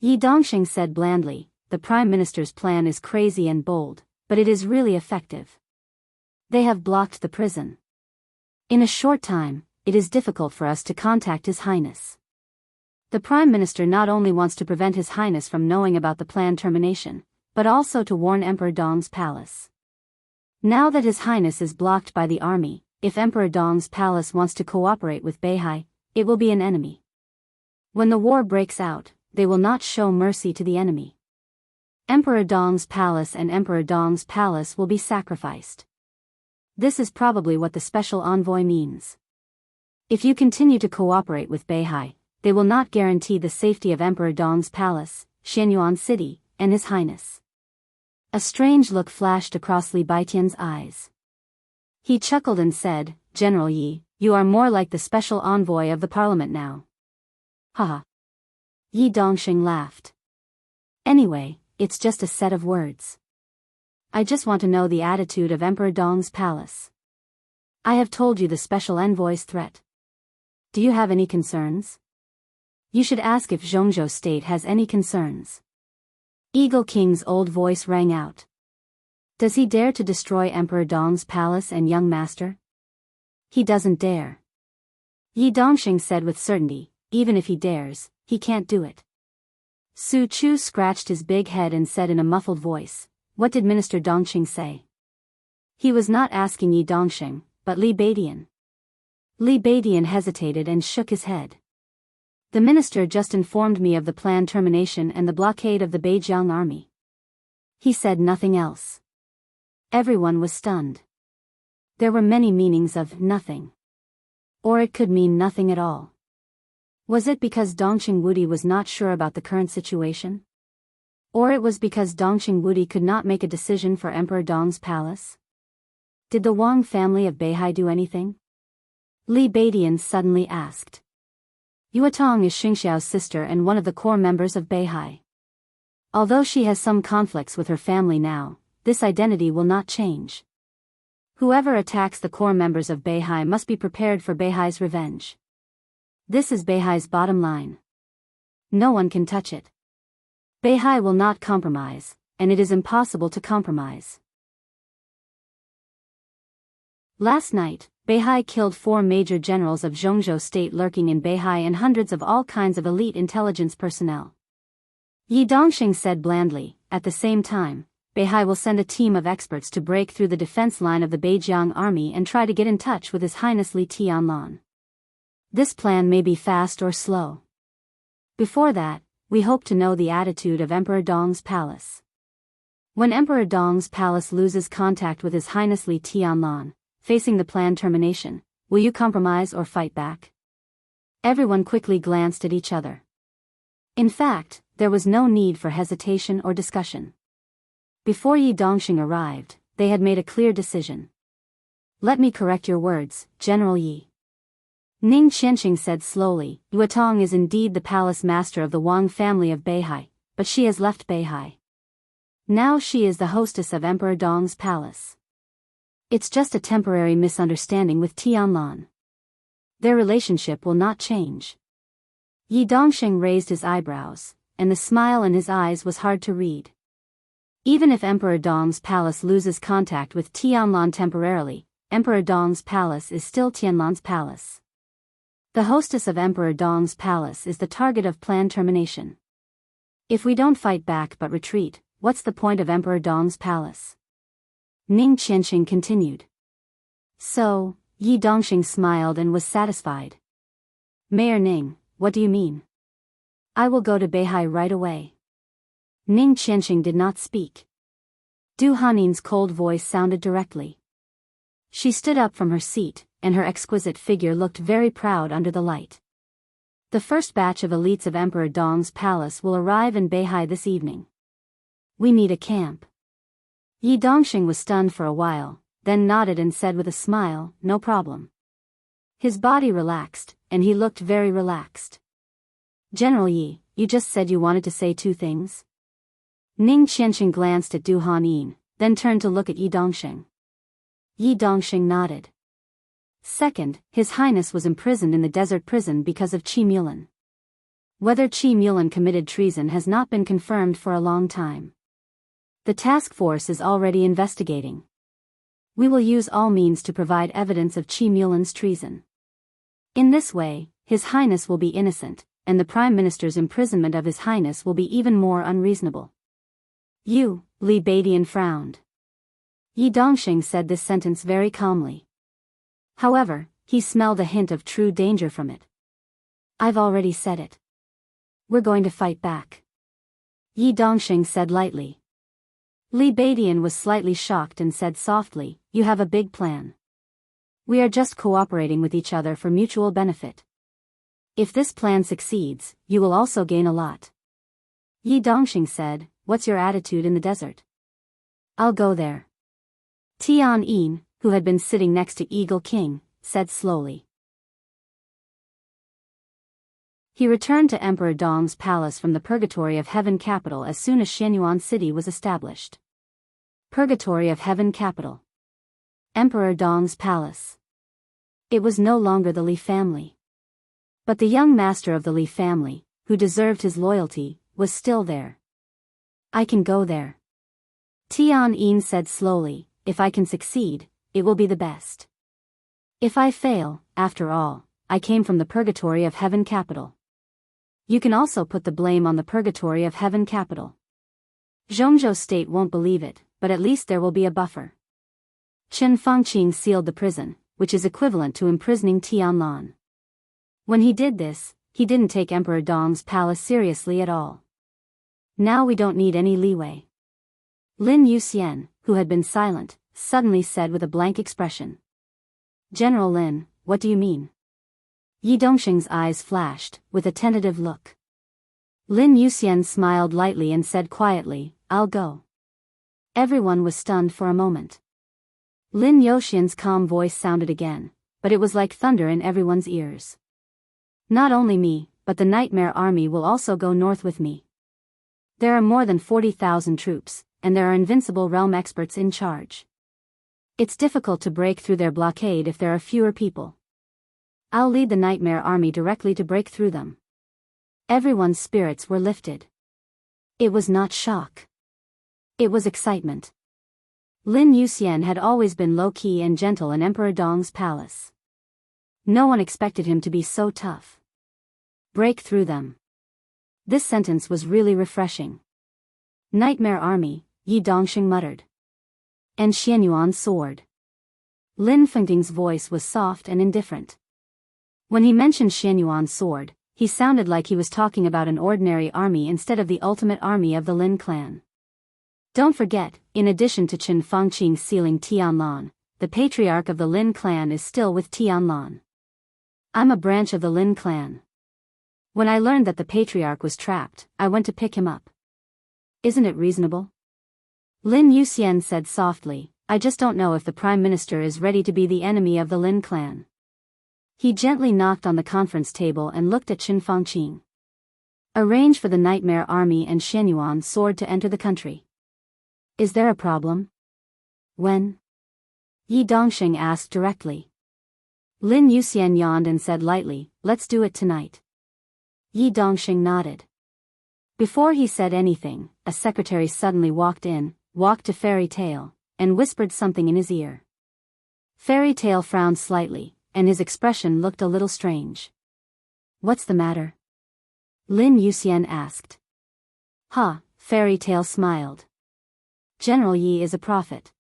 Yi Dongsheng said blandly, "The Prime Minister's plan is crazy and bold, but it is really effective. They have blocked the prison. In a short time, it is difficult for us to contact His Highness. The Prime Minister not only wants to prevent His Highness from knowing about the planned termination, but also to warn Emperor Dong's palace. Now that His Highness is blocked by the army, if Emperor Dong's palace wants to cooperate with Beihai, it will be an enemy. When the war breaks out, they will not show mercy to the enemy. Emperor Dong's palace and Emperor Dong's palace will be sacrificed. This is probably what the special envoy means. If you continue to cooperate with Beihai, they will not guarantee the safety of Emperor Dong's palace, Xianyuan City, and His Highness." A strange look flashed across Li Baitian's eyes. He chuckled and said, "General Yi, you are more like the special envoy of the parliament now." Haha. Yi Dongsheng laughed. "Anyway, it's just a set of words. I just want to know the attitude of Emperor Dong's palace. I have told you the special envoy's threat. Do you have any concerns? You should ask if Zhongzhou State has any concerns." Eagle King's old voice rang out. "Does he dare to destroy Emperor Dong's palace and young master?" "He doesn't dare." Yi Dongsheng said with certainty, "Even if he dares, he can't do it." Su Chu scratched his big head and said in a muffled voice, "What did Minister Dongqing say?" He was not asking Yi Dongsheng, but Li Baidian. Li Baidian hesitated and shook his head. "The minister just informed me of the planned termination and the blockade of the Beijiang army. He said nothing else." Everyone was stunned. There were many meanings of nothing. Or it could mean nothing at all. Was it because Dongqing Wudi was not sure about the current situation? Or it was because Dongqing Wudi could not make a decision for Emperor Dong's palace? Did the Wang family of Beihai do anything? Li Baidian suddenly asked. Yuetong is Xingxiao's sister and one of the core members of Beihai. Although she has some conflicts with her family now, this identity will not change. Whoever attacks the core members of Beihai must be prepared for Beihai's revenge. This is Beihai's bottom line. No one can touch it. Beihai will not compromise, and it is impossible to compromise. Last night, Beihai killed 4 major generals of Jianghu state lurking in Beihai and hundreds of all kinds of elite intelligence personnel. Yi Dongxing said blandly. At the same time, Beihai will send a team of experts to break through the defense line of the Beijiang army and try to get in touch with His Highness Li Tianlan. This plan may be fast or slow. Before that, we hope to know the attitude of Emperor Dong's palace. When Emperor Dong's palace loses contact with His Highness Li Tianlan, facing the planned termination, will you compromise or fight back? Everyone quickly glanced at each other. In fact, there was no need for hesitation or discussion. Before Yi Dongxing arrived, they had made a clear decision. Let me correct your words, General Yi. Ning Qianxing said slowly, Yuetong is indeed the palace master of the Wang family of Beihai, but she has left Beihai. Now she is the hostess of Emperor Dong's palace. It's just a temporary misunderstanding with Tianlan. Their relationship will not change. Yi Dongxing raised his eyebrows, and the smile in his eyes was hard to read. Even if Emperor Dong's palace loses contact with Tianlan temporarily, Emperor Dong's palace is still Tianlan's palace. The hostess of Emperor Dong's palace is the target of planned termination. If we don't fight back but retreat, what's the point of Emperor Dong's palace? Ning Qianxing continued. So, Yi Dongxing smiled and was satisfied. Mayor Ning, what do you mean? I will go to Beihai right away. Ning Qianxing did not speak. Du Hanin's cold voice sounded directly. She stood up from her seat, and her exquisite figure looked very proud under the light. The first batch of elites of Emperor Dong's palace will arrive in Beihai this evening. We need a camp. Yi Dongxing was stunned for a while, then nodded and said with a smile, no problem. His body relaxed, and he looked very relaxed. General Yi, you just said you wanted to say 2 things? Ning Qianxing glanced at Du Hanin, then turned to look at Yi Dongxing. Yi Dongxing nodded. Second, His Highness was imprisoned in the desert prison because of Qi Mulan. Whether Qi Mulan committed treason has not been confirmed for a long time. The task force is already investigating. We will use all means to provide evidence of Qi Mulan's treason. In this way, His Highness will be innocent, and the Prime Minister's imprisonment of His Highness will be even more unreasonable. You, Li Beidian frowned. Yi Dongxing said this sentence very calmly. However, he smelled a hint of true danger from it. I've already said it. We're going to fight back. Yi Dongxing said lightly. Li Beidian was slightly shocked and said softly, you have a big plan. We are just cooperating with each other for mutual benefit. If this plan succeeds, you will also gain a lot. Yi Dongxing said, what's your attitude in the desert? I'll go there. Tian Yin, who had been sitting next to Eagle King, said slowly. He returned to Emperor Dong's palace from the Purgatory of Heaven capital as soon as Shenyuan city was established. Purgatory of Heaven capital. Emperor Dong's palace. It was no longer the Li family. But the young master of the Li family, who deserved his loyalty, was still there. I can go there. Tian Yin said slowly, if I can succeed, it will be the best. If I fail, after all, I came from the Purgatory of Heaven capital. You can also put the blame on the Purgatory of Heaven capital. Zhongzhou state won't believe it, but at least there will be a buffer. Chen Fangqing sealed the prison, which is equivalent to imprisoning Tianlan. When he did this, he didn't take Emperor Dong's palace seriously at all. Now we don't need any leeway. Lin Yuxian, who had been silent, suddenly said with a blank expression. General Lin, what do you mean? Yi Dongxing's eyes flashed, with a tentative look. Lin Yuxian smiled lightly and said quietly, I'll go. Everyone was stunned for a moment. Lin Yuxian's calm voice sounded again, but it was like thunder in everyone's ears. Not only me, but the Nightmare Army will also go north with me. There are more than 40,000 troops, and there are invincible realm experts in charge. It's difficult to break through their blockade if there are fewer people. I'll lead the Nightmare Army directly to break through them. Everyone's spirits were lifted. It was not shock. It was excitement. Lin Yuxian had always been low-key and gentle in Emperor Dong's palace. No one expected him to be so tough. Break through them. This sentence was really refreshing. Nightmare army, Yi Dongxing muttered. And Xianyuan's sword. Lin Fengting's voice was soft and indifferent. When he mentioned Xianyuan's sword, he sounded like he was talking about an ordinary army instead of the ultimate army of the Lin clan. Don't forget, in addition to Chen Fangqing sealing Tianlan, the patriarch of the Lin clan is still with Tianlan. I'm a branch of the Lin clan. When I learned that the patriarch was trapped, I went to pick him up. Isn't it reasonable? Lin Yuxian said softly, I just don't know if the prime minister is ready to be the enemy of the Lin clan. He gently knocked on the conference table and looked at Chen Fangqing. Arrange for the Nightmare army and Xianyuan's sword to enter the country. Is there a problem? When? Yi Dongxing asked directly. Lin Yuxian yawned and said lightly, let's do it tonight. Yi Dongxing nodded. Before he said anything, a secretary suddenly walked to Fairy Tale, and whispered something in his ear. Fairy Tale frowned slightly, and his expression looked a little strange. What's the matter? Lin Yuxian asked. Fairy Tale smiled. General Yi is a prophet.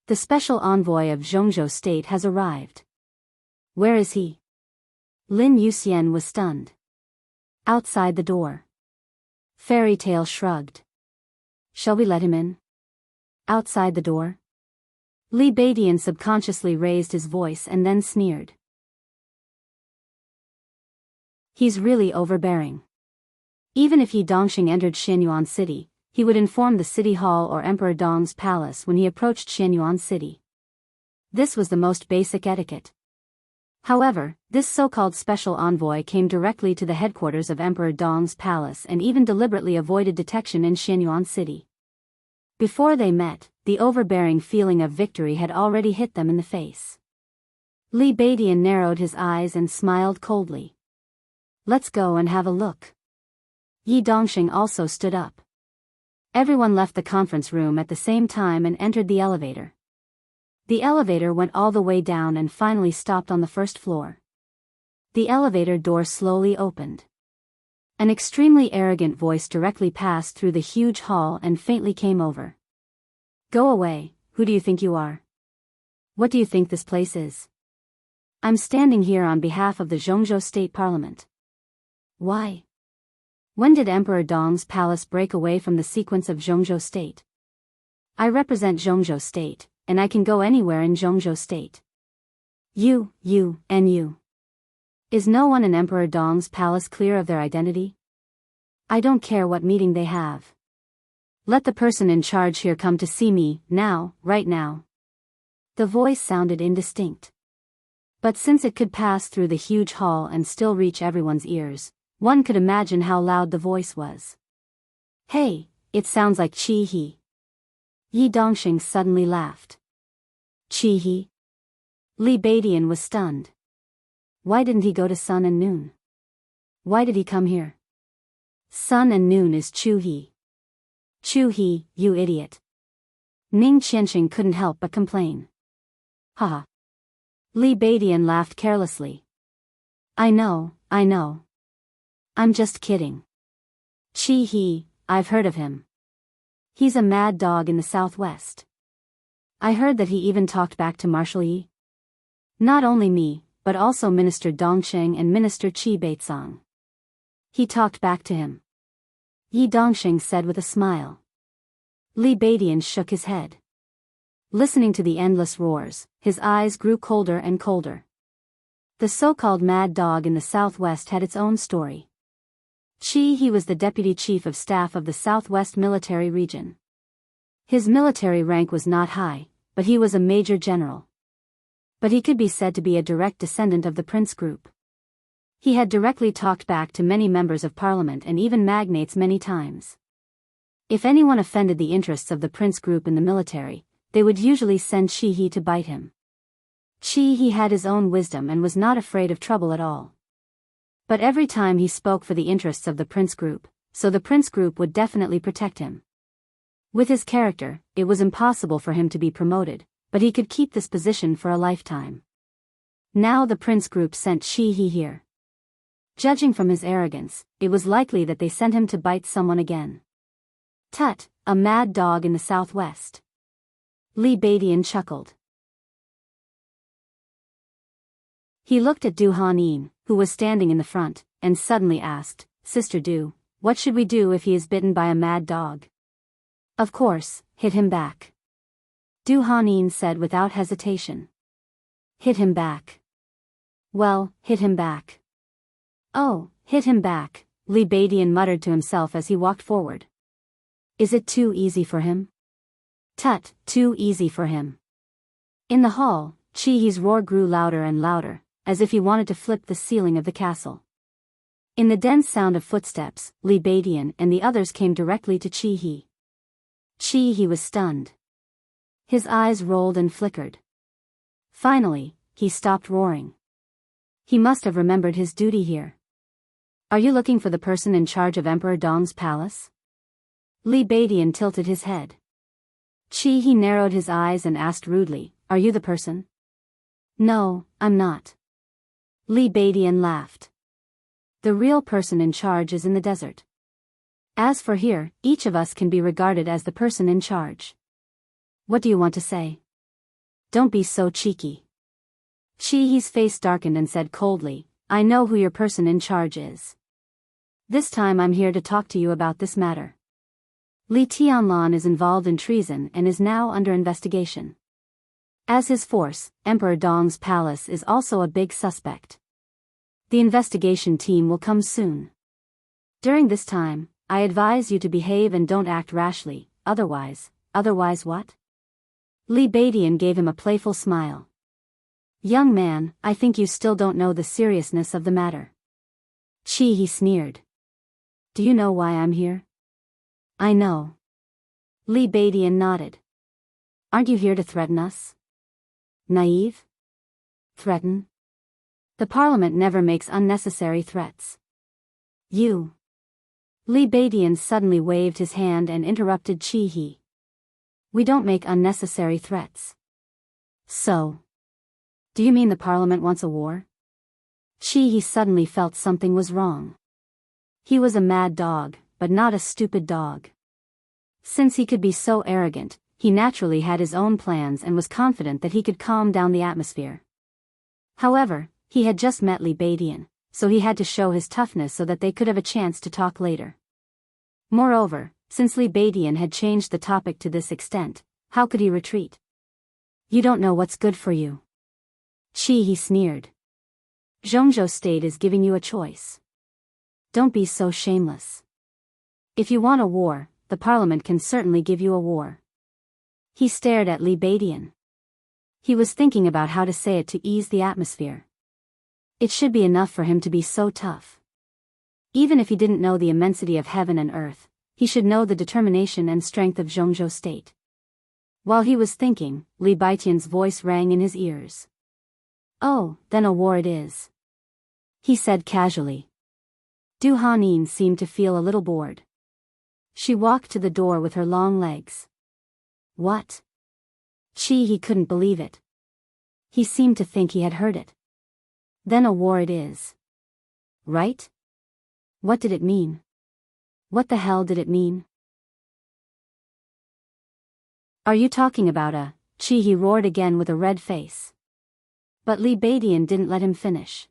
The special envoy of Jianghu state has arrived. Where is he? Lin Yuxian was stunned. Outside the door. Fairy Tale shrugged. Shall we let him in? Outside the door? Li Beidian subconsciously raised his voice and then sneered. He's really overbearing. Even if Yi Dongxing entered Xianyuan City, he would inform the city hall or Emperor Dong's palace when he approached Xianyuan City. This was the most basic etiquette. However, this so-called special envoy came directly to the headquarters of Emperor Dong's palace and even deliberately avoided detection in Xianyuan City. Before they met, the overbearing feeling of victory had already hit them in the face. Li Beidian narrowed his eyes and smiled coldly. Let's go and have a look. Yi Dongxing also stood up. Everyone left the conference room at the same time and entered the elevator. The elevator went all the way down and finally stopped on the first floor. The elevator door slowly opened. An extremely arrogant voice directly passed through the huge hall and faintly came over. Go away, who do you think you are? What do you think this place is? I'm standing here on behalf of the Jianghu State Parliament. Why? When did Emperor Dong's palace break away from the sequence of Jianghu State? I represent Jianghu State, and I can go anywhere in Jianghu State. You, and you. Is no one in Emperor Dong's palace clear of their identity? I don't care what meeting they have. Let the person in charge here come to see me, now, right now. The voice sounded indistinct. But since it could pass through the huge hall and still reach everyone's ears, one could imagine how loud the voice was. Hey, it sounds like Qi He. Yi Dongxing suddenly laughed. Qi He? Li Beidian was stunned. Why didn't he go to Sun and Noon? Why did he come here? Sun and Noon is Chu He. Chu He, you idiot. Ning Qianxing couldn't help but complain. Ha. Li Beidian laughed carelessly. I know. I'm just kidding. Qi He, I've heard of him. He's a mad dog in the southwest. I heard that he even talked back to Marshal Yi. Not only me, but also Minister Dongsheng and Minister Qi Beizong. He talked back to him. Yi Dongxing said with a smile. Li Beidian shook his head. Listening to the endless roars, his eyes grew colder and colder. The so-called mad dog in the southwest had its own story. Qi He was the deputy chief of staff of the Southwest Military Region. His military rank was not high, but he was a major general. But he could be said to be a direct descendant of the Prince Group. He had directly talked back to many members of parliament and even magnates many times. If anyone offended the interests of the Prince Group in the military, they would usually send Qi He to bite him. Qi He had his own wisdom and was not afraid of trouble at all. But every time he spoke for the interests of the Prince Group, so the prince group would definitely protect him. With his character, it was impossible for him to be promoted, but he could keep this position for a lifetime. Now the prince group sent Qi He here. Judging from his arrogance, it was likely that they sent him to bite someone again. Tut, a mad dog in the southwest. Li Badian chuckled. He looked at Du Hanyin, who was standing in the front, and suddenly asked, Sister Du, what should we do if he is bitten by a mad dog? Of course, hit him back. Du Hanyin said without hesitation. Hit him back. Well, hit him back. Oh, hit him back, Li Badian muttered to himself as he walked forward. Is it too easy for him? Tut, too easy for him. In the hall, Qi He's roar grew louder and louder, as if he wanted to flip the ceiling of the castle. In the dense sound of footsteps, Li Badian and the others came directly to Qi He. Qi He was stunned. His eyes rolled and flickered. Finally, he stopped roaring. He must have remembered his duty here. Are you looking for the person in charge of Emperor Dong's palace? Li Badian tilted his head. Qi He narrowed his eyes and asked rudely, Are you the person? No, I'm not. Li Badian laughed. The real person in charge is in the desert. As for here, each of us can be regarded as the person in charge. What do you want to say? Don't be so cheeky. Qi He's face darkened and said coldly, I know who your person in charge is. This time I'm here to talk to you about this matter. Li Tianlan is involved in treason and is now under investigation. As his force, Emperor Dong's palace is also a big suspect. The investigation team will come soon. During this time, I advise you to behave and don't act rashly, otherwise what? Li Badian gave him a playful smile. Young man, I think you still don't know the seriousness of the matter. Qi He sneered. Do you know why I'm here? I know. Li Badian nodded. Aren't you here to threaten us? Naive? Threaten? The parliament never makes unnecessary threats. You. Li Badian suddenly waved his hand and interrupted Qi He. We don't make unnecessary threats. So. Do you mean the parliament wants a war? Qi He suddenly felt something was wrong. He was a mad dog, but not a stupid dog. Since he could be so arrogant, he naturally had his own plans and was confident that he could calm down the atmosphere. However, he had just met Li Badian, so he had to show his toughness so that they could have a chance to talk later. Moreover, since Li Badian had changed the topic to this extent, how could he retreat? You don't know what's good for you. Qi He sneered. Jianghu State is giving you a choice. Don't be so shameless. If you want a war, the parliament can certainly give you a war. He stared at Li Badian. He was thinking about how to say it to ease the atmosphere. It should be enough for him to be so tough. Even if he didn't know the immensity of heaven and earth, he should know the determination and strength of Jianghu State. While he was thinking, Li Badian's voice rang in his ears. Oh, then a war it is. He said casually. Du Hanyin seemed to feel a little bored. She walked to the door with her long legs. What? Qi He couldn't believe it. He seemed to think he had heard it. Then a war it is. Right? What did it mean? What the hell did it mean? Are you talking about a? Qi He roared again with a red face. But Li Badian didn't let him finish.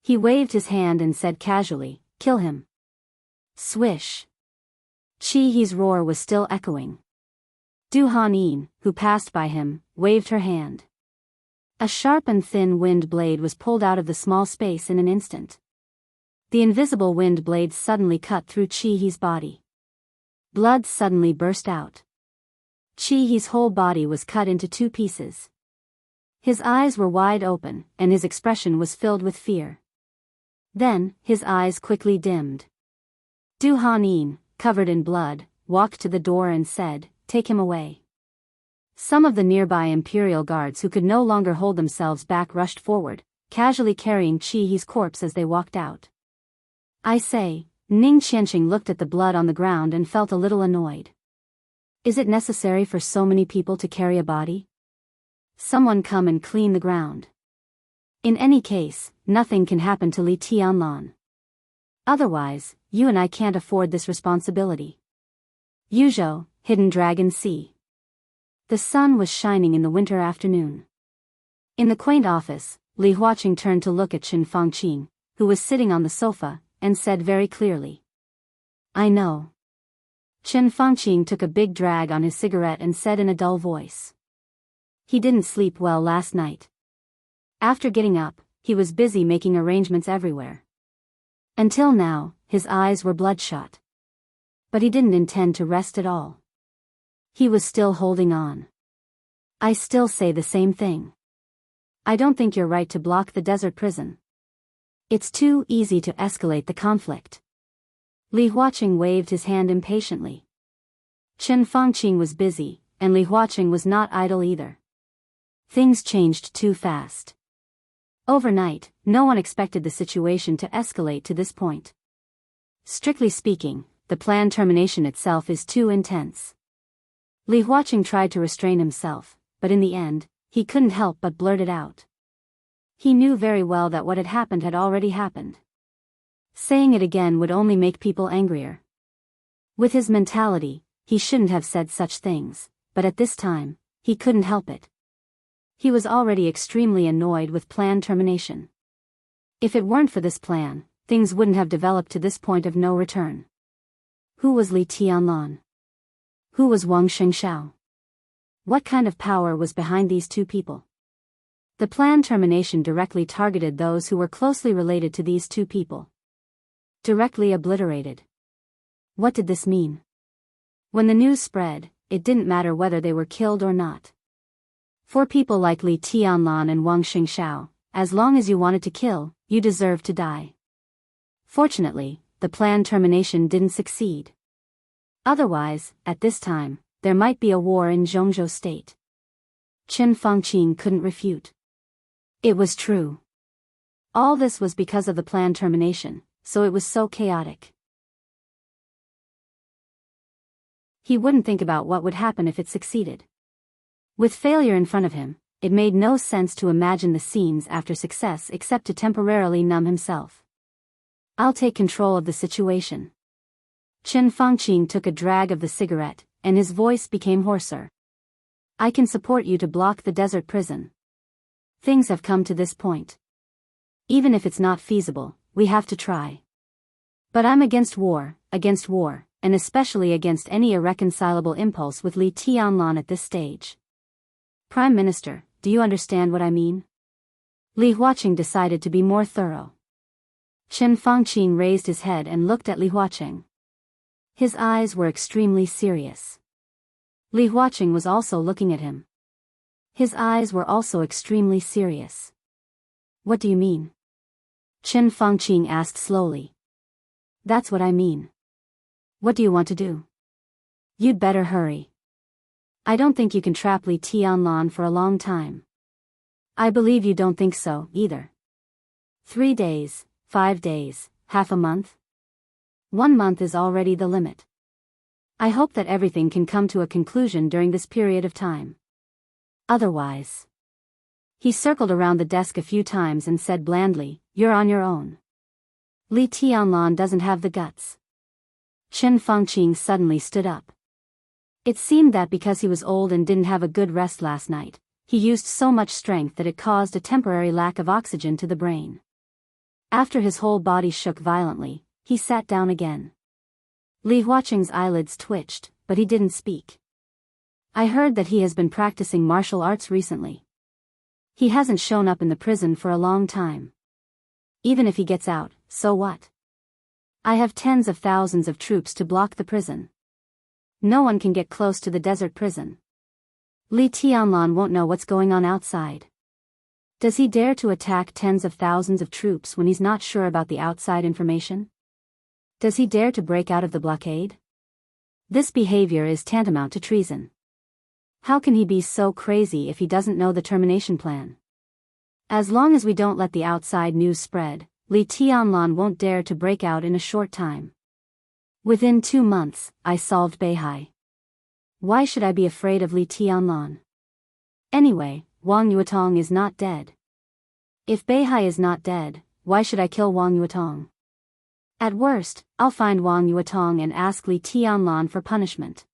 He waved his hand and said casually, kill him. Swish. Qi He's roar was still echoing. Du Hanyin, who passed by him, waved her hand. A sharp and thin wind blade was pulled out of the small space in an instant. The invisible wind blade suddenly cut through Qi He's body. Blood suddenly burst out. Qi He's whole body was cut into two pieces. His eyes were wide open, and his expression was filled with fear. Then, his eyes quickly dimmed. Du Hanyin, covered in blood, walked to the door and said, take him away. Some of the nearby imperial guards who could no longer hold themselves back rushed forward, casually carrying Qi He's corpse as they walked out. I say, Ning Qianxing looked at the blood on the ground and felt a little annoyed. Is it necessary for so many people to carry a body? Someone come and clean the ground. In any case, nothing can happen to Li Tianlan. Otherwise, you and I can't afford this responsibility. Yuzhou, Hidden Dragon Sea. The sun was shining in the winter afternoon. In the quaint office, Li Huaqing turned to look at Chen Fangqing, who was sitting on the sofa, and said very clearly. I know. Chen Fangqing took a big drag on his cigarette and said in a dull voice. He didn't sleep well last night. After getting up, he was busy making arrangements everywhere. Until now, his eyes were bloodshot. But he didn't intend to rest at all. He was still holding on. I still say the same thing. I don't think you're right to block the desert prison. It's too easy to escalate the conflict. Li Huaqing waved his hand impatiently. Chen Fangqing was busy, and Li Huaqing was not idle either. Things changed too fast. Overnight, no one expected the situation to escalate to this point. Strictly speaking, the planned termination itself is too intense. Li Huaqing tried to restrain himself, but in the end, he couldn't help but blurt it out. He knew very well that what had already happened. Saying it again would only make people angrier. With his mentality, he shouldn't have said such things, but at this time, he couldn't help it. He was already extremely annoyed with planned termination. If it weren't for this plan, things wouldn't have developed to this point of no return. Who was Li Tianlan? Who was Wang Shengxiao? What kind of power was behind these two people? The planned termination directly targeted those who were closely related to these two people. Directly obliterated. What did this mean? When the news spread, it didn't matter whether they were killed or not. For people like Li Tianlan and Wang Shengxiao, as long as you wanted to kill, you deserved to die. Fortunately, the planned termination didn't succeed. Otherwise, at this time, there might be a war in Jianghu state. Chen Fangqing couldn't refute. It was true. All this was because of the planned termination, so it was so chaotic. He wouldn't think about what would happen if it succeeded. With failure in front of him, it made no sense to imagine the scenes after success except to temporarily numb himself. I'll take control of the situation. Chen Fangqing took a drag of the cigarette, and his voice became hoarser. I can support you to block the desert prison. Things have come to this point. Even if it's not feasible, we have to try. But I'm against war, and especially against any irreconcilable impulse with Li Tianlan at this stage. Prime Minister, do you understand what I mean? Li Huaqing decided to be more thorough. Chen Fangqing raised his head and looked at Li Huaqing. His eyes were extremely serious. Li Huaqing was also looking at him. His eyes were also extremely serious. What do you mean? Chen Fangqing asked slowly. That's what I mean. What do you want to do? You'd better hurry. I don't think you can trap Li Tianlan for a long time. I believe you don't think so, either. 3 days, 5 days, half a month? 1 month is already the limit. I hope that everything can come to a conclusion during this period of time. Otherwise. He circled around the desk a few times and said blandly, you're on your own. Li Tianlan doesn't have the guts. Chen Fangqing suddenly stood up. It seemed that because he was old and didn't have a good rest last night, he used so much strength that it caused a temporary lack of oxygen to the brain. After his whole body shook violently, he sat down again. Li Huaqing's eyelids twitched, but he didn't speak. I heard that he has been practicing martial arts recently. He hasn't shown up in the prison for a long time. Even if he gets out, so what? I have tens of thousands of troops to block the prison. No one can get close to the desert prison. Li Tianlan won't know what's going on outside. Does he dare to attack tens of thousands of troops when he's not sure about the outside information? Does he dare to break out of the blockade? This behavior is tantamount to treason. How can he be so crazy if he doesn't know the termination plan? As long as we don't let the outside news spread, Li Tianlan won't dare to break out in a short time. Within 2 months, I solved Beihai. Why should I be afraid of Li Tianlan? Anyway, Wang Yuetong is not dead. If Beihai is not dead, why should I kill Wang Yuetong? At worst, I'll find Wang Yuetong and ask Li Tianlan for punishment.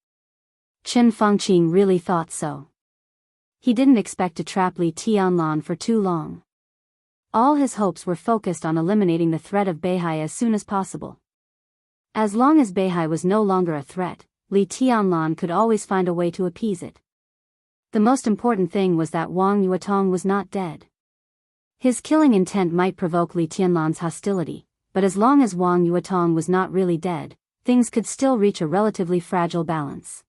Chen Fengqing really thought so. He didn't expect to trap Li Tianlan for too long. All his hopes were focused on eliminating the threat of Beihai as soon as possible. As long as Beihai was no longer a threat, Li Tianlan could always find a way to appease it. The most important thing was that Wang Yuetong was not dead. His killing intent might provoke Li Tianlan's hostility, but as long as Wang Yuetong was not really dead, things could still reach a relatively fragile balance.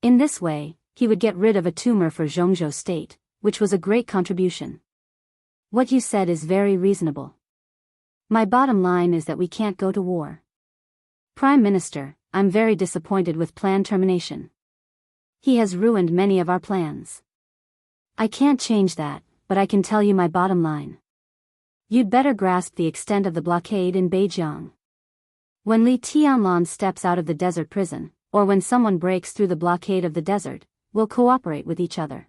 In this way, he would get rid of a tumor for Jianghu state, which was a great contribution. What you said is very reasonable. My bottom line is that we can't go to war. Prime Minister, I'm very disappointed with plan termination. He has ruined many of our plans. I can't change that, but I can tell you my bottom line. You'd better grasp the extent of the blockade in Beijing. When Li Tianlan steps out of the desert prison, or when someone breaks through the blockade of the desert, we'll cooperate with each other.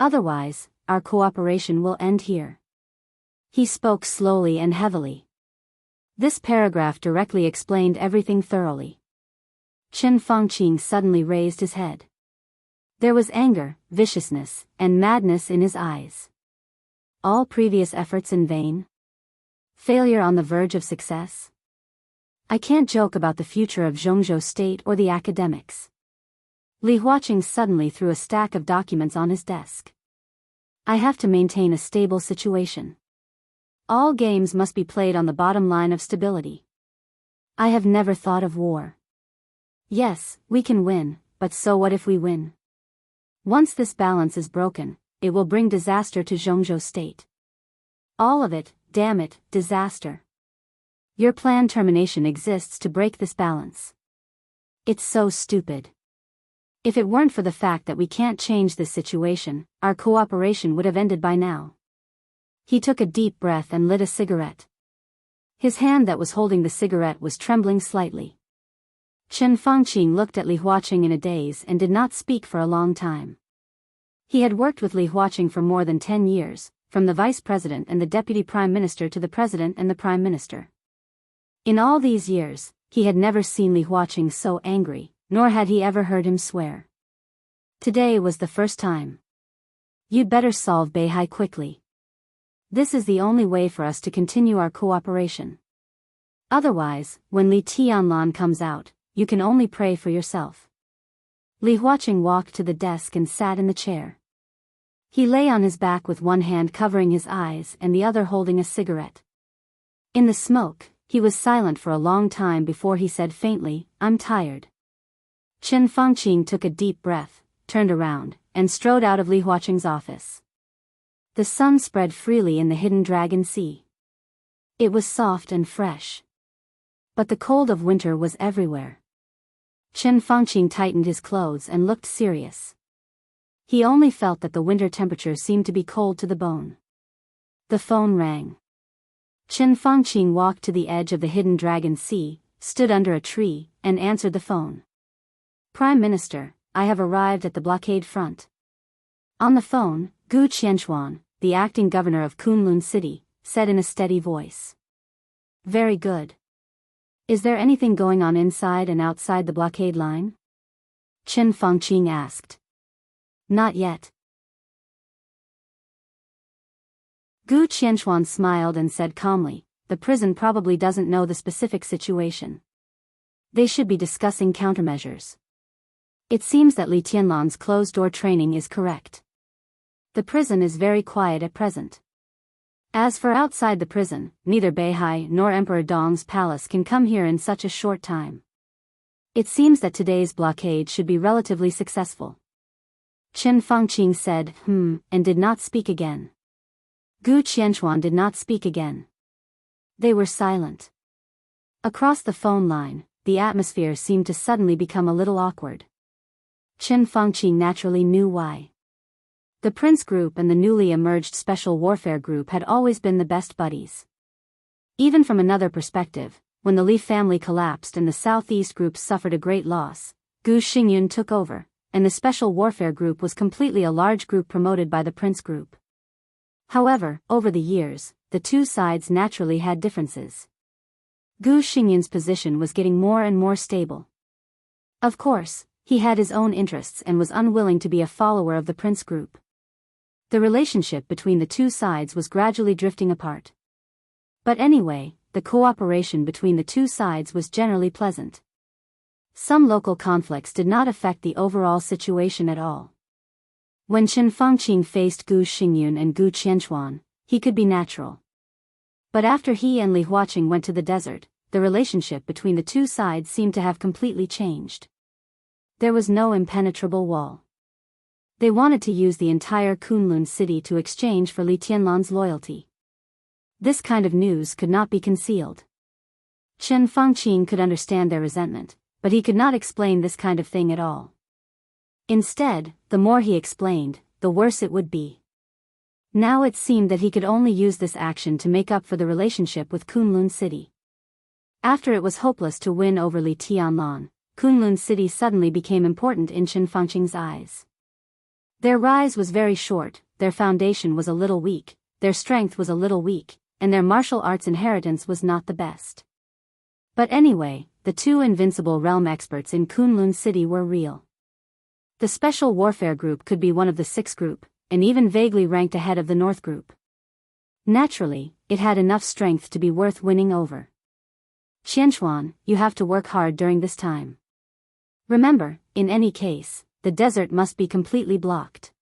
Otherwise, our cooperation will end here. He spoke slowly and heavily. This paragraph directly explained everything thoroughly. Chen Fengqing suddenly raised his head. There was anger, viciousness, and madness in his eyes. All previous efforts in vain? Failure on the verge of success? I can't joke about the future of Jianghu State or the academics. Li Huaqing suddenly threw a stack of documents on his desk. I have to maintain a stable situation. All games must be played on the bottom line of stability. I have never thought of war. Yes, we can win, but so what if we win? Once this balance is broken, it will bring disaster to Jianghu State. All of it, damn it, disaster. Your plan termination exists to break this balance. It's so stupid. If it weren't for the fact that we can't change this situation, our cooperation would have ended by now. He took a deep breath and lit a cigarette. His hand that was holding the cigarette was trembling slightly. Chen Fengqing looked at Li Huaqing in a daze and did not speak for a long time. He had worked with Li Huaqing for more than 10 years, from the vice president and the deputy prime minister to the president and the prime minister. In all these years, he had never seen Li Huaqing so angry, nor had he ever heard him swear. Today was the first time. You'd better solve Beihai quickly. This is the only way for us to continue our cooperation. Otherwise, when Li Tianlan comes out, you can only pray for yourself. Li Huaqing walked to the desk and sat in the chair. He lay on his back with one hand covering his eyes and the other holding a cigarette. In the smoke, he was silent for a long time before he said faintly, "I'm tired." Chen Fengqing took a deep breath, turned around, and strode out of Li Huaqing's office. The sun spread freely in the hidden Dragon Sea. It was soft and fresh. But the cold of winter was everywhere. Chen Fengqing tightened his clothes and looked serious. He only felt that the winter temperature seemed to be cold to the bone. The phone rang. Chen Fengqing walked to the edge of the hidden Dragon Sea, stood under a tree, and answered the phone. "Prime Minister, I have arrived at the blockade front." On the phone, Gu Qianxuan, the acting governor of Kunlun City, said in a steady voice. "Very good. Is there anything going on inside and outside the blockade line?" Chen Fengqing asked. "Not yet." Gu Qianxuan smiled and said calmly, "The prison probably doesn't know the specific situation. They should be discussing countermeasures. It seems that Li Tianlan's closed-door training is correct. The prison is very quiet at present. As for outside the prison, neither Beihai nor Emperor Dong's palace can come here in such a short time. It seems that today's blockade should be relatively successful." Chen Fengqing said, and did not speak again. Gu Qianxuan did not speak again. They were silent. Across the phone line, the atmosphere seemed to suddenly become a little awkward. Chen Fengqing naturally knew why. The Prince Group and the newly emerged Special Warfare Group had always been the best buddies. Even from another perspective, when the Li family collapsed and the southeast groups suffered a great loss, Gu Xingyun took over, and the Special Warfare Group was completely a large group promoted by the Prince Group. However, over the years, the two sides naturally had differences. Gu Xingyun's position was getting more and more stable. Of course, he had his own interests and was unwilling to be a follower of the Prince Group. The relationship between the two sides was gradually drifting apart. But anyway, the cooperation between the two sides was generally pleasant. Some local conflicts did not affect the overall situation at all. When Chen Fangqing faced Gu Xingyun and Gu Qianquan, he could be natural. But after he and Li Huaqing went to the desert, the relationship between the two sides seemed to have completely changed. There was no impenetrable wall. They wanted to use the entire Kunlun city to exchange for Li Tianlan's loyalty. This kind of news could not be concealed. Chen Fangqing could understand their resentment, but he could not explain this kind of thing at all. Instead, the more he explained, the worse it would be. Now it seemed that he could only use this action to make up for the relationship with Kunlun City. After it was hopeless to win over Li Tianlan, Kunlun City suddenly became important in Chen Fangqing's eyes. Their rise was very short, their foundation was a little weak, their strength was a little weak, and their martial arts inheritance was not the best. But anyway, the two invincible realm experts in Kunlun City were real. The Special Warfare Group could be one of the 6 group, and even vaguely ranked ahead of the North Group. Naturally, it had enough strength to be worth winning over. Qianquan, you have to work hard during this time. Remember, in any case, the desert must be completely blocked.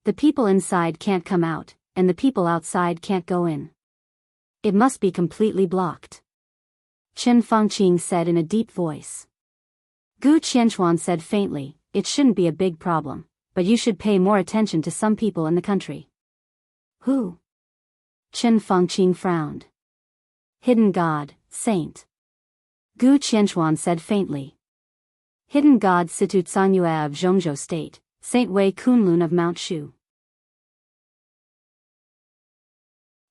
The people inside can't come out, and the people outside can't go in. It must be completely blocked. Chen Fangqing said in a deep voice. Gu Qianquan said faintly, it shouldn't be a big problem, but you should pay more attention to some people in the country. Who? Chen Fangqing frowned. Hidden God, Saint. Gu Qianquan said faintly. Hidden God Situ Sanyue of Jianghu State, Saint Wei Kunlun of Mount Shu.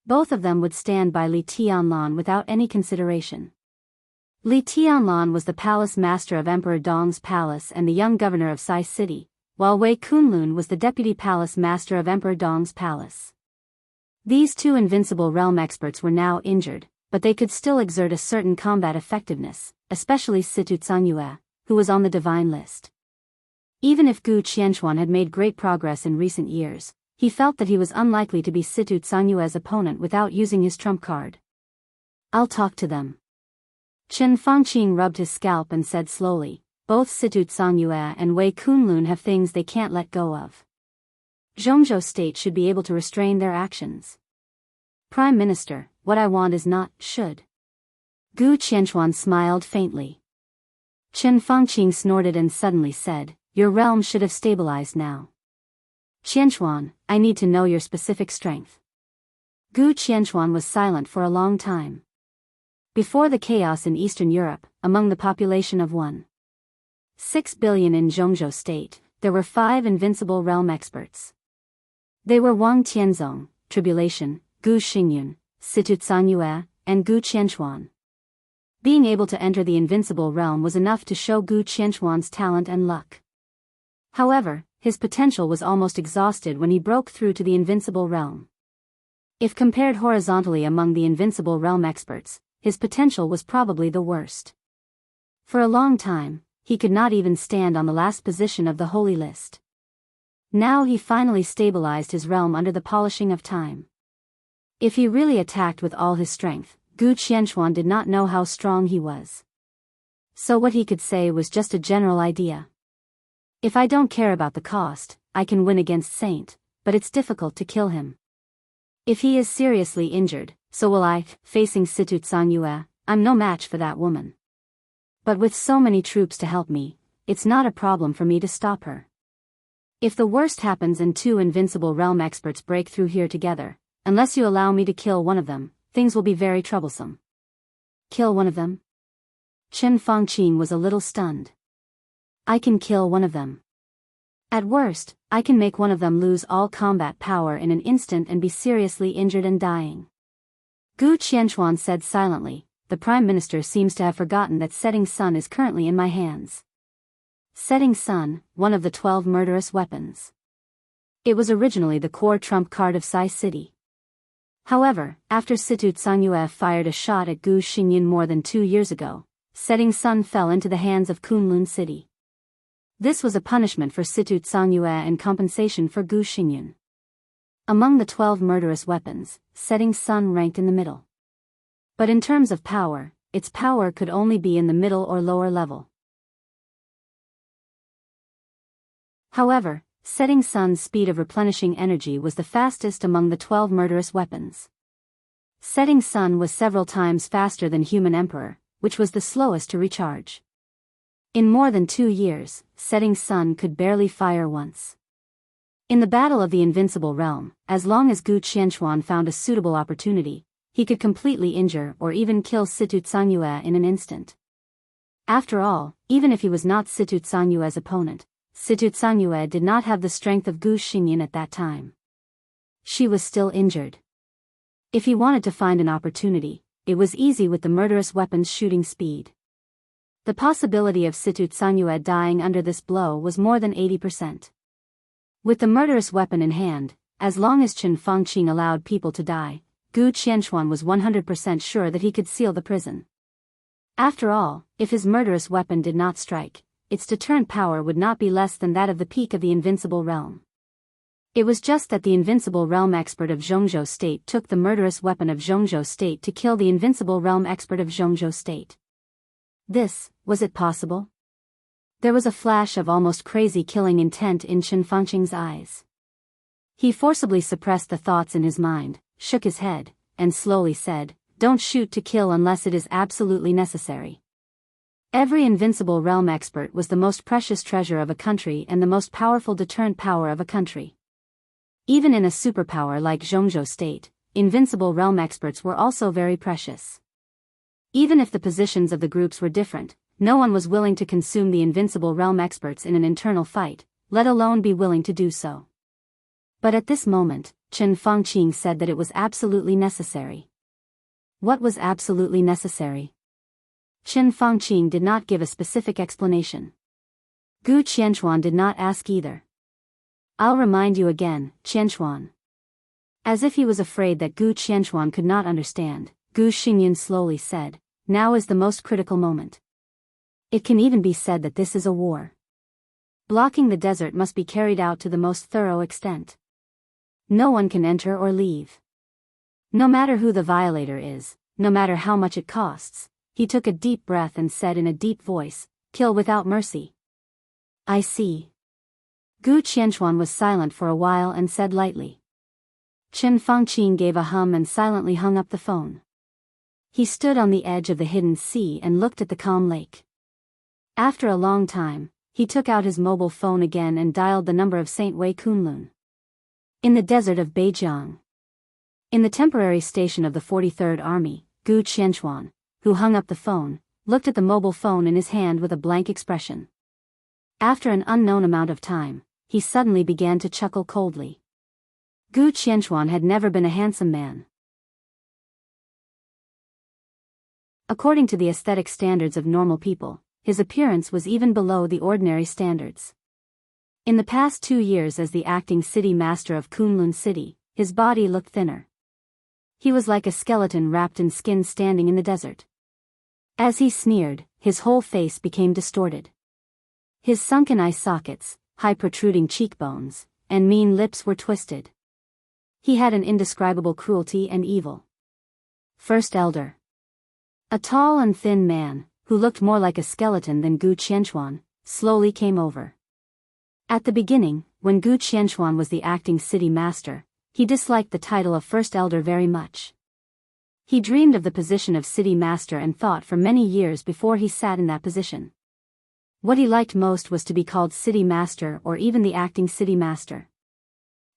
Both of them would stand by Li Tianlan without any consideration. Li Tianlan was the palace master of Emperor Dong's palace and the young governor of Sai City, while Wei Kunlun was the deputy palace master of Emperor Dong's palace. These two invincible realm experts were now injured, but they could still exert a certain combat effectiveness, especially Situ Sanyue, who was on the divine list. Even if Gu Qianquan had made great progress in recent years, he felt that he was unlikely to be Situ Sanyue's opponent without using his trump card. I'll talk to them. Chen Fangqing rubbed his scalp and said slowly, both Situ Sanyue and Wei Kunlun have things they can't let go of. Jianghu State should be able to restrain their actions. Prime Minister, what I want is not, should. Gu Qianquan smiled faintly. Chen Fangqing snorted and suddenly said, your realm should have stabilized now. Qianquan, I need to know your specific strength. Gu Qianquan was silent for a long time. Before the chaos in Eastern Europe, among the population of 1.6 billion in Jianghu State, there were 5 invincible realm experts. They were Wang Tianzong, Tribulation, Gu Xingyun, Situ Sanyue, and Gu Qianquan. Being able to enter the invincible realm was enough to show Gu Qianquan's talent and luck. However, his potential was almost exhausted when he broke through to the invincible realm. If compared horizontally among the invincible realm experts, his potential was probably the worst. For a long time, he could not even stand on the last position of the holy list. Now he finally stabilized his realm under the polishing of time. If he really attacked with all his strength, Gu Qianquan did not know how strong he was. So what he could say was just a general idea. If I don't care about the cost, I can win against Saint, but it's difficult to kill him. If he is seriously injured, so will I, facing Situ Sanyue, I'm no match for that woman. But with so many troops to help me, it's not a problem for me to stop her. If the worst happens and 2 invincible realm experts break through here together, unless you allow me to kill one of them, things will be very troublesome. Kill one of them? Chen Fangqing was a little stunned. I can kill one of them. At worst, I can make one of them lose all combat power in an instant and be seriously injured and dying. Gu Qianchuan said silently, the Prime Minister seems to have forgotten that Setting Sun is currently in my hands. Setting Sun, one of the 12 murderous weapons. It was originally the core trump card of Sai City. However, after Situ Cangyue fired a shot at Gu Xingyin more than 2 years ago, Setting Sun fell into the hands of Kunlun City. This was a punishment for Situ Cangyue and compensation for Gu Xingyin. Among the 12 murderous weapons, Setting Sun ranked in the middle. But in terms of power, its power could only be in the middle or lower level. However, Setting Sun's speed of replenishing energy was the fastest among the 12 murderous weapons. Setting Sun was several times faster than Human Emperor, which was the slowest to recharge. In more than 2 years, Setting Sun could barely fire once. In the Battle of the Invincible Realm, as long as Gu Qianchuan found a suitable opportunity, he could completely injure or even kill Situ Cangyue in an instant. After all, even if he was not Situ Cangyue's opponent, Situ Cangyue did not have the strength of Gu Xingyin at that time. She was still injured. If he wanted to find an opportunity, it was easy with the murderous weapon's shooting speed. The possibility of Situ Cangyue dying under this blow was more than 80%. With the murderous weapon in hand, as long as Chen Fengqing allowed people to die, Gu Qianchuan was 100% sure that he could seal the prison. After all, if his murderous weapon did not strike, its deterrent power would not be less than that of the peak of the Invincible Realm. It was just that the Invincible Realm expert of Zhongzhou State took the murderous weapon of Zhongzhou State to kill the Invincible Realm expert of Zhongzhou State. Was it possible? There was a flash of almost crazy killing intent in Chen Fengqing's eyes. He forcibly suppressed the thoughts in his mind, shook his head, and slowly said, "Don't shoot to kill unless it is absolutely necessary." Every Invincible Realm expert was the most precious treasure of a country and the most powerful deterrent power of a country. Even in a superpower like Zhongzhou State, Invincible Realm experts were also very precious. Even if the positions of the groups were different, no one was willing to consume the Invincible Realm experts in an internal fight, let alone be willing to do so. But at this moment, Chen Fengqing said that it was absolutely necessary. What was absolutely necessary? Chen Fengqing did not give a specific explanation. Gu Qianchuan did not ask either. "I'll remind you again, Qianchuan." As if he was afraid that Gu Qianchuan could not understand, Gu Xingyin slowly said, "Now is the most critical moment. It can even be said that this is a war. Blocking the desert must be carried out to the most thorough extent. No one can enter or leave. No matter who the violator is, no matter how much it costs." He took a deep breath and said in a deep voice, "Kill without mercy." "I see." Gu Qianchuan was silent for a while and said lightly. Chen Fengqing gave a hum and silently hung up the phone. He stood on the edge of the hidden sea and looked at the calm lake. After a long time, he took out his mobile phone again and dialed the number of Saint Wei Kunlun. In the desert of Beijiang. In the temporary station of the 43rd Army, Gu Qianchuan, who hung up the phone, looked at the mobile phone in his hand with a blank expression. After an unknown amount of time, he suddenly began to chuckle coldly. Gu Qianchuan had never been a handsome man. According to the aesthetic standards of normal people, his appearance was even below the ordinary standards. In the past 2 years as the acting city master of Kunlun City, his body looked thinner. He was like a skeleton wrapped in skin standing in the desert. As he sneered, his whole face became distorted. His sunken eye sockets, high protruding cheekbones, and mean lips were twisted. He had an indescribable cruelty and evil. First Elder. A tall and thin man, who looked more like a skeleton than Gu Qianchuan, slowly came over. At the beginning, when Gu Qianchuan was the acting city master, he disliked the title of First Elder very much. He dreamed of the position of city master and thought for many years before he sat in that position. What he liked most was to be called city master or even the acting city master.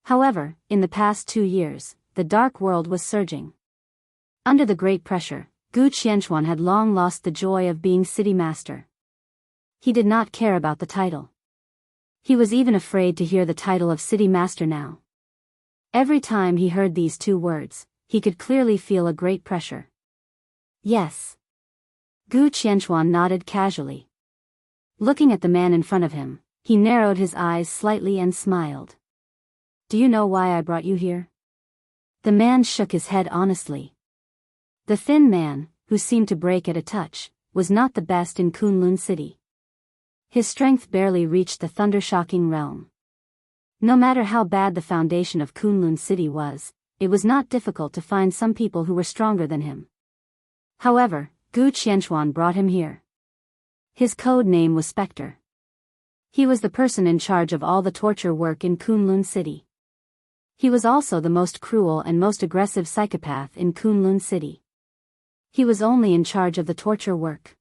However, in the past 2 years, the dark world was surging. Under the great pressure, Gu Qianchuan had long lost the joy of being city master. He did not care about the title. He was even afraid to hear the title of city master now. Every time he heard these 2 words, he could clearly feel a great pressure. Yes. Gu Qianquan nodded casually. Looking at the man in front of him, he narrowed his eyes slightly and smiled. Do you know why I brought you here? The man shook his head honestly. The thin man, who seemed to break at a touch, was not the best in Kunlun City. His strength barely reached the thunder-shocking realm. No matter how bad the foundation of Kunlun City was, it was not difficult to find some people who were stronger than him. However, Gu Qianquan brought him here. His code name was Spectre. He was the person in charge of all the torture work in Kunlun City. He was also the most cruel and most aggressive psychopath in Kunlun City. He was only in charge of the torture work.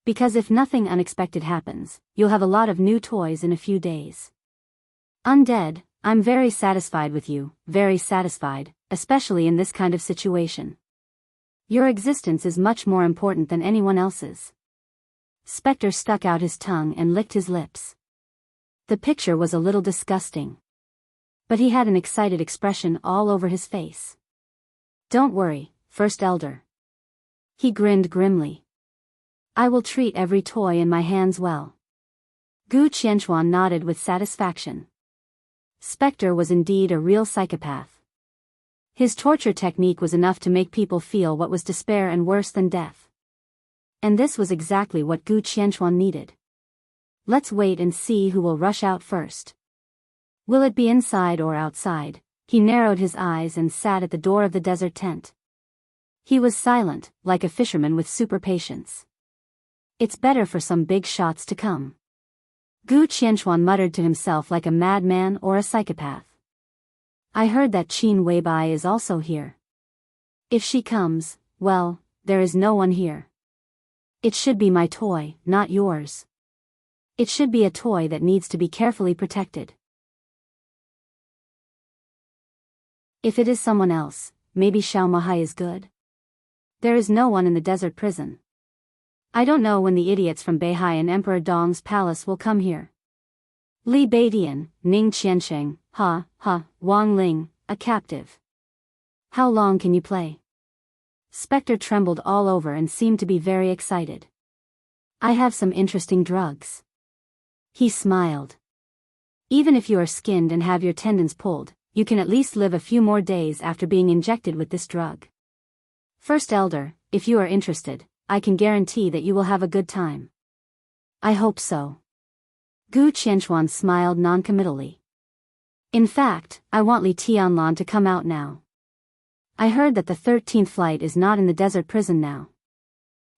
Because if nothing unexpected happens, you'll have a lot of new toys in a few days. Undead, I'm very satisfied with you, very satisfied, especially in this kind of situation. Your existence is much more important than anyone else's. Spectre stuck out his tongue and licked his lips. The picture was a little disgusting. But he had an excited expression all over his face. Don't worry, First Elder. He grinned grimly. I will treat every toy in my hands well. Gu Qianquan nodded with satisfaction. Spectre was indeed a real psychopath. His torture technique was enough to make people feel what was despair and worse than death. And this was exactly what Gu Qianquan needed. Let's wait and see who will rush out first. Will it be inside or outside? He narrowed his eyes and sat at the door of the desert tent. He was silent, like a fisherman with super patience. It's better for some big shots to come. Gu Qianquan muttered to himself like a madman or a psychopath. I heard that Qin Weibai is also here. If she comes, well, there is no one here. It should be my toy, not yours. It should be a toy that needs to be carefully protected. If it is someone else, maybe Xiao Mahai is good. There is no one in the desert prison. I don't know when the idiots from Beihai and Emperor Dong's palace will come here. Li Beidian, Ning Qiansheng, Wang Ling, a captive. How long can you play? Spectre trembled all over and seemed to be very excited. I have some interesting drugs. He smiled. Even if you are skinned and have your tendons pulled, you can at least live a few more days after being injected with this drug. First Elder, if you are interested, I can guarantee that you will have a good time. I hope so. Gu Qianquan smiled noncommittally. In fact, I want Li Tianlan to come out now. I heard that the 13th flight is not in the desert prison now.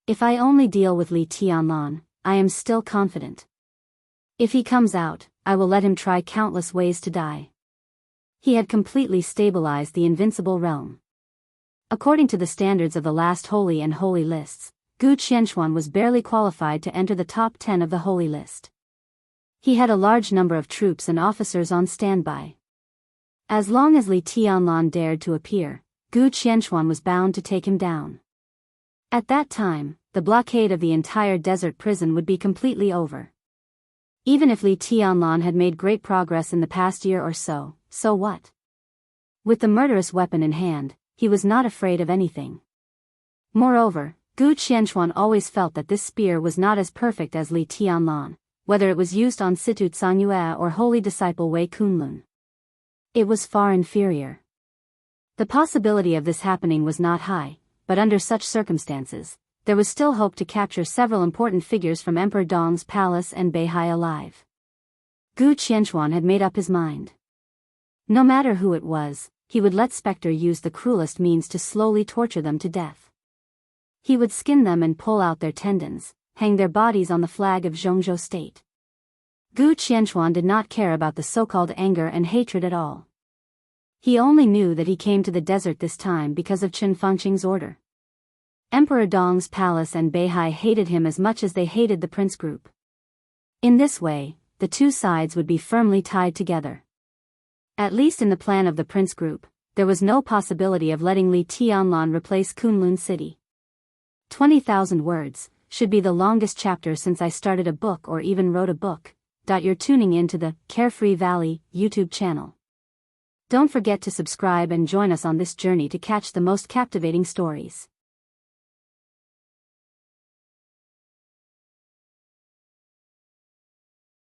If I only deal with Li Tianlan, I am still confident. If he comes out, I will let him try countless ways to die. He had completely stabilized the invincible realm. According to the standards of the last holy and holy lists, Gu Qianquan was barely qualified to enter the top 10 of the holy list. He had a large number of troops and officers on standby. As long as Li Tianlan dared to appear, Gu Qianquan was bound to take him down. At that time, the blockade of the entire desert prison would be completely over. Even if Li Tianlan had made great progress in the past year or so, so what? With the murderous weapon in hand, he was not afraid of anything. Moreover, Gu Qianquan always felt that this spear was not as perfect as Li Tianlan, whether it was used on Situ Cangyue or holy disciple Wei Kunlun. It was far inferior. The possibility of this happening was not high, but under such circumstances, there was still hope to capture several important figures from Emperor Dong's palace and Beihai alive. Gu Qianquan had made up his mind. No matter who it was, he would let Spectre use the cruelest means to slowly torture them to death. He would skin them and pull out their tendons, hang their bodies on the flag of Zhongzhou state. Gu Qianquan did not care about the so-called anger and hatred at all. He only knew that he came to the desert this time because of Chen Fengqing's order. Emperor Dong's palace and Beihai hated him as much as they hated the prince group. In this way, the two sides would be firmly tied together. At least in the plan of the prince group, there was no possibility of letting Li Tianlan replace Kunlun City. 20,000 words should be the longest chapter since I started a book or even wrote a book. You're tuning in to the Carefree Valley YouTube channel. Don't forget to subscribe and join us on this journey to catch the most captivating stories.